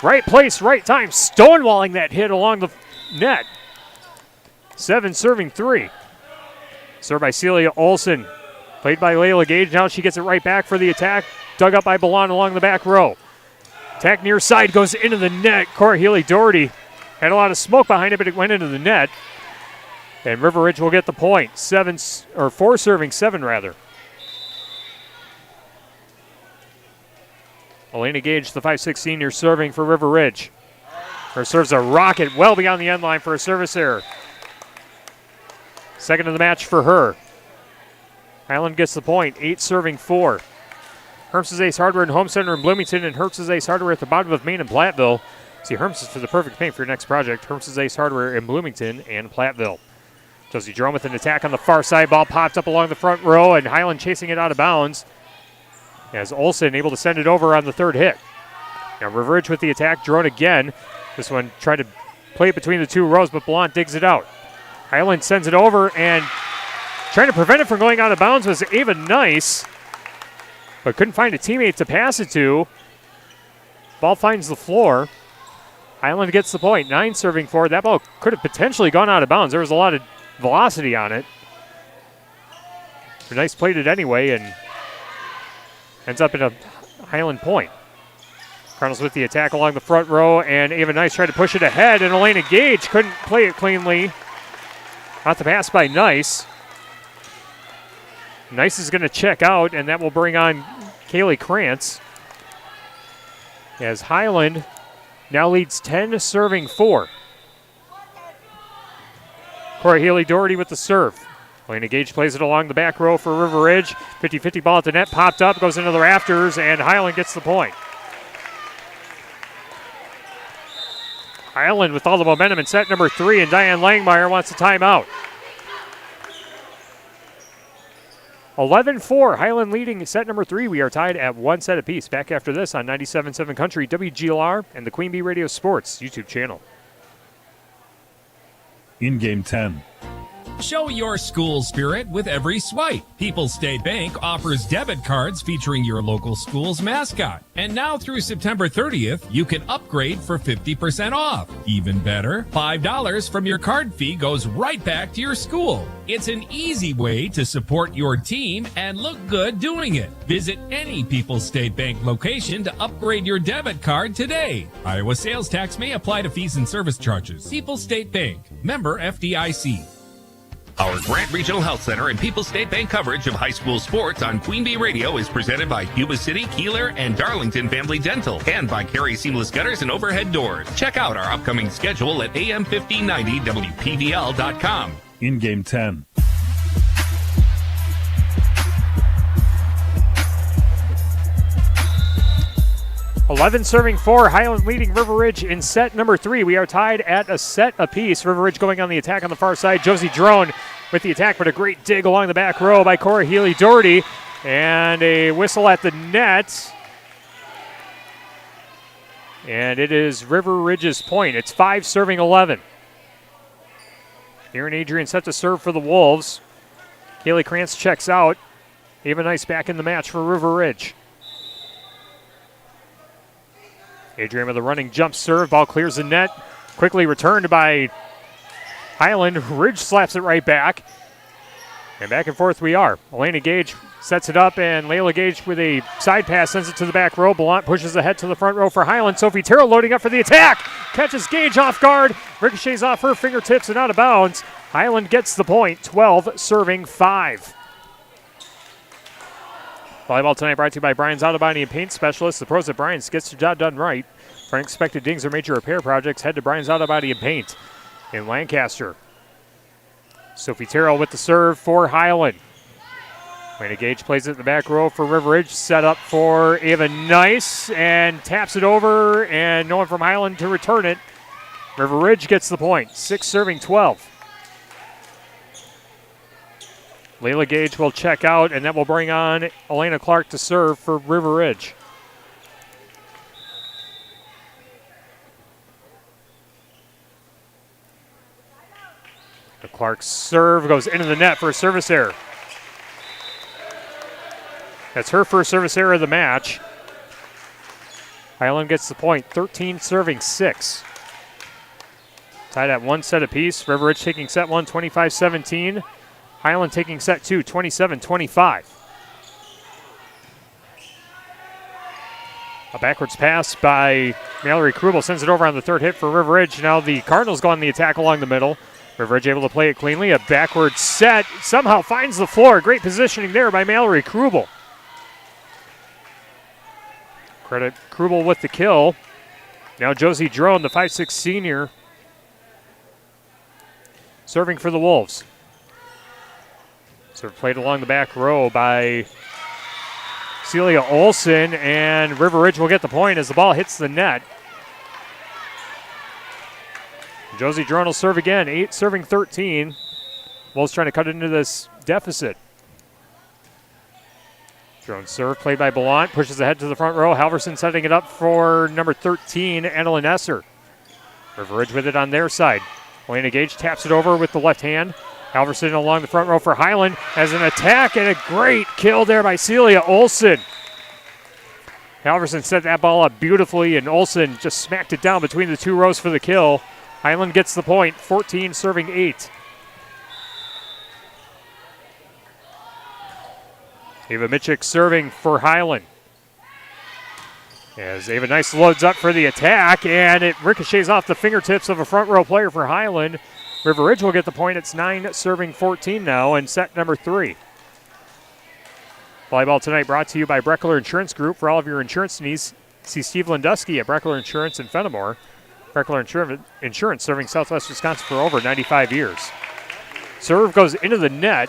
Right place, right time, stonewalling that hit along the net. 7 serving 3. Served by Celia Olsen. Played by Layla Gage. Now she gets it right back for the attack. Dug up by Ballant along the back row. Attack near side goes into the net. Cora Healy-Doherty had a lot of smoke behind it, but it went into the net. And River Ridge will get the point. 4 serving 7 rather. Elena Gage, the 5'6" senior, serving for River Ridge. Her serves a rocket well beyond the end line for a service error. Second of the match for her. Highland gets the point. 8 serving 4. Herbst's Ace Hardware and Home Center in Bloomington and Herbst's Ace Hardware at the bottom of Main and Platteville. See Herms for the perfect paint for your next project. Herms' Ace Hardware in Bloomington and Platteville. Josie Jerome with an attack on the far side. Ball popped up along the front row, and Highland chasing it out of bounds as Olsen able to send it over on the third hit. Now River Ridge with the attack. Jerome again. This one tried to play it between the two rows, but Blount digs it out. Highland sends it over, and trying to prevent it from going out of bounds was Ava Nice, but couldn't find a teammate to pass it to. Ball finds the floor. Highland gets the point. 9 serving forward. That ball could have potentially gone out of bounds. There was a lot of velocity on it. But Nice played it anyway and ends up in a Highland point. Cardinals with the attack along the front row, and Ava Nice tried to push it ahead, and Elena Gage couldn't play it cleanly. Not the pass by Nice. Nice is going to check out, and that will bring on Kaylee Krantz. As Highland now leads 10 serving 4. Corey Healy-Doherty with the serve. Elena Gage plays it along the back row for River Ridge. 50-50 ball at the net, popped up, goes into the rafters, and Highland gets the point. Highland with all the momentum in set number 3, and Diane Langmeyer wants a timeout. 11-4, Highland leading set number 3. We are tied at 1 set apiece. Back after this on 97.7 Country, WGLR, and the Queen Bee Radio Sports YouTube channel. In game 10. Show your school spirit with every swipe. People's State Bank offers debit cards featuring your local school's mascot. And now through September 30th, you can upgrade for 50% off. Even better, $5 from your card fee goes right back to your school. It's an easy way to support your team and look good doing it. Visit any People's State Bank location to upgrade your debit card today. Iowa sales tax may apply to fees and service charges. People's State Bank, member FDIC. Our Grant Regional Health Center and People's State Bank coverage of high school sports on Queen Bee Radio is presented by Cuba City, Kieler, and Darlington Family Dental, and by Carey Seamless Gutters and Overhead Doors. Check out our upcoming schedule at am1590wpvl.com. In game 10. $11 serving 4, Highland leading River Ridge in set number 3. We are tied at a set apiece. River Ridge going on the attack on the far side. Josie Drone with the attack, but a great dig along the back row by Cora Healy-Doherty. And a whistle at the net. And it is River Ridge's point. It's 5 serving 11. Aaron Adrian set to serve for the Wolves. Kaylee Krantz checks out. Ava Nice back in the match for River Ridge. Adrian with a running jump serve. Ball clears the net. Quickly returned by Highland. Ridge slaps it right back. And back and forth we are. Elena Gage sets it up, and Layla Gage with a side pass sends it to the back row. Blount pushes ahead to the front row for Highland. Sophie Terrell loading up for the attack. Catches Gage off guard. Ricochets off her fingertips and out of bounds. Highland gets the point. 12 serving 5. Volleyball tonight brought to you by Brian's Auto Body and Paint Specialists. The pros at Brian's gets the job done right. For unexpected dings or major repair projects, head to Brian's Auto Body and Paint in Lancaster. Sophie Terrell with the serve for Highland. Elena Gage plays it in the back row for River Ridge. Set up for Ava Nice and taps it over, and no one from Highland to return it. River Ridge gets the point. 6 serving 12. Layla Gage will check out, and that will bring on Elena Clark to serve for River Ridge. The Clark's serve goes into the net for a service error. That's her first service error of the match. Highland gets the point, 13 serving 6. Tied at 1 set apiece. River Ridge taking set 1, 25-17. Highland taking set 2, 27-25. A backwards pass by Mallory Krubel sends it over on the third hit for River Ridge. Now the Cardinals go on the attack along the middle. River Ridge able to play it cleanly. A backward set somehow finds the floor. Great positioning there by Mallory Krubel. Credit Krubel with the kill. Now Josie Drone, the 5'6 senior, serving for the Wolves. Serve played along the back row by Celia Olson, and River Ridge will get the point as the ball hits the net. Josie Drone will serve again, 8 serving 13. Wolves trying to cut into this deficit. Drone serve played by Ballant, pushes ahead to the front row. Halverson setting it up for number 13, Annalyn Esser. River Ridge with it on their side. Elena Gage taps it over with the left hand. Halverson along the front row for Highland as an attack, and a great kill there by Celia Olson. Halverson set that ball up beautifully, and Olson just smacked it down between the 2 rows for the kill. Highland gets the point, 14 serving 8. Ava Mitchik serving for Highland. As Ava Nice loads up for the attack, and it ricochets off the fingertips of a front row player for Highland. River Ridge will get the point. It's 9 serving 14 now, and set number 3. Volleyball tonight brought to you by Breckler Insurance Group. For all of your insurance needs, see Steve Landusky at Breckler Insurance in Fenimore. Breckler Insurance serving Southwest Wisconsin for over 95 years. Serve goes into the net.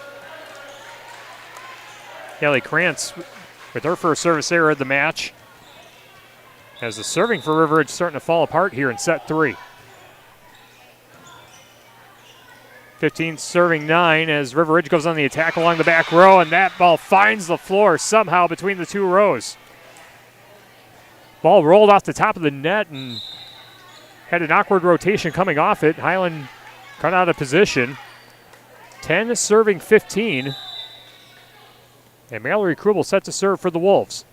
Kelly Krantz with her first service error of the match. As the serving for River Ridge starting to fall apart here in set 3. 15 serving 9 as River Ridge goes on the attack along the back row, and that ball finds the floor somehow between the 2 rows. Ball rolled off the top of the net and had an awkward rotation coming off it. Highland cut out of position. 10 serving 15. And Mallory Krubel set to serve for the Wolves.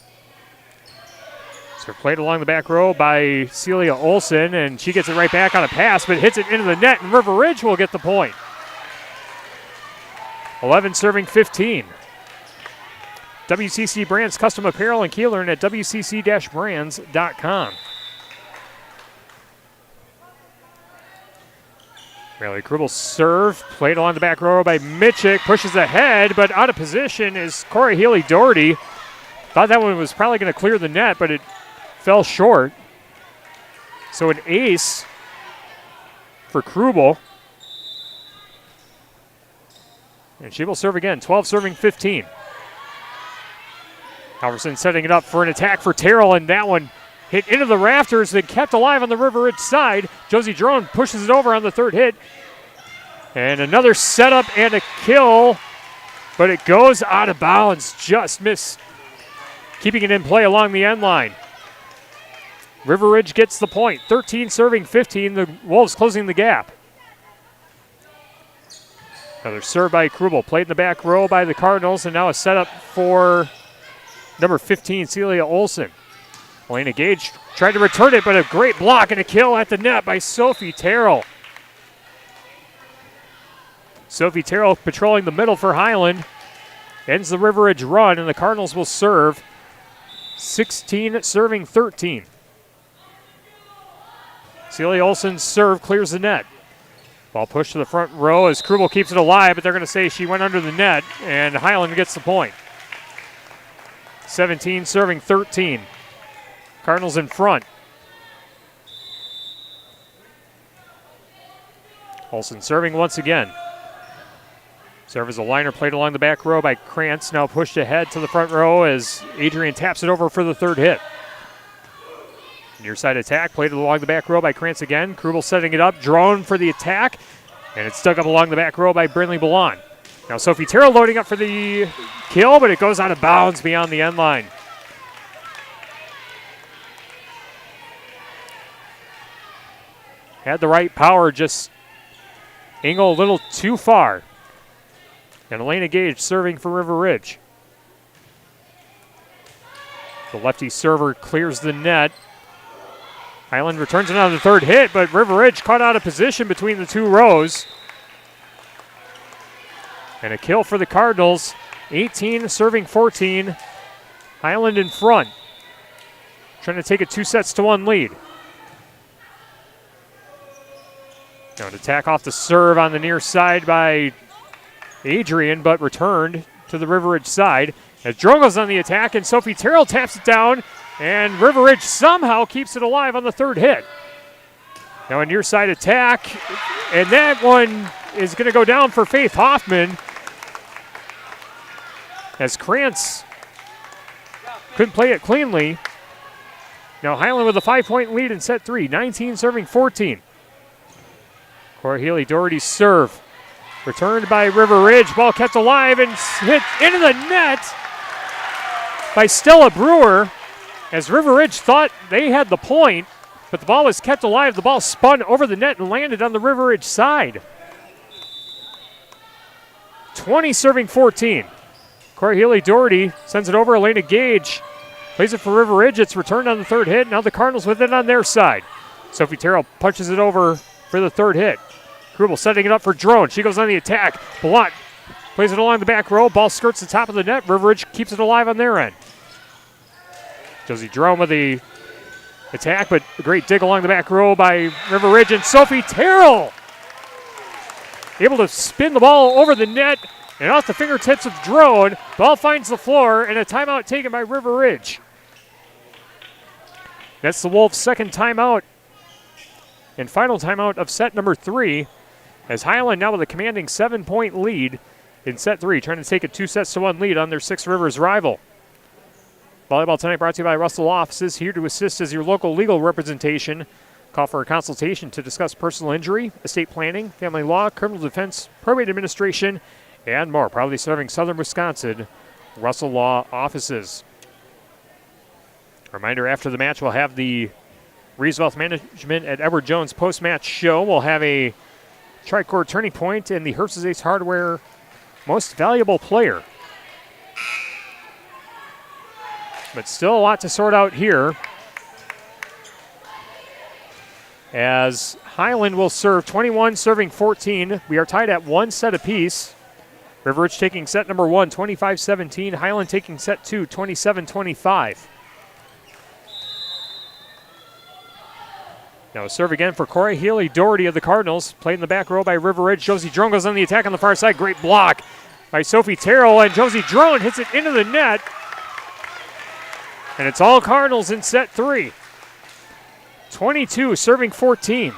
So played along the back row by Celia Olson, and she gets it right back on a pass, but hits it into the net, and River Ridge will get the point. 11 serving 15. WCC Brands Custom Apparel in Kieler and at WCC-brands.com. Mallory Krubel's serve, played along the back row by Mitchik, pushes ahead, but out of position is Corey Healy-Doherty. Thought that one was probably going to clear the net, but it fell short. So an ace for Krubel. And she will serve again, 12 serving 15. Halverson setting it up for an attack for Terrell, and that one hit into the rafters and kept alive on the River Ridge side. Josie Drone pushes it over on the 3rd hit. And another setup and a kill, but it goes out of bounds. Just missed keeping it in play along the end line. River Ridge gets the point, 13 serving 15. The Wolves closing the gap. Another serve by Krubel, played in the back row by the Cardinals, and now a setup for number 15, Celia Olson. Elena Gage tried to return it, but a great block and a kill at the net by Sophie Terrell. Sophie Terrell patrolling the middle for Highland. Ends the River Ridge run, and the Cardinals will serve 16 serving 13. Celia Olson's serve clears the net. Ball pushed to the front row as Krubel keeps it alive, but they're going to say she went under the net, and Highland gets the point. 17 serving 13. Cardinals in front. Olson serving once again. Serve as a liner played along the back row by Krantz, now pushed ahead to the front row as Adrian taps it over for the 3rd hit. Near side attack played along the back row by Krantz again. Krubel setting it up, Drone for the attack, and it's dug up along the back row by Brinley Ballant. Now Sophie Terrell loading up for the kill, but it goes out of bounds beyond the end line. Had the right power, just angle a little too far. And Elena Gage serving for River Ridge. The lefty server clears the net. Highland returns it on the 3rd hit, but River Ridge caught out of position between the 2 rows. And a kill for the Cardinals. 18 serving 14. Highland in front. Trying to take a 2-1 lead. Now an attack off the serve on the near side by Adrian, but returned to the River Ridge side. As Drone goes on the attack, and Sophie Terrell taps it down, and River Ridge somehow keeps it alive on the 3rd hit. Now a near side attack, and that one is going to go down for Faith Hoffman. As Krantz couldn't play it cleanly. Now Highland with a 5-point lead in set 3, 19 serving 14. Corey Healy-Doherty's serve. Returned by River Ridge. Ball kept alive and hit into the net by Stella Brewer. As River Ridge thought they had the point, but the ball was kept alive. The ball spun over the net and landed on the River Ridge side. 20 serving 14. Corey Healy-Doherty sends it over. Elena Gage plays it for River Ridge. It's returned on the third hit. Now the Cardinals with it on their side. Sophie Terrell punches it over for the third hit. Krubel setting it up for Drone. She goes on the attack. Blunt plays it along the back row. Ball skirts the top of the net. River Ridge keeps it alive on their end. Josie Drone with the attack, but a great dig along the back row by River Ridge. And Sophie Terrell able to spin the ball over the net and off the fingertips of Drone. Ball finds the floor, and a timeout taken by River Ridge. That's the Wolves' second timeout and final timeout of set number 3, as Highland now with a commanding 7-point lead in set 3, trying to take a 2-1 lead on their Six Rivers rival. Volleyball tonight brought to you by Russell Law Offices, here to assist as your local legal representation. Call for a consultation to discuss personal injury, estate planning, family law, criminal defense, probate administration, and more. Proudly serving Southern Wisconsin, Russell Law Offices. Reminder, after the match, we'll have the Reeves Wealth Management at Edward Jones post-match show. We'll have a Tricor Turning Point and the Herbst's Ace Hardware Most Valuable Player. But still a lot to sort out here, as Highland will serve 21, serving 14. We are tied at 1 set apiece. River Ridge taking set number 1, 25-17. Highland taking set 2, 27-25. Now a serve again for Corey Healy-Doherty of the Cardinals. Played in the back row by River Ridge. Josie Drone goes on the attack on the far side. Great block by Sophie Terrell, and Josie Drone hits it into the net. And it's all Cardinals in set 3. 22 serving 14.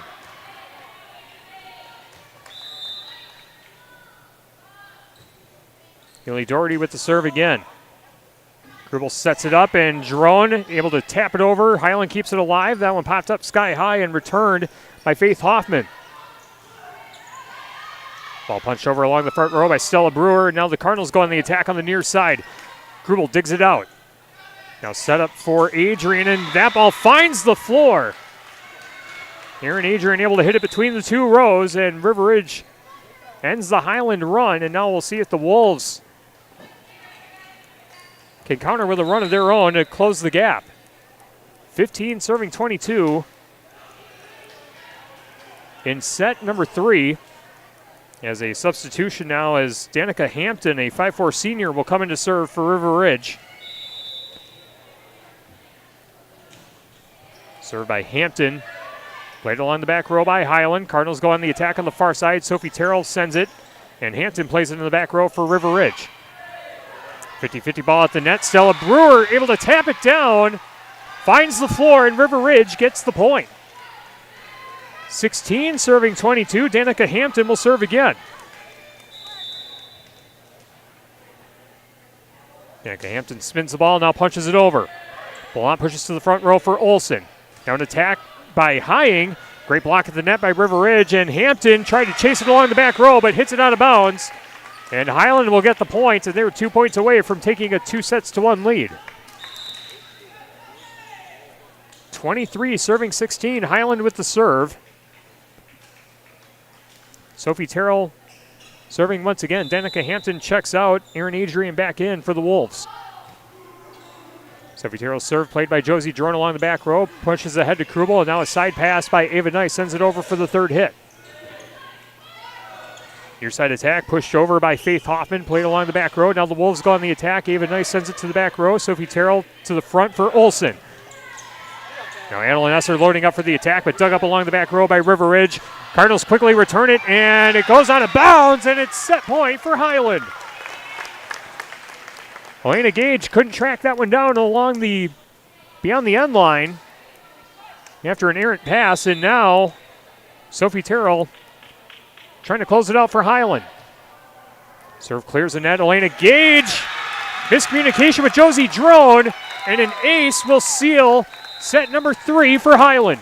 Healy-Doherty with the serve again. Grubel sets it up, and Drone able to tap it over. Highland keeps it alive. That one popped up sky high and returned by Faith Hoffman. Ball punched over along the front row by Stella Brewer. Now the Cardinals go on the attack on the near side. Grubel digs it out. Now set up for Adrian, and that ball finds the floor. Aaron Adrian able to hit it between the two rows, and River Ridge ends the Highland run, and now we'll see if the Wolves can counter with a run of their own to close the gap. 15 serving 22 in set number 3. As a substitution now, as Danica Hampton, a 5'4 senior, will come in to serve for River Ridge. Served by Hampton. Played along the back row by Highland. Cardinals go on the attack on the far side. Sophie Terrell sends it, and Hampton plays it in the back row for River Ridge. 50-50 ball at the net. Stella Brewer able to tap it down. Finds the floor, and River Ridge gets the point. 16 serving 22. Danica Hampton will serve again. Danica Hampton spins the ball, now punches it over. Ballon pushes to the front row for Olsen. Now an attack by Hying. Great block at the net by River Ridge, and Hampton tried to chase it along the back row, but hits it out of bounds. And Highland will get the point, and they were 2 points away from taking a 2-1 lead. 23 serving 16. Highland with the serve. Sophie Terrell serving once again. Danica Hampton checks out. Aaron Adrian back in for the Wolves. Sophie Terrell's serve played by Josie Drone along the back row. Pushes ahead to Krubel, and now a side pass by Ava Nice sends it over for the third hit. Near side attack pushed over by Faith Hoffman. Played along the back row. Now the Wolves go on the attack. Ava Nice sends it to the back row. Sophie Terrell to the front for Olsen. Now Annalyn Esser loading up for the attack, but dug up along the back row by River Ridge. Cardinals quickly return it, and it goes out of bounds, and it's set point for Highland. Elena Gage couldn't track that one down along the beyond the end line after an errant pass, and now Sophie Terrell trying to close it out for Highland. Serve clears the net. Elena Gage, miscommunication with Josie Drone, and an ace will seal set number 3 for Highland.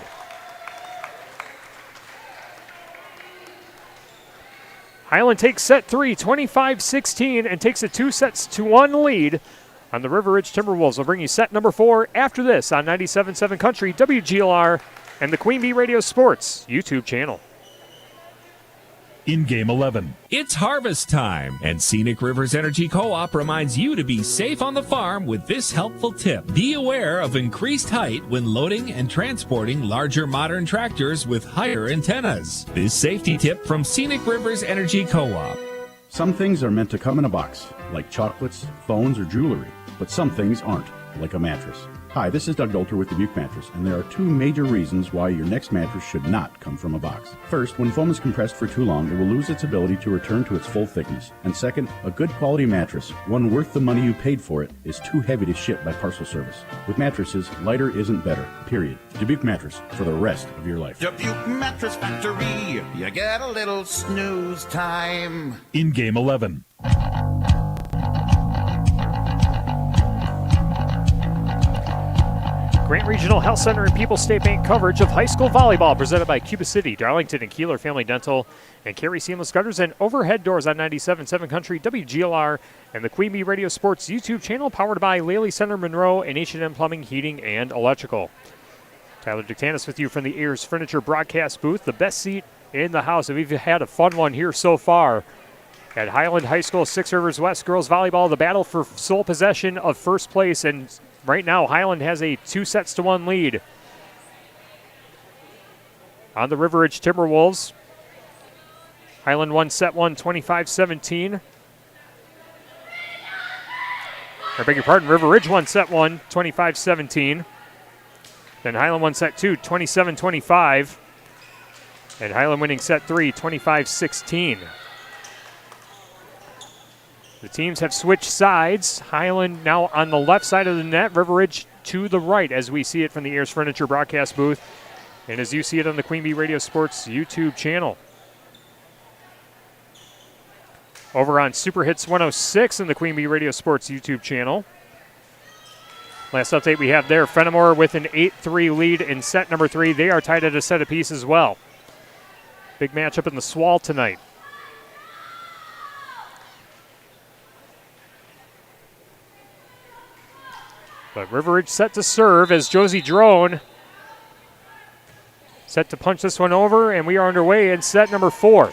Highland takes set 3, 25-16, and takes a 2-1 lead on the River Ridge Timberwolves. We'll bring you set number 4 after this on 97.7 Country, WGLR, and the Queen Bee Radio Sports YouTube channel. In Game 11. It's harvest time, and Scenic Rivers Energy Co-op reminds you to be safe on the farm with this helpful tip. Be aware of increased height when loading and transporting larger modern tractors with higher antennas. This safety tip from Scenic Rivers Energy Co-op. Some things are meant to come in a box, like chocolates, phones, or jewelry, but some things aren't, like a mattress. Hi, this is Doug Dolter with Dubuque Mattress, and there are 2 major reasons why your next mattress should not come from a box. First, when foam is compressed for too long, it will lose its ability to return to its full thickness. And second, a good quality mattress, one worth the money you paid for it, is too heavy to ship by parcel service. With mattresses, lighter isn't better, period. Dubuque Mattress, for the rest of your life. Dubuque Mattress Factory, you get a little snooze time. In Game 11. Grant Regional Health Center and People's State Bank coverage of high school volleyball presented by Cuba City, Darlington, and Kieler Family Dental, and Carey Seamless Gutters and Overhead Doors on 97.7 Country, WGLR, and the Queen Bee Radio Sports YouTube channel powered by Laley Center Monroe and H&M Plumbing, Heating, and Electrical. Tyler Dictanis with you from the Ayers Furniture broadcast booth, the best seat in the house. And we've had a fun one here so far at Highland High School, 6 Rivers West girls volleyball, the battle for sole possession of first place, and right now, Highland has a 2-1 lead on the River Ridge Timberwolves. Highland won set 1, 25-17. I beg your pardon, River Ridge won set 1, 25-17. Then Highland won set 2, 27-25. And Highland winning set 3, 25-16. The teams have switched sides. Highland now on the left side of the net. River Ridge to the right as we see it from the Ayers Furniture broadcast booth. And as you see it on the Queen Bee Radio Sports YouTube channel. Over on Super Hits 106 in the Queen Bee Radio Sports YouTube channel. Last update we have there, Fenimore with an 8-3 lead in set number 3. They are tied at a set apiece as well. Big matchup in the Swall tonight. But River Ridge set to serve as Josie Drone set to punch this one over, and we are underway in set number 4.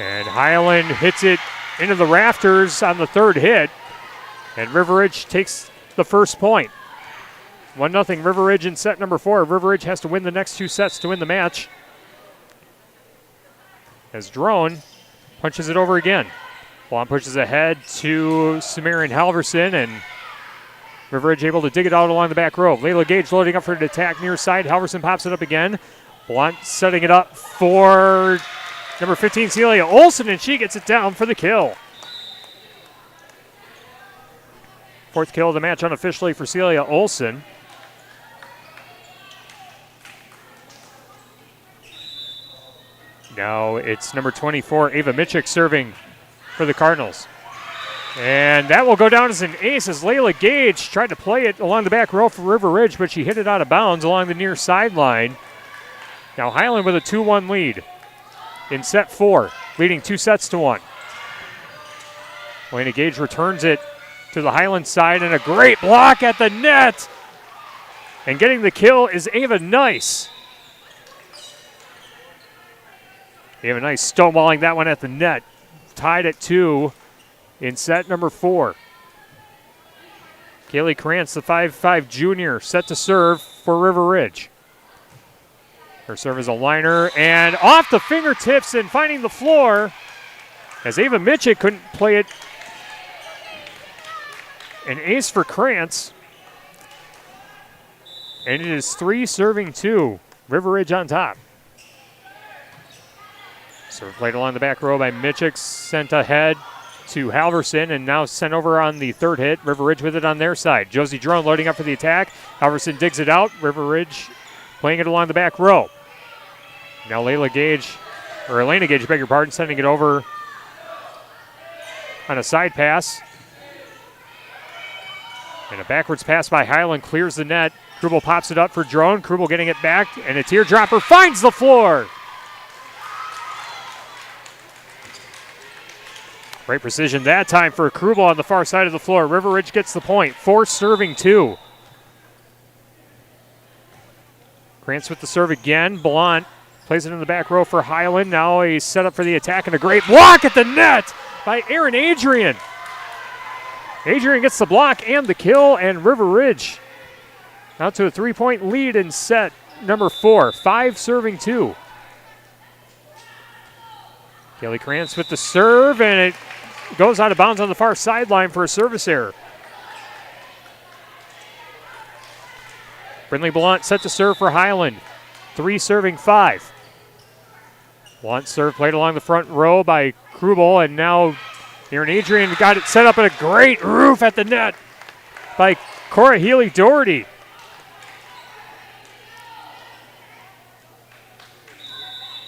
And Highland hits it into the rafters on the third hit, and River Ridge takes the first point. 1-0 River Ridge in set number 4. River Ridge has to win the next 2 sets to win the match. As Drone punches it over again. Blom pushes ahead to Samarian Halverson, and River Ridge able to dig it out along the back row. Layla Gage loading up for an attack near side. Halverson pops it up again. Blunt setting it up for number 15, Celia Olson, and she gets it down for the kill. 4th kill of the match unofficially for Celia Olson. Now it's number 24, Ava Mitchik, serving for the Cardinals. And that will go down as an ace as Layla Gage tried to play it along the back row for River Ridge, but she hit it out of bounds along the near sideline. Now Highland with a 2-1 lead in set 4, leading 2-1. Layla Gage returns it to the Highland side, and a great block at the net. And getting the kill is Ava Nice. Ava Nice stonewalling that one at the net. Tied at 2. In set number 4. Kaylee Krantz, the 5'5 junior, set to serve for River Ridge. Her serve is a liner, and off the fingertips and finding the floor as Ava Mitchell couldn't play it. An ace for Krantz. And it is 3 serving 2. River Ridge on top. Serve played along the back row by Mitchell, sent ahead to Halverson, and now sent over on the third hit. River Ridge with it on their side. Josie Drone loading up for the attack. Halverson digs it out. River Ridge playing it along the back row. Now Elena Gage, beg your pardon, sending it over on a side pass. And a backwards pass by Highland clears the net. Krubel pops it up for Drone. Krubel getting it back, and a teardropper finds the floor. Great precision that time for Krubel on the far side of the floor. River Ridge gets the point. 4 serving 2. Krantz with the serve again. Blount plays it in the back row for Highland. Now a setup for the attack and a great block at the net by Aaron Adrian. Adrian gets the block and the kill, and River Ridge out to a 3-point lead in set number 4. 5 serving 2. Kelly Krantz with the serve, and it goes out of bounds on the far sideline for a service error. Brindley Blount set to serve for Highland. 3 serving 5. Blount serve played along the front row by Krubel, and now Aaron Adrian got it set up at a great roof at the net by Cora Healy-Doherty.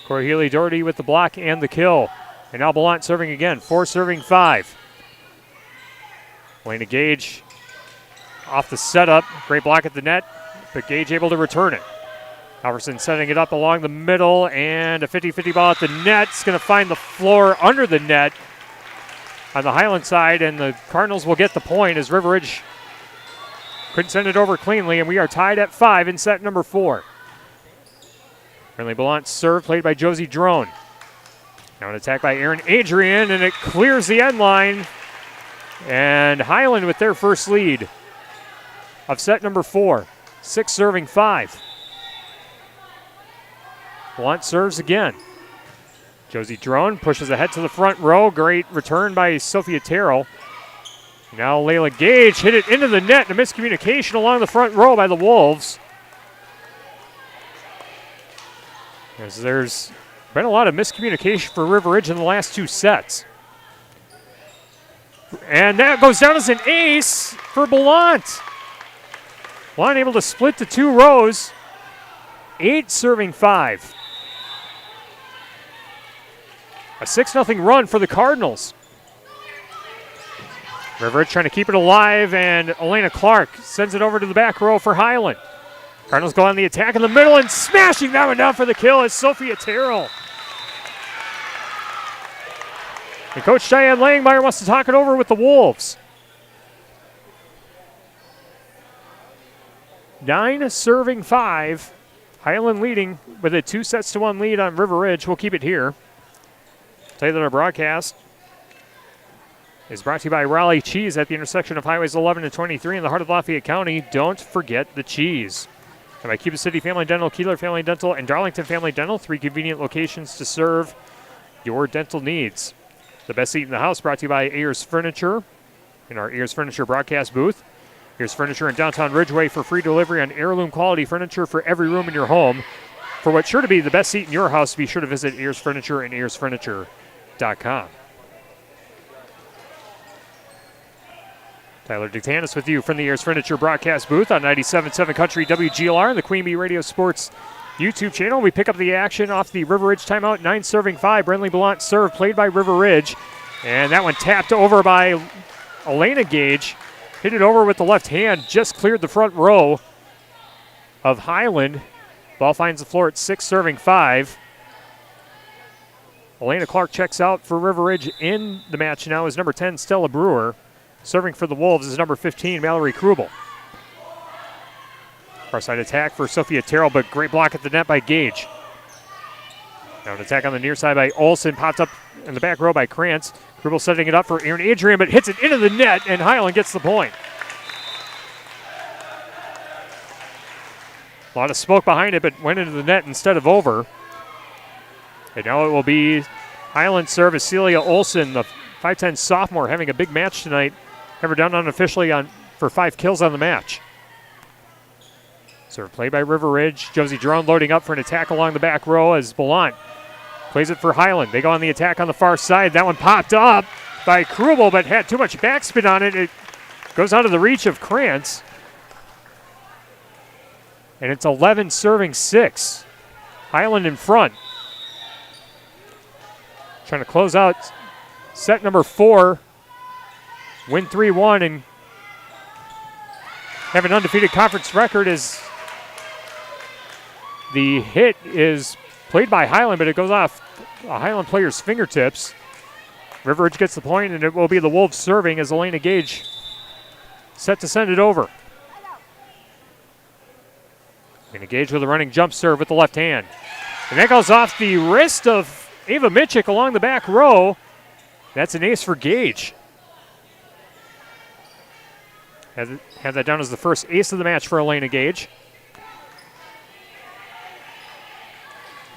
Cora Healy-Doherty with the block and the kill. And now Blount serving again, 4 serving 5. Elena Gage off the setup. Great block at the net, but Gage able to return it. Halverson setting it up along the middle, and a 50-50 ball at the net. It's going to find the floor under the net on the Highland side, and the Cardinals will get the point as River Ridge couldn't send it over cleanly, and we are tied at 5 in set number 4. Brindley Blount's serve played by Josie Drone. Now an attack by Aaron Adrian, and it clears the end line. And Highland with their first lead of set number 4. 6 serving 5. Blount serves again. Josie Drone pushes ahead to the front row. Great return by Sophia Terrell. Now Layla Gage hit it into the net. A miscommunication along the front row by the Wolves. As there's been a lot of miscommunication for River Ridge in the last 2 sets. And that goes down as an ace for Blount. Blount able to split the 2 rows. 8 serving 5. A 6-0 run for the Cardinals. River Ridge trying to keep it alive, and Elena Clark sends it over to the back row for Highland. Cardinals go on the attack in the middle, and smashing that one down for the kill is Sophia Terrell. And Coach Diane Langmeyer wants to talk it over with the Wolves. 9 serving 5. Highland leading with a 2-1 lead on River Ridge. We'll keep it here. Tell you that our broadcast is brought to you by Raleigh Cheese at the intersection of Highways 11 and 23 in the heart of Lafayette County. Don't forget the cheese. And by Cuba City Family Dental, Kieler Family Dental, and Darlington Family Dental, 3 convenient locations to serve your dental needs. The best seat in the house brought to you by Ayers Furniture in our Ayers Furniture broadcast booth. Ayers Furniture in downtown Ridgeway for free delivery on heirloom quality furniture for every room in your home. For what's sure to be the best seat in your house, be sure to visit Ayers Furniture and ayersfurniture.com. Tyler Dictanis with you from the Ayers Furniture broadcast booth on 97.7 Country WGLR and the Queen Bee Radio Sports YouTube channel. We pick up the action off the River Ridge timeout. 9 serving 5. Brindley Blount serve played by River Ridge. And that one tapped over by Elena Gage. Hit it over with the left hand. Just cleared the front row of Highland. Ball finds the floor at 6 serving 5. Elena Clark checks out for River Ridge in the match now is number 10, Stella Brewer. Serving for the Wolves is number 15, Mallory Krubel. Far side attack for Sophia Terrell, but great block at the net by Gage. Now an attack on the near side by Olsen, popped up in the back row by Krantz. Krubel setting it up for Aaron Adrian, but hits it into the net, and Highland gets the point. A lot of smoke behind it, but went into the net instead of over. And now it will be Highland serve as Celia Olsen, the 5'10 sophomore, having a big match tonight. Ever done unofficially for 5 kills on the match. Serve played by River Ridge. Josie Drone loading up for an attack along the back row as Blount plays it for Highland. They go on the attack on the far side. That one popped up by Krubel, but had too much backspin on it. It goes out of the reach of Krantz. And it's 11 serving 6. Highland in front. Trying to close out set number 4. Win 3-1 and have an undefeated conference record as the hit is played by Highland, but it goes off a Highland player's fingertips. River Ridge gets the point, and it will be the Wolves serving as Elena Gage set to send it over. Elena Gage with a running jump serve with the left hand. And that goes off the wrist of Ava Mitchell along the back row. That's an ace for Gage. Had that down as the first ace of the match for Elena Gage.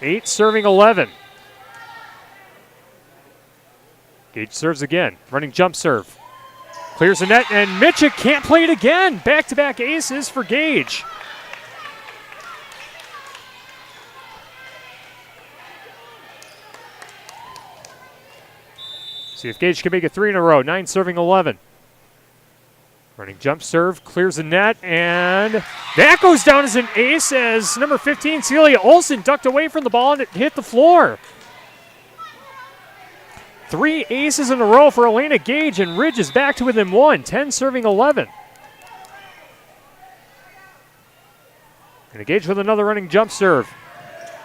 8 serving 11. Gage serves again. Running jump serve. Clears the net, and Mitchell can't play it again. Back-to-back aces for Gage. See if Gage can make it 3 in a row. 9 serving 11. Running jump serve, clears the net, and that goes down as an ace as number 15, Celia Olsen, ducked away from the ball and it hit the floor. 3 aces in a row for Elena Gage, and Ridge is back to within 1, 10 serving 11. And Gage with another running jump serve.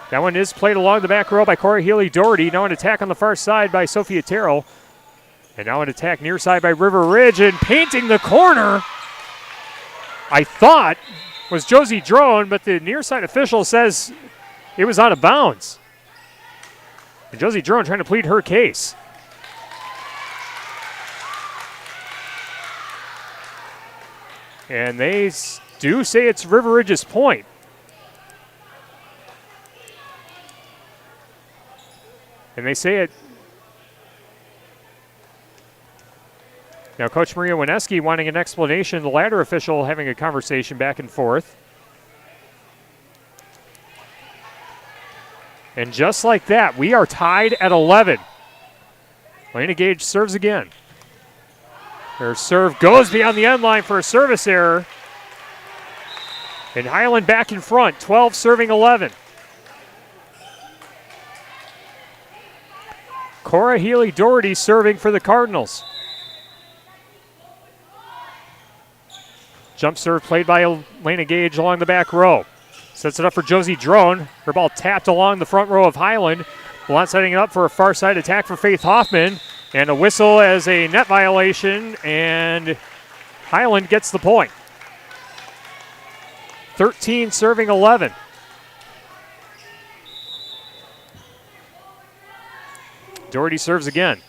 That one is played along the back row by Corey Healy-Doherty. Now an attack on the far side by Sophia Terrell. And now an attack near side by River Ridge, and painting the corner, I thought, was Josie Drone, but the near side official says it was out of bounds. And Josie Drone trying to plead her case. And they do say it's River Ridge's point. And they say it. Now, Coach Maria Wineski wanting an explanation. The ladder official having a conversation back and forth. And just like that, we are tied at 11. Elena Gage serves again. Her serve goes beyond the end line for a service error. And Highland back in front, 12 serving 11. Cora Healy-Doherty serving for the Cardinals. Jump serve played by Elena Gage along the back row. Sets it up for Josie Drone. Her ball tapped along the front row of Highland. Blunt setting it up for a far side attack for Faith Hoffman. And a whistle as a net violation, and Highland gets the point. 13 serving 11. Doherty serves again.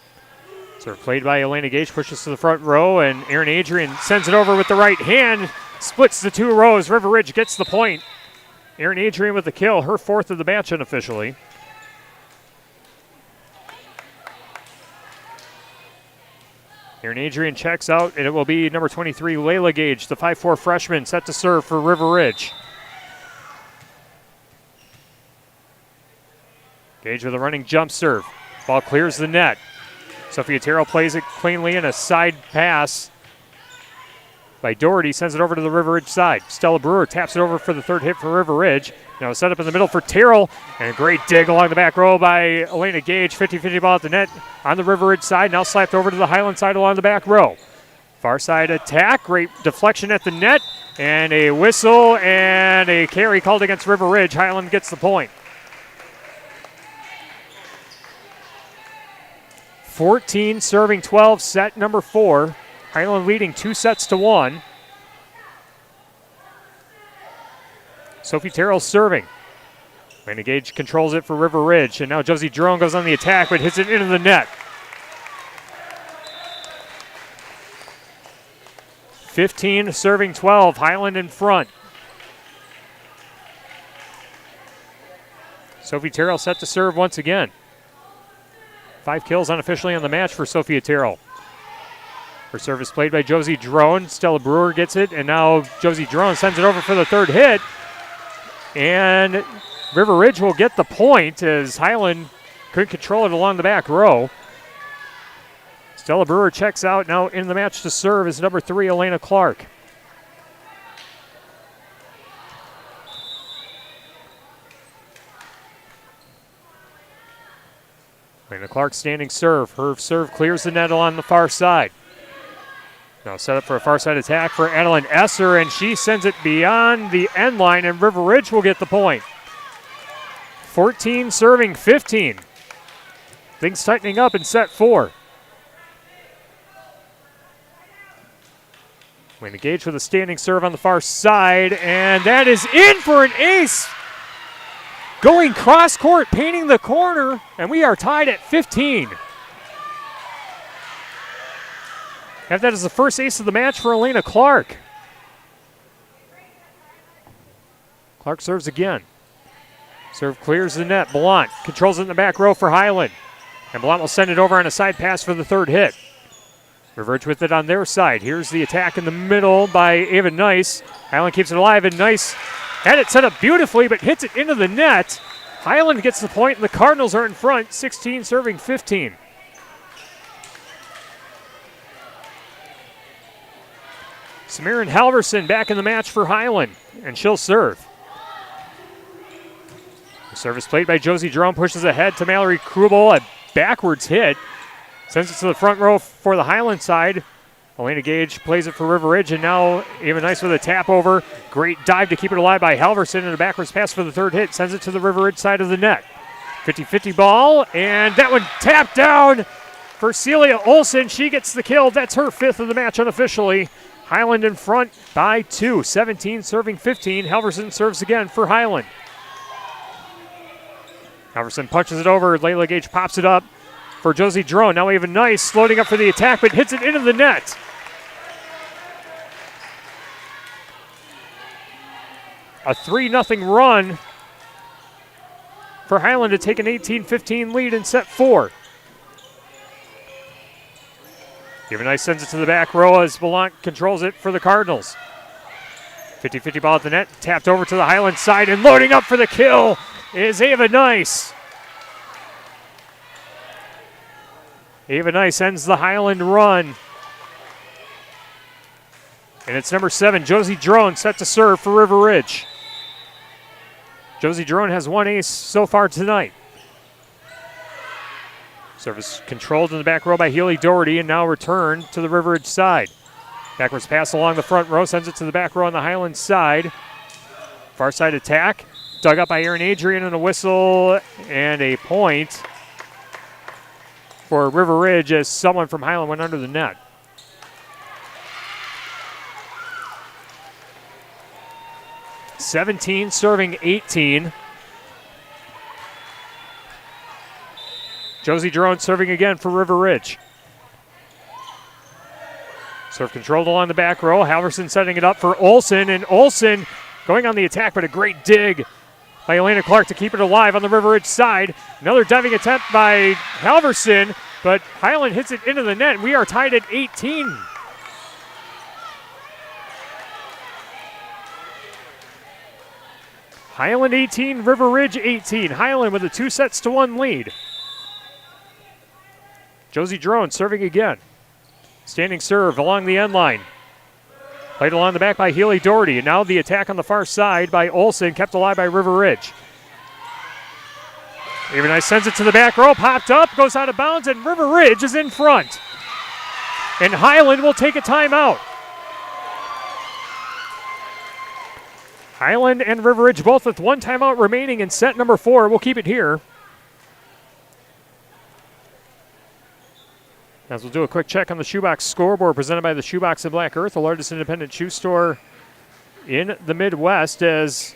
Serve played by Elena Gage, pushes to the front row, and Erin Adrian sends it over with the right hand. Splits the 2 rows. River Ridge gets the point. Erin Adrian with the kill, her 4th of the match unofficially. Erin Adrian checks out, and it will be number 23, Layla Gage, the 5'4 freshman, set to serve for River Ridge. Gage with a running jump serve. Ball clears the net. Sophia Terrell plays it cleanly in a side pass by Doherty, sends it over to the River Ridge side. Stella Brewer taps it over for the 3rd hit for River Ridge. Now set up in the middle for Terrell, and a great dig along the back row by Elena Gage. 50-50 ball at the net on the River Ridge side. Now slapped over to the Highland side along the back row. Far side attack, great deflection at the net, and a whistle and a carry called against River Ridge. Highland gets the point. 14 serving 12, set number 4. Highland leading 2-1. Sophie Terrell serving. Elena Gage controls it for River Ridge, and now Josie Drone goes on the attack, but hits it into the net. 15 serving 12, Highland in front. Sophie Terrell set to serve once again. 5 kills unofficially on the match for Sophia Terrell. Her service played by Josie Drone. Stella Brewer gets it, and now Josie Drone sends it over for the 3rd hit. And River Ridge will get the point as Highland couldn't control it along the back row. Stella Brewer checks out. Now in the match to serve is number 3, Elena Clark. Elena Clark standing serve. Her serve clears the net along the far side. Now set up for a far side attack for Adeline Esser, and she sends it beyond the end line, and River Ridge will get the point. 14 serving 15. Things tightening up in set 4. Elena Gage with a standing serve on the far side, and that is in for an ace. Going cross court, painting the corner, and we are tied at 15. And that is the first ace of the match for Elena Clark. Clark serves again. Serve clears the net. Blount controls it in the back row for Highland. And Blount will send it over on a side pass for the third hit. Riveridge with it on their side. Here's the attack in the middle by Ava Nice. Highland keeps it alive, and Nice had it set up beautifully, but hits it into the net. Highland gets the point, and the Cardinals are in front, 16 serving 15. Samiran Halverson back in the match for Highland, and she'll serve. The service played by Josie Jerome pushes ahead to Mallory Krubel. A backwards hit. Sends it to the front row for the Highland side. Elena Gage plays it for River Ridge, and now Ava Nice with a tap over. Great dive to keep it alive by Halverson, and a backwards pass for the third hit. Sends it to the River Ridge side of the net. 50-50 ball, and that one tapped down for Celia Olson. She gets the kill. That's her fifth of the match unofficially. Highland in front by 2. 17 serving 15. Halverson serves again for Highland. Halverson punches it over. Layla Gage pops it up for Josie Drone. Now we have a Nice loading up for the attack, but hits it into the net. A 3-0 run for Highland to take an 18-15 lead in set 4. Ava Nice sends it to the back row as Blount controls it for the Cardinals. 50-50 ball at the net, tapped over to the Highland side, and loading up for the kill is Ava Nice. Ava Nice ends the Highland run. And it's number 7, Josie Drone, set to serve for River Ridge. Josie Drone has one ace so far tonight. Service controlled in the back row by Healy Doherty, and now returned to the River Ridge side. Backwards pass along the front row, sends it to the back row on the Highland side. Far side attack, dug up by Aaron Adrian, and a whistle and a point for River Ridge as someone from Highland went under the net. (17) serving 18. Josie Drone serving again for River Ridge. Serve controlled along the back row. Halverson setting it up for Olson, and Olson going on the attack, but a great dig by Elena Clark to keep it alive on the River Ridge side. Another diving attempt by Halverson, but Highland hits it into the net. We are tied at 18. Highland 18, River Ridge 18. Highland with a 2-1 lead. Josie Drone serving again. Standing serve along the end line. Played along the back by Healy Doherty, and now the attack on the far side by Olson, kept alive by River Ridge. Ava Nice sends it to the back row, popped up, goes out of bounds, and River Ridge is in front. And Highland will take a timeout. Highland and River Ridge both with one timeout remaining in set number 4. We'll keep it here. As we'll do a quick check on the Shoebox scoreboard presented by the Shoebox in Black Earth, the largest independent shoe store in the Midwest, as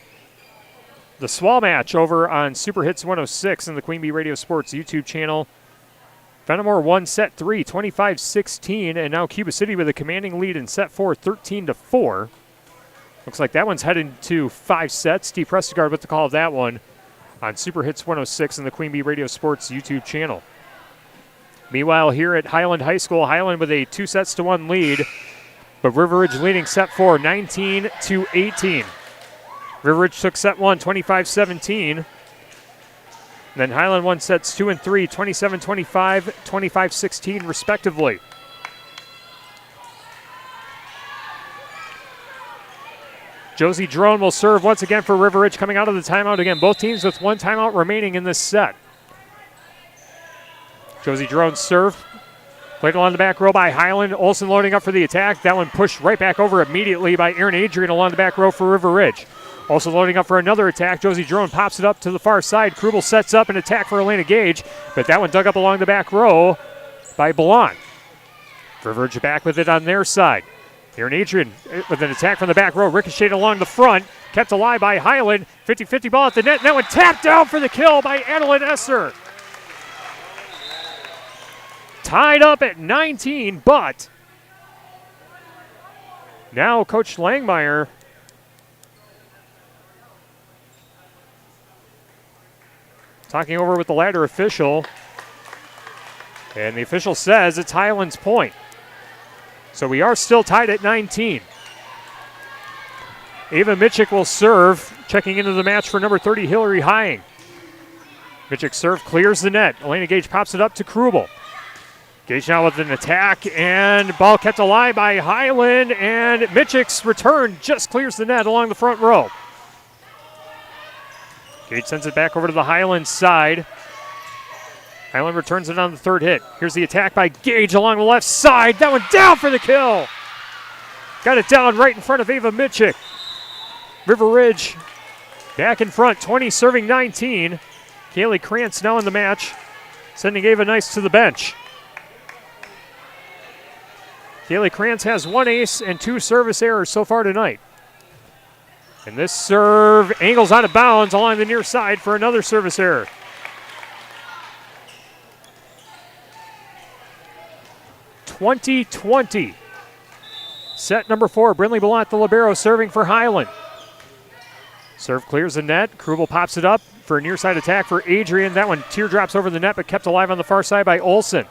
the Swall match over on Super Hits 106 and the Queen Bee Radio Sports YouTube channel. Fenimore won set 3, 25-16, and now Cuba City with a commanding lead in set 4, 13-4. Looks like that one's headed to 5 sets. Steve Prestegard with the call of that one on Super Hits 106 and the Queen Bee Radio Sports YouTube channel. Meanwhile, here at Highland High School, Highland with a 2-1 lead, but River Ridge leading set 4, 19-18. River Ridge took set 1, 25-17. Then Highland won sets 2 and 3, 27-25, 25-16, respectively. Josie Drone will serve once again for River Ridge coming out of the timeout again. Both teams with one timeout remaining in this set. Josie Drone serve. Played along the back row by Highland. Olson loading up for the attack. That one pushed right back over immediately by Aaron Adrian along the back row for River Ridge. Also loading up for another attack. Josie Drone pops it up to the far side. Krubel sets up an attack for Elena Gage, but that one dug up along the back row by Blount. River Ridge back with it on their side. Here in Adrian with an attack from the back row, ricocheted along the front, kept alive by Highland. 50-50 ball at the net, and that one tapped down for the kill by Adeline Esser. Tied up at 19, but now Coach Langmeyer talking over with the ladder official, and the official says it's Highland's point. So we are still tied at 19. Ava Mitchik will serve, checking into the match for number 30, Hillary Hying. Mitchik serve clears the net. Elena Gage pops it up to Krubel. Gage now with an attack, and ball kept alive by Highland, and Mitchik's return just clears the net along the front row. Gage sends it back over to the Highland side. Highland returns it on the third hit. Here's the attack by Gage along the left side. That one down for the kill. Got it down right in front of Ava Mitchik. River Ridge back in front, 20 serving 19. Kaylee Krantz now in the match, sending Ava Nice to the bench. Kaylee Krantz has 1 ace and 2 service errors so far tonight. And this serve angles out of bounds along the near side for another service error. 20-20. Set number 4, Brindley Ballant, the libero, serving for Highland. Serve clears the net. Krubel pops it up for a near side attack for Adrian. That one teardrops over the net, but kept alive on the far side by Olsen.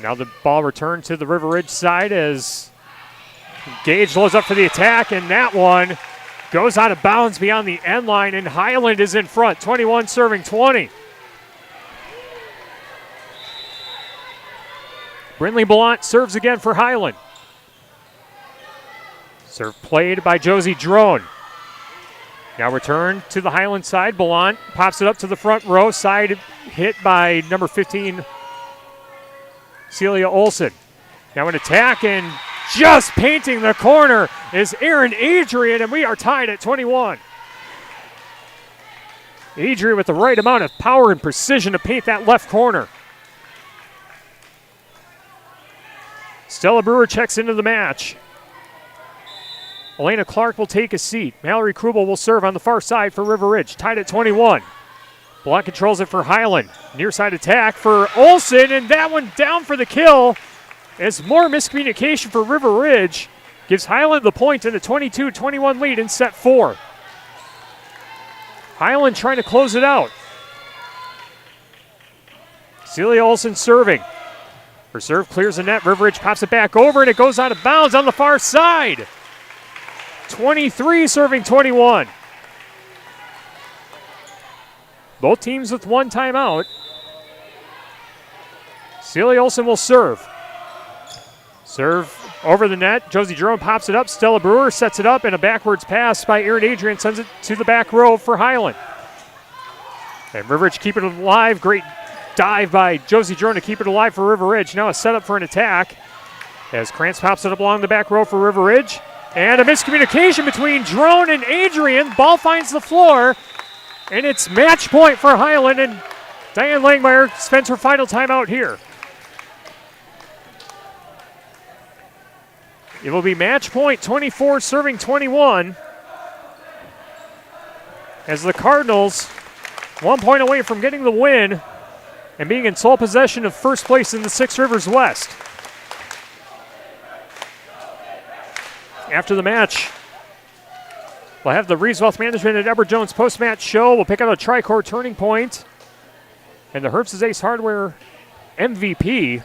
Now the ball returned to the River Ridge side as Gage loads up for the attack, and that one goes out of bounds beyond the end line, and Highland is in front, 21 serving 20. Brindley Ballant serves again for Highland. Serve played by Josie Drone. Now return to the Highland side. Ballant pops it up to the front row. Side hit by number 15, Celia Olsen. Now an attack, and just painting the corner is Erin Adrian, and we are tied at 21. Adrian with the right amount of power and precision to paint that left corner. Stella Brewer checks into the match. Elena Clark will take a seat. Mallory Krubel will serve on the far side for River Ridge, tied at 21. Ballant controls it for Highland. Near side attack for Olsen, and that one down for the kill. As more miscommunication for River Ridge gives Highland the point in a 22-21 lead in set 4. Highland trying to close it out. Celia Olsen serving. Her serve clears the net. River Ridge pops it back over, and it goes out of bounds on the far side. 23 serving 21. Both teams with 1 timeout. Celia Olsen will serve. Serve over the net. Josie Jerome pops it up. Stella Brewer sets it up, and a backwards pass by Erin Adrian sends it to the back row for Highland. And River Ridge keep it alive. Great dive by Josie Jerome to keep it alive for River Ridge. Now a setup for an attack as Krantz pops it up along the back row for River Ridge. And a miscommunication between Drone and Adrian. Ball finds the floor, and it's match point for Highland, and Diane Langmeyer spends her final timeout here. It will be match point, 24 serving 21, as the Cardinals 1 point away from getting the win and being in sole possession of first place in the Six Rivers West. After the match, we'll have the Reeves Wealth Management and Edward Jones post-match show. We'll pick out a Tricor Turning Point and the Herbst's Ace Hardware MVP.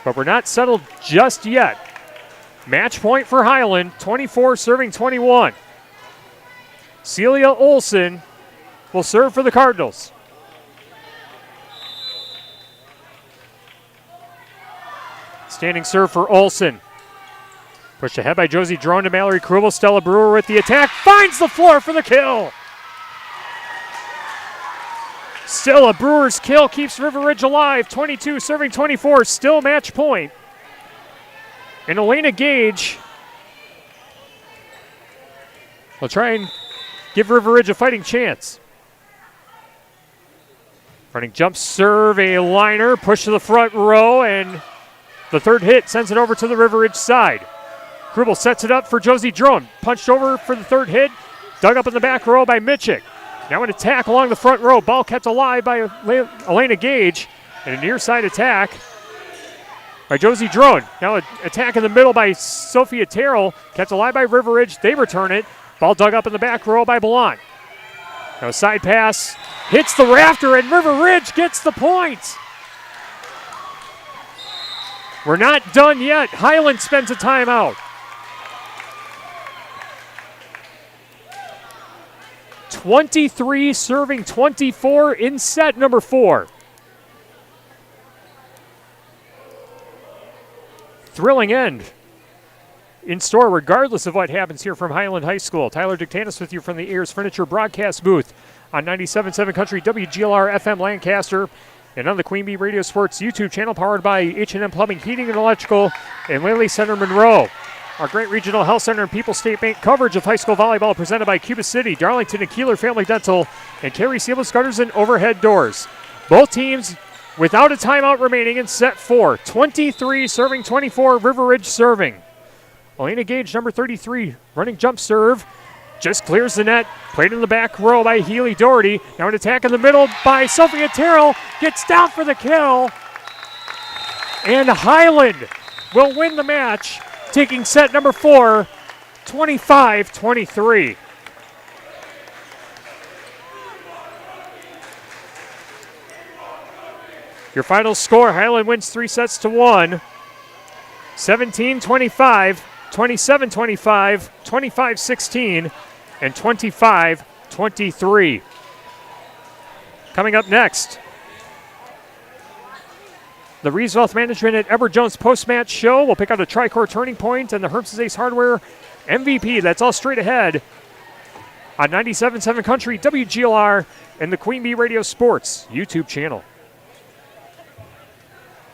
But we're not settled just yet. Match point for Highland, 24 serving 21. Celia Olsen will serve for the Cardinals. Standing serve for Olsen. Pushed ahead by Josie Drone to Mallory Krubel. Stella Brewer with the attack. Finds the floor for the kill. Stella Brewer's kill keeps River Ridge alive. 22 serving 24. Still match point. And Elena Gage will try and give River Ridge a fighting chance. Running jump serve, a liner, push to the front row, and the third hit sends it over to the River Ridge side. Krubel sets it up for Josie Drone. Punched over for the third hit, dug up in the back row by Mitchick. Now an attack along the front row. Ball kept alive by Elena Gage, and a near side attack by Josie Drone. Now an attack in the middle by Sophia Terrell, kept alive by River Ridge. They return it. Ball dug up in the back row by Ballon. Now a side pass hits the rafter, and River Ridge gets the point. We're not done yet. Highland spends a timeout. 23 serving 24 in set number 4. Thrilling end in store regardless of what happens here from Highland High School. Tyler Dictanis with you from the Ayers Furniture broadcast booth on 97.7 Country WGLR FM Lancaster and on the Queen Bee Radio Sports YouTube channel powered by H&M Plumbing, Heating and Electrical and Lilly Center Monroe. Our Great Regional Health Center and People's State Bank coverage of high school volleyball presented by Cuba City, Darlington and Kieler Family Dental, and Carey Seamless Gutters and Overhead Doors. Both teams without a timeout remaining in set 4. 23 serving 24, River Ridge serving. Elena Gage, number 33, running jump serve. Just clears the net. Played in the back row by Healy Doherty. Now an attack in the middle by Sophia Terrell. Gets down for the kill. And Highland will win the match, taking set number 4, 25-23. Your final score, Highland wins 3 sets to 1. 17-25, 27-25, 25-16, and 25-23. Coming up next, the Reeves Wealth Management at Edward Jones post-match show. We'll pick out a Tricor Turning Point and the Herm's Ace Hardware MVP. That's all straight ahead on 97.7 Country, WGLR, and the Queen Bee Radio Sports YouTube channel.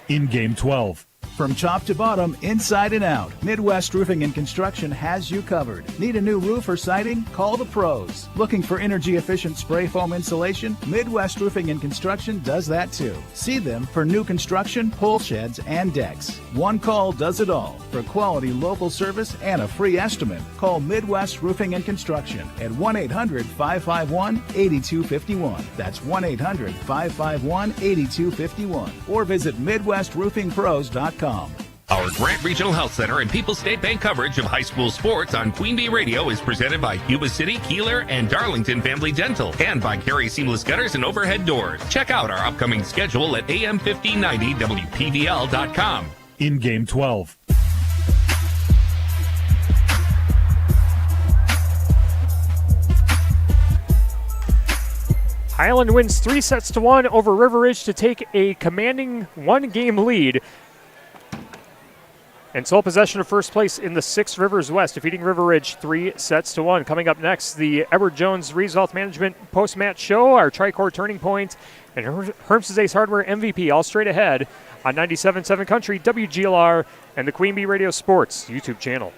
In Game 12. From top to bottom, inside and out, Midwest Roofing and Construction has you covered. Need a new roof or siding? Call the pros. Looking for energy-efficient spray foam insulation? Midwest Roofing and Construction does that too. See them for new construction, pole sheds, and decks. One call does it all. For quality local service and a free estimate, call Midwest Roofing and Construction at 1-800-551-8251. That's 1-800-551-8251. Or visit MidwestRoofingPros.com. Our Grant Regional Health Center and People's State Bank coverage of high school sports on Queen Bee Radio is presented by Cuba City, Kieler, and Darlington Family Dental, and by Carey Seamless Gutters and Overhead Doors. Check out our upcoming schedule at am1590wpvl.com. In Game 12. Highland wins 3 sets to 1 over River Ridge to take a commanding 1-game lead and sole possession of first place in the Six Rivers West, defeating River Ridge 3 sets to 1. Coming up next, the Edward Jones Reeves Wealth Management post-match show, our Tricor Turning Point, and Herm's Ace Hardware MVP, all straight ahead on 97.7 Country, WGLR, and the Queen Bee Radio Sports YouTube channel.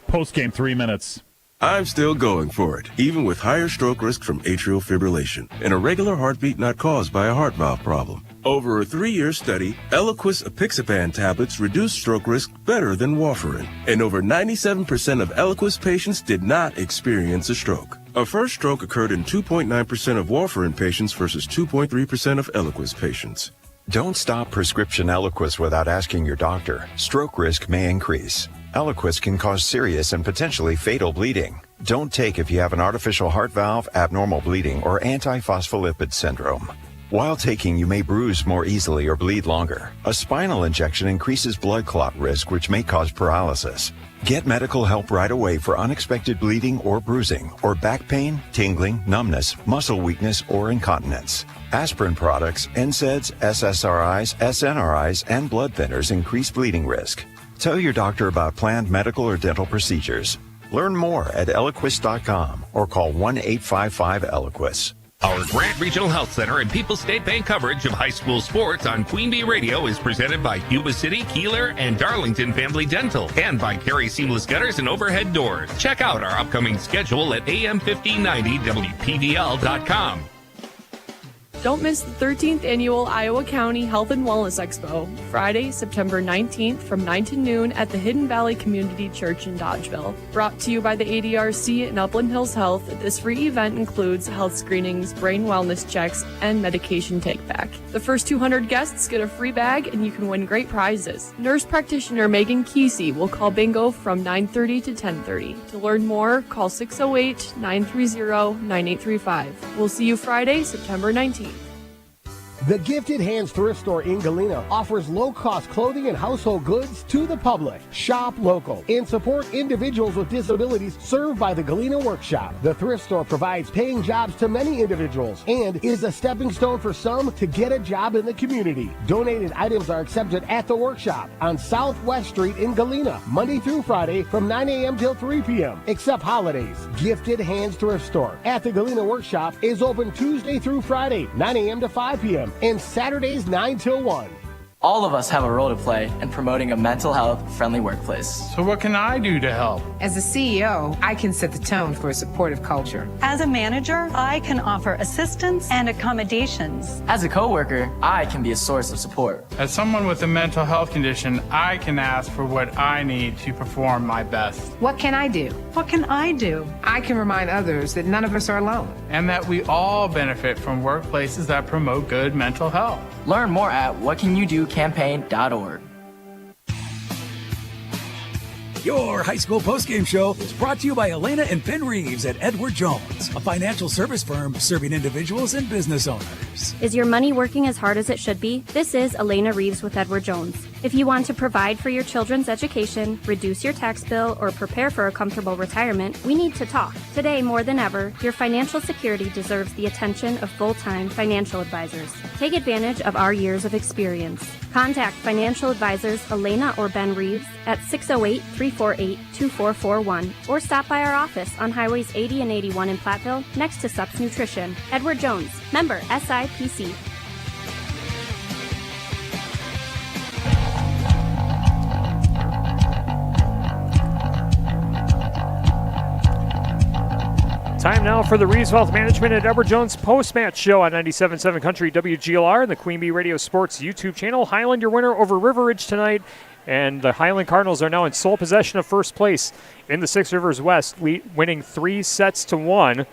Post-game 3 minutes. I'm still going for it, even with higher stroke risk from atrial fibrillation, an irregular heartbeat not caused by a heart valve problem. Over a 3-year study, Eliquis apixaban tablets reduced stroke risk better than warfarin, and over 97% of Eliquis patients did not experience a stroke. A first stroke occurred in 2.9% of warfarin patients versus 2.3% of Eliquis patients. Don't stop prescription Eliquis without asking your doctor. Stroke risk may increase. Eliquis can cause serious and potentially fatal bleeding. Don't take if you have an artificial heart valve, abnormal bleeding, or antiphospholipid syndrome. While taking, you may bruise more easily or bleed longer. A spinal injection increases blood clot risk, which may cause paralysis. Get medical help right away for unexpected bleeding or bruising, or back pain, tingling, numbness, muscle weakness, or incontinence. Aspirin products, NSAIDs, SSRIs, SNRIs, and blood thinners increase bleeding risk. Tell your doctor about planned medical or dental procedures. Learn more at Eliquis.com or call 1-855-ELIQUIS. Our Grant Regional Health Center and People's State Bank coverage of high school sports on Queen Bee Radio is presented by Cuba City, Kieler, and Darlington Family Dental, and by Carey Seamless Gutters and Overhead Doors. Check out our upcoming schedule at am1590wpvl.com. Don't miss the 13th Annual Iowa County Health and Wellness Expo, Friday, September 19th from 9 to noon at the Hidden Valley Community Church in Dodgeville. Brought to you by the ADRC and Upland Hills Health, this free event includes health screenings, brain wellness checks, and medication take-back. The first 200 guests get a free bag, and you can win great prizes. Nurse practitioner Megan Kesey will call bingo from 9:30 to 10:30. To learn more, call 608-930-9835. We'll see you Friday, September 19th. The Gifted Hands Thrift Store in Galena offers low-cost clothing and household goods to the public. Shop local and support individuals with disabilities served by the Galena Workshop. The thrift store provides paying jobs to many individuals and is a stepping stone for some to get a job in the community. Donated items are accepted at the workshop on Southwest Street in Galena, Monday through Friday from 9 a.m. till 3 p.m., except holidays. Gifted Hands Thrift Store at the Galena Workshop is open Tuesday through Friday, 9 a.m. to 5 p.m. and Saturdays 9 till 1. All of us have a role to play in promoting a mental health friendly workplace. So what can I do to help? As a CEO, I can set the tone for a supportive culture. As a manager, I can offer assistance and accommodations. As a coworker, I can be a source of support. As someone with a mental health condition, I can ask for what I need to perform my best. What can I do? What can I do? I can remind others that none of us are alone. And that we all benefit from workplaces that promote good mental health. Learn more at whatcanyoudocampaign.org. Your high school postgame show is brought to you by Elena and Ben Reeves at Edward Jones, a financial service firm serving individuals and business owners. Is your money working as hard as it should be? This is Elena Reeves with Edward Jones. If you want to provide for your children's education, reduce your tax bill, or prepare for a comfortable retirement, we need to talk. Today, more than ever, your financial security deserves the attention of full-time financial advisors. Take advantage of our years of experience. Contact financial advisors Elena or Ben Reeves at 608-348-2441 or stop by our office on Highways 80 and 81 in Platteville next to Sups Nutrition. Edward Jones, member SIPC. Time now for the Reeves Wealth Management and Edward Jones post-match show on 97.7 Country WGLR and the Queen Bee Radio Sports YouTube channel. Highland, your winner over River Ridge tonight, and the Highland Cardinals are now in sole possession of first place in the Six Rivers West, winning 3 sets to 1,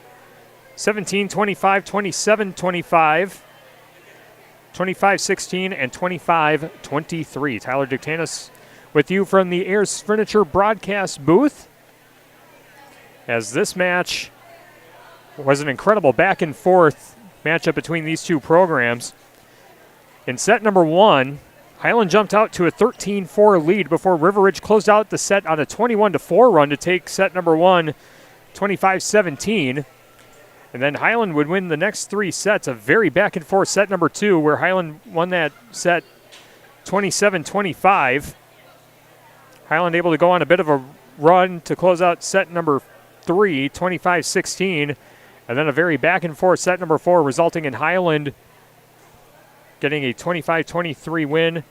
17-25, 27-25, 25-16, and 25-23. Tyler Dictanis with you from the Ayers Furniture broadcast booth, as this match was an incredible back-and-forth matchup between these two programs. In set number 1, Highland jumped out to a 13-4 lead before River Ridge closed out the set on a 21-4 run to take set number 1, 25-17. And then Highland would win the next 3 sets, a very back-and-forth set number 2, where Highland won that set 27-25. Highland able to go on a bit of a run to close out set number 3, 25-16. And then a very back-and-forth set number 4, resulting in Highland getting a 25-23 win.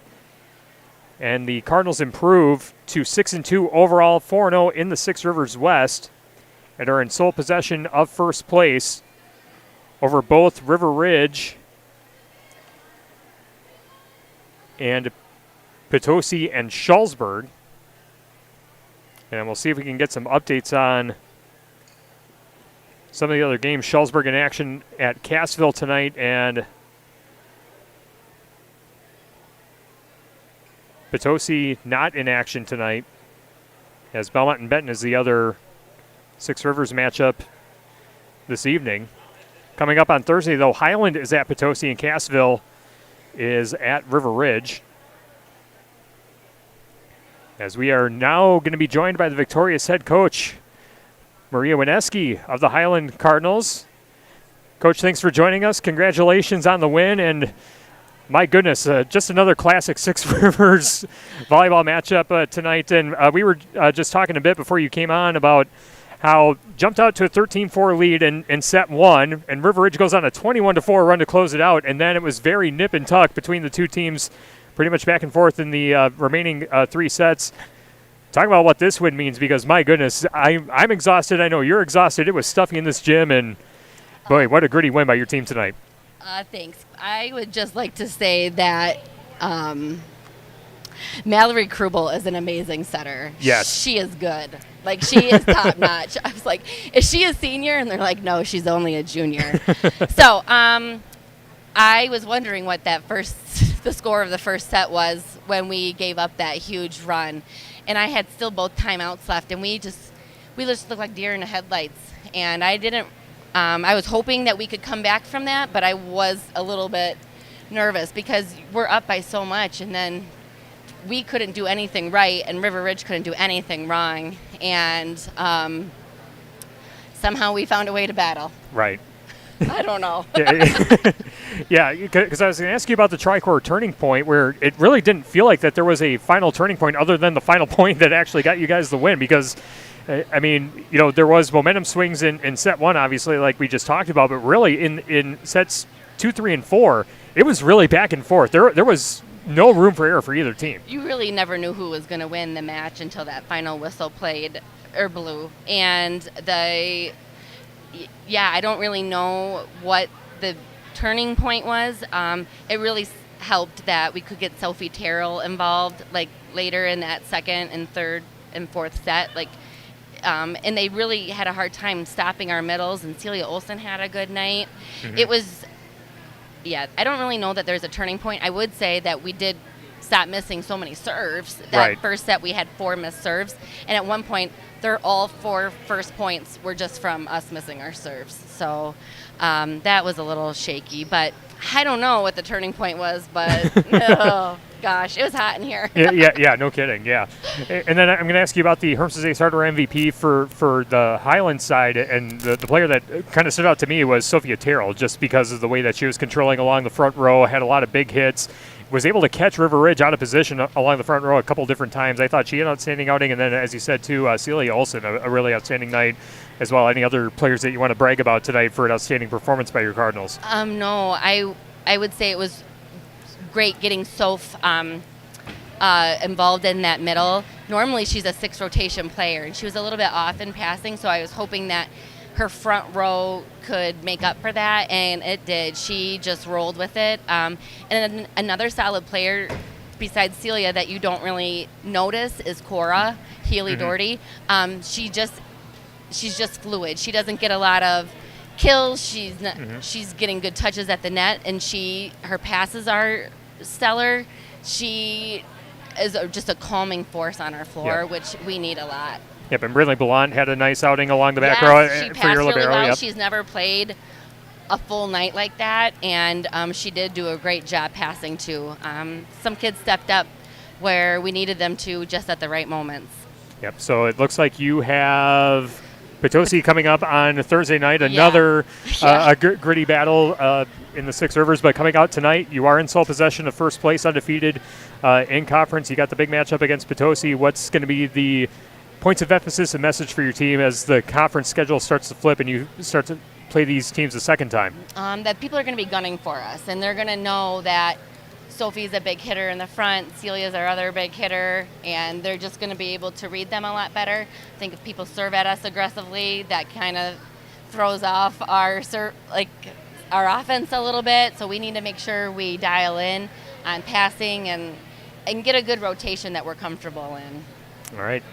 And the Cardinals improve to 6-2 overall, 4-0 in the Six Rivers West, and are in sole possession of first place over both River Ridge and Potosi and Shullsburg. And we'll see if we can get some updates on some of the other games. Shullsburg in action at Cassville tonight, and Potosi not in action tonight, as Belmont and Benton is the other Six Rivers matchup this evening. Coming up on Thursday, though, Highland is at Potosi and Cassville is at River Ridge. As we are now going to be joined by the victorious head coach, Maria Wineski of the Highland Cardinals. Coach, thanks for joining us. Congratulations on the win, and my goodness, just another classic Six Rivers volleyball matchup tonight. And we were just talking a bit before you came on about how jumped out to a 13-4 lead in set 1, and River Ridge goes on a 21-4 run to close it out, and then it was very nip and tuck between the two teams, pretty much back and forth in the remaining 3 sets. Talk about what this win means, because my goodness, I'm exhausted. I know you're exhausted. It was stuffy in this gym, and boy, what a gritty win by your team tonight. Thanks. I would just like to say that Mallory Krubel is an amazing setter. Yes. She is good. Like, she is top notch. I was like, is she a senior? And they're like, no, she's only a junior. So I was wondering what the score of the first set was when we gave up that huge run. And I had still both timeouts left, and we just looked like deer in the headlights. And I was hoping that we could come back from that, but I was a little bit nervous because we're up by so much, and then we couldn't do anything right, and River Ridge couldn't do anything wrong, and somehow we found a way to battle. Right. I don't know. Yeah, because I was going to ask you about the Tricor turning point, where it really didn't feel like that there was a final turning point other than the final point that actually got you guys the win, because I mean, there was momentum swings in set one, obviously, like we just talked about, but really in sets 2, 3, and 4, it was really back and forth. There was no room for error for either team. You really never knew who was going to win the match until that final whistle played or blew. And I don't really know what the turning point was. It really helped that we could get Sophie Terrell involved, like later in that second and third and fourth set, and they really had a hard time stopping our middles, and Celia Olsen had a good night. Mm-hmm. It was, I don't really know that there's a turning point. I would say that we did stop missing so many serves. That first set we had 4 missed serves, and at one point, all 4 first points were just from us missing our serves. So that was a little shaky, but I don't know what the turning point was, but oh, gosh, it was hot in here. yeah, no kidding, yeah. And then I'm going to ask you about the Hermses Ace Hardware MVP for the Highland side, and the player that kind of stood out to me was Sophia Terrell, just because of the way that she was controlling along the front row, had a lot of big hits, was able to catch River Ridge out of position along the front row a couple different times. I thought she had an outstanding outing, and then, as you said, too, Celia Olsen, a really outstanding night as well. Any other players that you want to brag about tonight for an outstanding performance by your Cardinals? No, I would say it was great getting Soph involved in that middle. Normally she's a 6 rotation player, and she was a little bit off in passing, so I was hoping that her front row could make up for that, and it did. She just rolled with it. And then another solid player besides Celia that you don't really notice is Cora Healy-Doherty. She's just fluid. She doesn't get a lot of kills. She's getting good touches at the net, and her passes are stellar. She is just a calming force on our floor, which we need a lot. Yep, and Brindley Bellant had a nice outing along the back row for your libero. Really well. Yep. She's never played a full night like that, and she did do a great job passing too. Some kids stepped up where we needed them to, just at the right moments. Yep, so it looks like you have Potosi coming up on Thursday night, another gritty battle in the Six Rivers, but coming out tonight, you are in sole possession of first place, undefeated in conference. You got the big matchup against Potosi. What's going to be the points of emphasis and message for your team as the conference schedule starts to flip and you start to play these teams a second time? That people are going to be gunning for us, and they're going to know that Sophie's a big hitter in the front, Celia's our other big hitter, and they're just going to be able to read them a lot better. I think if people serve at us aggressively, that kind of throws off our offense a little bit, so we need to make sure we dial in on passing and get a good rotation that we're comfortable in. All right.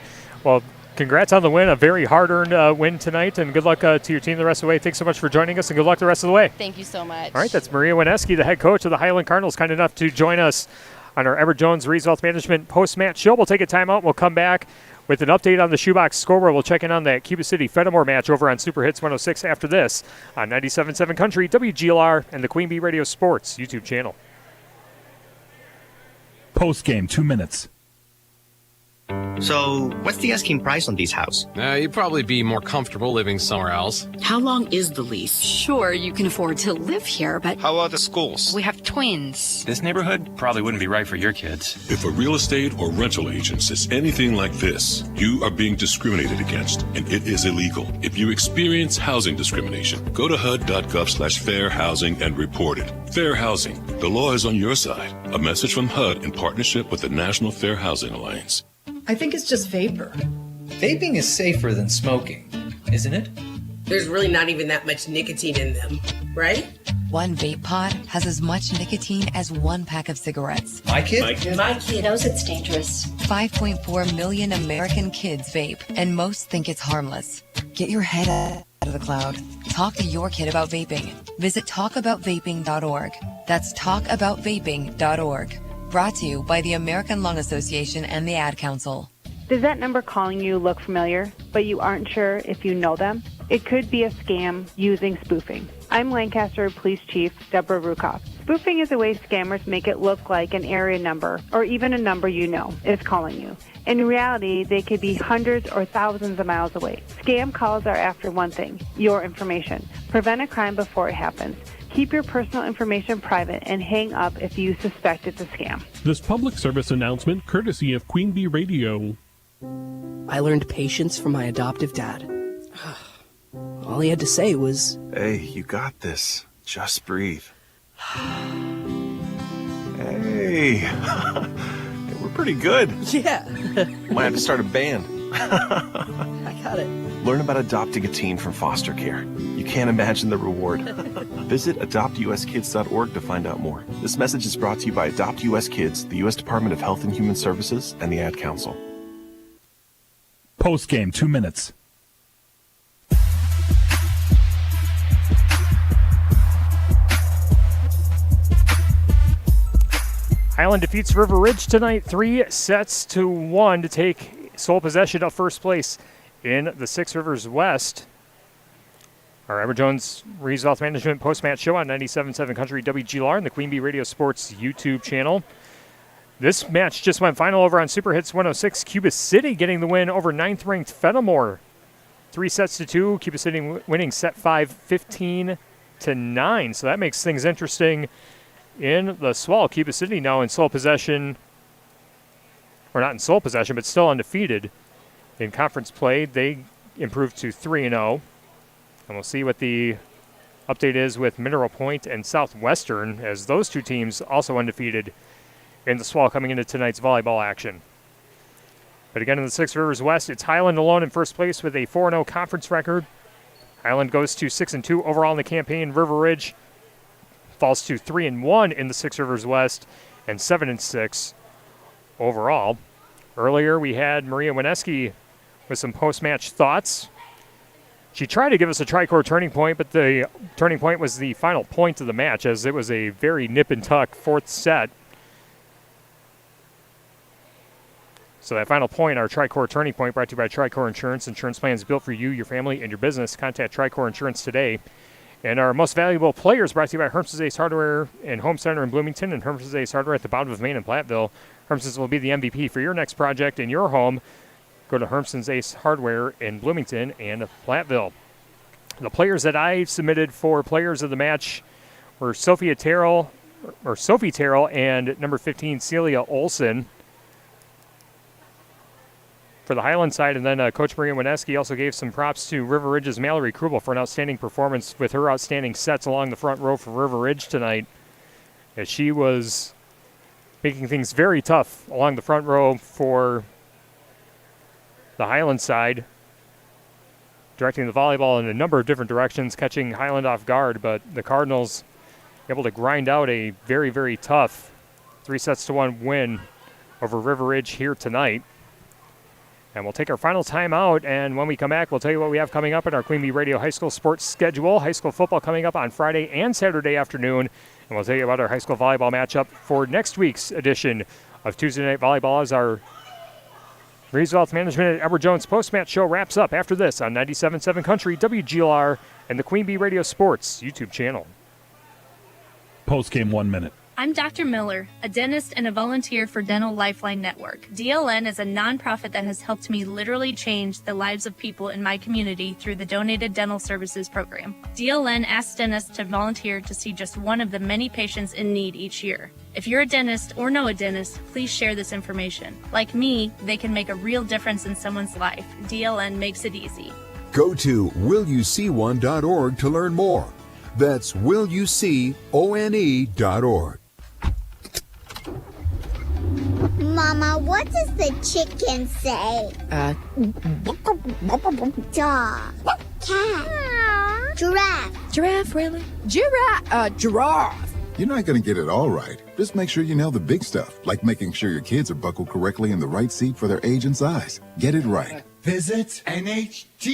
Well, congrats on the win, a very hard-earned win tonight, and good luck to your team the rest of the way. Thanks so much for joining us, and good luck the rest of the way. Thank you so much. All right, that's Maria Wineski, the head coach of the Highland Cardinals, kind enough to join us on our Everett Jones Reeds Wealth Management post-match show. We'll take a timeout. We'll come back with an update on the shoebox scoreboard. We'll check in on that Cuba City Fenimore match over on Super Hits 106 after this on 97.7 Country, WGLR, and the Queen Bee Radio Sports YouTube channel. Post-game, 2 minutes. So, what's the asking price on these houses? You'd probably be more comfortable living somewhere else. How long is the lease? Sure, you can afford to live here, but... How about the schools? We have twins. This neighborhood probably wouldn't be right for your kids. If a real estate or rental agent says anything like this, you are being discriminated against, and it is illegal. If you experience housing discrimination, go to HUD.gov/fair housing and report it. Fair housing. The law is on your side. A message from HUD in partnership with the National Fair Housing Alliance. I think it's just vapor. Vaping is safer than smoking, isn't it? There's really not even that much nicotine in them, right? One vape pod has as much nicotine as one pack of cigarettes. My kid? My kid knows it's dangerous. 5.4 million American kids vape, and most think it's harmless. Get your head out of the cloud. Talk to your kid about vaping. Visit talkaboutvaping.org. That's talkaboutvaping.org. Brought to you by the American Lung Association and the Ad Council. Does that number calling you look familiar, but you aren't sure if you know them? It could be a scam using spoofing. I'm Lancaster Police Chief Deborah Rukoff. Spoofing is a way scammers make it look like an area number or even a number you know is calling you. In reality, they could be hundreds or thousands of miles away. Scam calls are after one thing, your information. Prevent a crime before it happens. Keep your personal information private and hang up if you suspect it's a scam. This public service announcement courtesy of Queen Bee Radio. I learned patience from my adoptive dad. All he had to say was, "Hey, you got this. Just breathe." Hey, we're pretty good. Yeah. Might have to start a band. I got it. Learn about adopting a teen from foster care. You can't imagine the reward. Visit adoptuskids.org to find out more. This message is brought to you by Adopt US Kids, the U.S. Department of Health and Human Services, and the Ad Council. Post game, 2 minutes. Highland defeats River Ridge tonight, 3-1 to take sole possession of first place in the Six Rivers West. Our Edward Jones Reeves Wealth Management post-match show on 97.7 Country WGLR and the Queen Bee Radio Sports YouTube channel. This match just went final over on Super Hits 106. Cuba City getting the win over 9th-ranked Fenimore. 3-2. Cuba City winning set 5, 15-9. So that makes things interesting in the Swall. Cuba City now in sole possession, or not in sole possession, but still undefeated in conference play. They improved to 3-0. And we'll see what the update is with Mineral Point and Southwestern, as those two teams also undefeated in the Swall coming into tonight's volleyball action. But again, in the Six Rivers West, it's Highland alone in first place with a 4-0 conference record. Highland goes to 6-2 overall in the campaign. River Ridge falls to 3-1 in the Six Rivers West and 7-6 overall. Earlier, we had Maria Wineski with some post-match thoughts. She tried to give us a tri-core turning point, but the turning point was the final point of the match, as it was a very nip-and-tuck fourth set. So that final point, our tri-core turning point, brought to you by Tri-Core Insurance. Insurance plans built for you, your family, and your business. Contact Tri-Core Insurance today. And our most valuable players brought to you by Herms's Ace Hardware and Home Center in Bloomington and Herms's Ace Hardware at the bottom of Main in Platteville. Herms's will be the MVP for your next project in your home. Go to Herms's Ace Hardware in Bloomington and Platteville. The players that I submitted for players of the match were Sophie Terrell and number 15 Celia Olson for the Highland side. And then Coach Maria Wineski also gave some props to River Ridge's Mallory Krubel for an outstanding performance with her outstanding sets along the front row for River Ridge tonight, as she was making things very tough along the front row for the Highland side, directing the volleyball in a number of different directions, catching Highland off guard, but the Cardinals able to grind out a very, very tough 3-1 win over River Ridge here tonight. And we'll take our final timeout, and when we come back, we'll tell you what we have coming up in our Queen Bee Radio High School sports schedule. High school football coming up on Friday and Saturday afternoon, and we'll tell you about our high school volleyball matchup for next week's edition of Tuesday Night Volleyball as our Reeves Wealth Management and Edward Jones post-match show wraps up after this on 97.7 Country, WGLR, and the Queen Bee Radio Sports YouTube channel. Post game, 1 minute. I'm Dr. Miller, a dentist and a volunteer for Dental Lifeline Network. DLN is a nonprofit that has helped me literally change the lives of people in my community through the Donated Dental Services program. DLN asks dentists to volunteer to see just one of the many patients in need each year. If you're a dentist or know a dentist, please share this information. Like me, they can make a real difference in someone's life. DLN makes it easy. Go to willyouseeone.org to learn more. That's willyouseeone.org. Mama, what does the chicken say? Dog. Cat. Giraffe. Giraffe, really? Giraffe. You're not going to get it all right. Just make sure you nail the big stuff, like making sure your kids are buckled correctly in the right seat for their age and size. Get it right. Visit NHTSA.gov.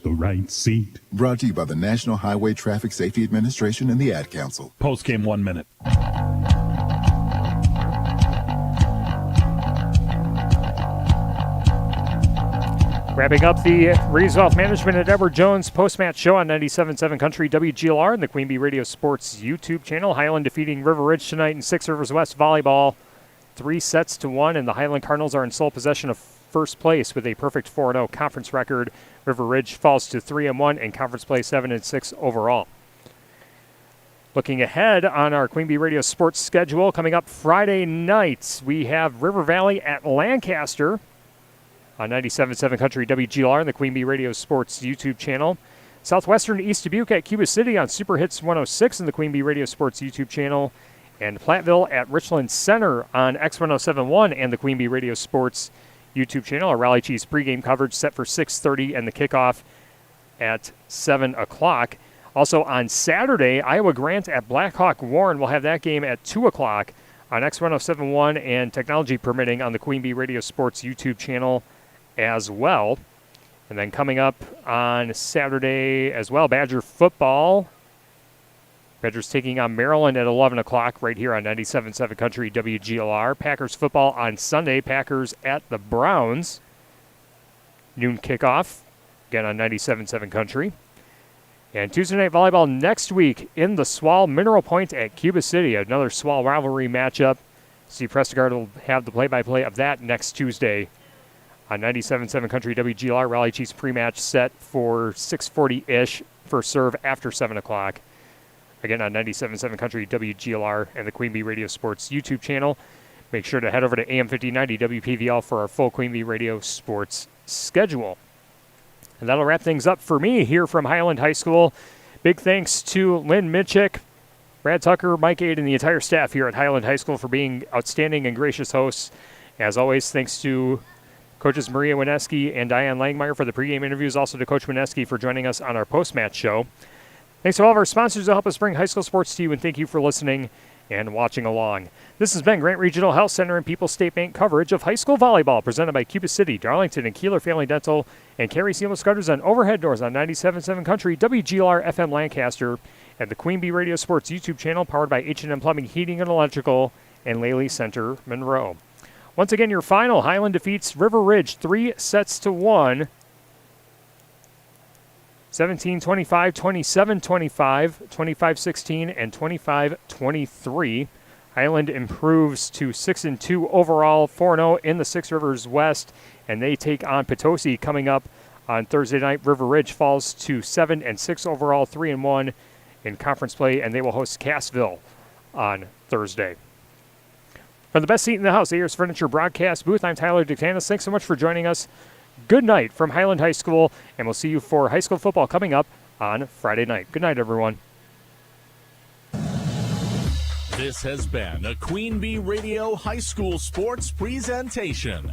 / the right seat. Brought to you by the National Highway Traffic Safety Administration and the Ad Council. Post-game 1 minute. Wrapping up the Reeves Wealth Management and Edward Jones post-match show on 97.7 Country WGLR and the Queen Bee Radio Sports YouTube channel. Highland defeating River Ridge tonight in Six Rivers West Volleyball 3-1, and the Highland Cardinals are in sole possession of first place with a perfect 4-0 conference record. River Ridge falls to 3-1 in conference play, 7-6 overall. Looking ahead on our Queen Bee Radio Sports schedule, coming up Friday nights, we have River Valley at Lancaster on 97.7 Country WGLR and the Queen Bee Radio Sports YouTube channel. Southwestern East Dubuque at Cuba City on Super Hits 106 and the Queen Bee Radio Sports YouTube channel. And Platteville at Richland Center on X1071 and the Queen Bee Radio Sports YouTube channel. Our Raleigh Chiefs pregame coverage set for 6:30 and the kickoff at 7 o'clock. Also on Saturday, Iowa Grant at Blackhawk Warren. We'll have that game at 2 o'clock on X1071 and technology permitting on the Queen Bee Radio Sports YouTube channel as well. And then coming up on Saturday as well, Badger football. Badgers taking on Maryland at 11 o'clock right here on 97.7 Country WGLR. Packers football on Sunday. Packers at the Browns. Noon kickoff, again on 97.7 Country. And Tuesday night volleyball next week in the Swall Mineral Point at Cuba City. Another Swall rivalry matchup. Steve Prestegard will have the play-by-play of that next Tuesday on 97.7 Country WGLR. Raleigh Chiefs pre-match set for 6:40-ish for serve after 7 o'clock. Again on 97.7 Country WGLR and the Queen Bee Radio Sports YouTube channel. Make sure to head over to AM 1590 WPVL for our full Queen Bee Radio Sports schedule. And that'll wrap things up for me here from Highland High School. Big thanks to Lynn Mitchick, Brad Tucker, Mike Aid, and the entire staff here at Highland High School for being outstanding and gracious hosts. As always, thanks to Coaches Maria Wineski and Diane Langmeyer for the pregame interviews. Also to Coach Wineski for joining us on our post-match show. Thanks to all of our sponsors who help us bring high school sports to you, and thank you for listening and watching along. This has been Grant Regional Health Center and People's State Bank coverage of high school volleyball presented by Cuba City, Darlington, and Kieler Family Dental, and Carey Seamless Gutters on overhead doors on 97.7 Country, WGLR FM Lancaster, and the Queen Bee Radio Sports YouTube channel powered by H&M Plumbing, Heating, and Electrical, and Laley Center, Monroe. Once again, your final, Highland defeats River Ridge 3-1. 17-25, 27-25, 25-16, and 25-23. Highland improves to 6-2 overall, 4-0 in the Six Rivers West, and they take on Potosi coming up on Thursday night. River Ridge falls to 7-6 overall, 3-1 in conference play, and they will host Cassville on Thursday. From the best seat in the house, Ayers Furniture broadcast booth, I'm Tyler Dictanis. Thanks so much for joining us. Good night from Highland High School, and we'll see you for high school football coming up on Friday night. Good night, everyone. This has been a Queen Bee Radio High School Sports presentation.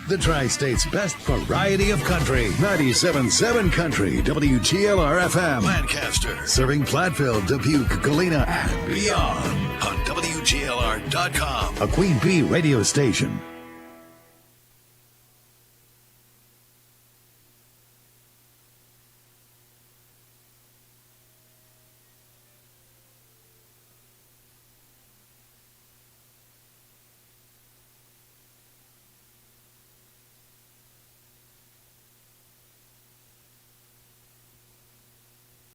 The Tri-State's best variety of country. 97.7 Country, WGLR FM. Lancaster. Serving Platteville, Dubuque, Galena, and beyond. On WGLR.com. A Queen Bee radio station.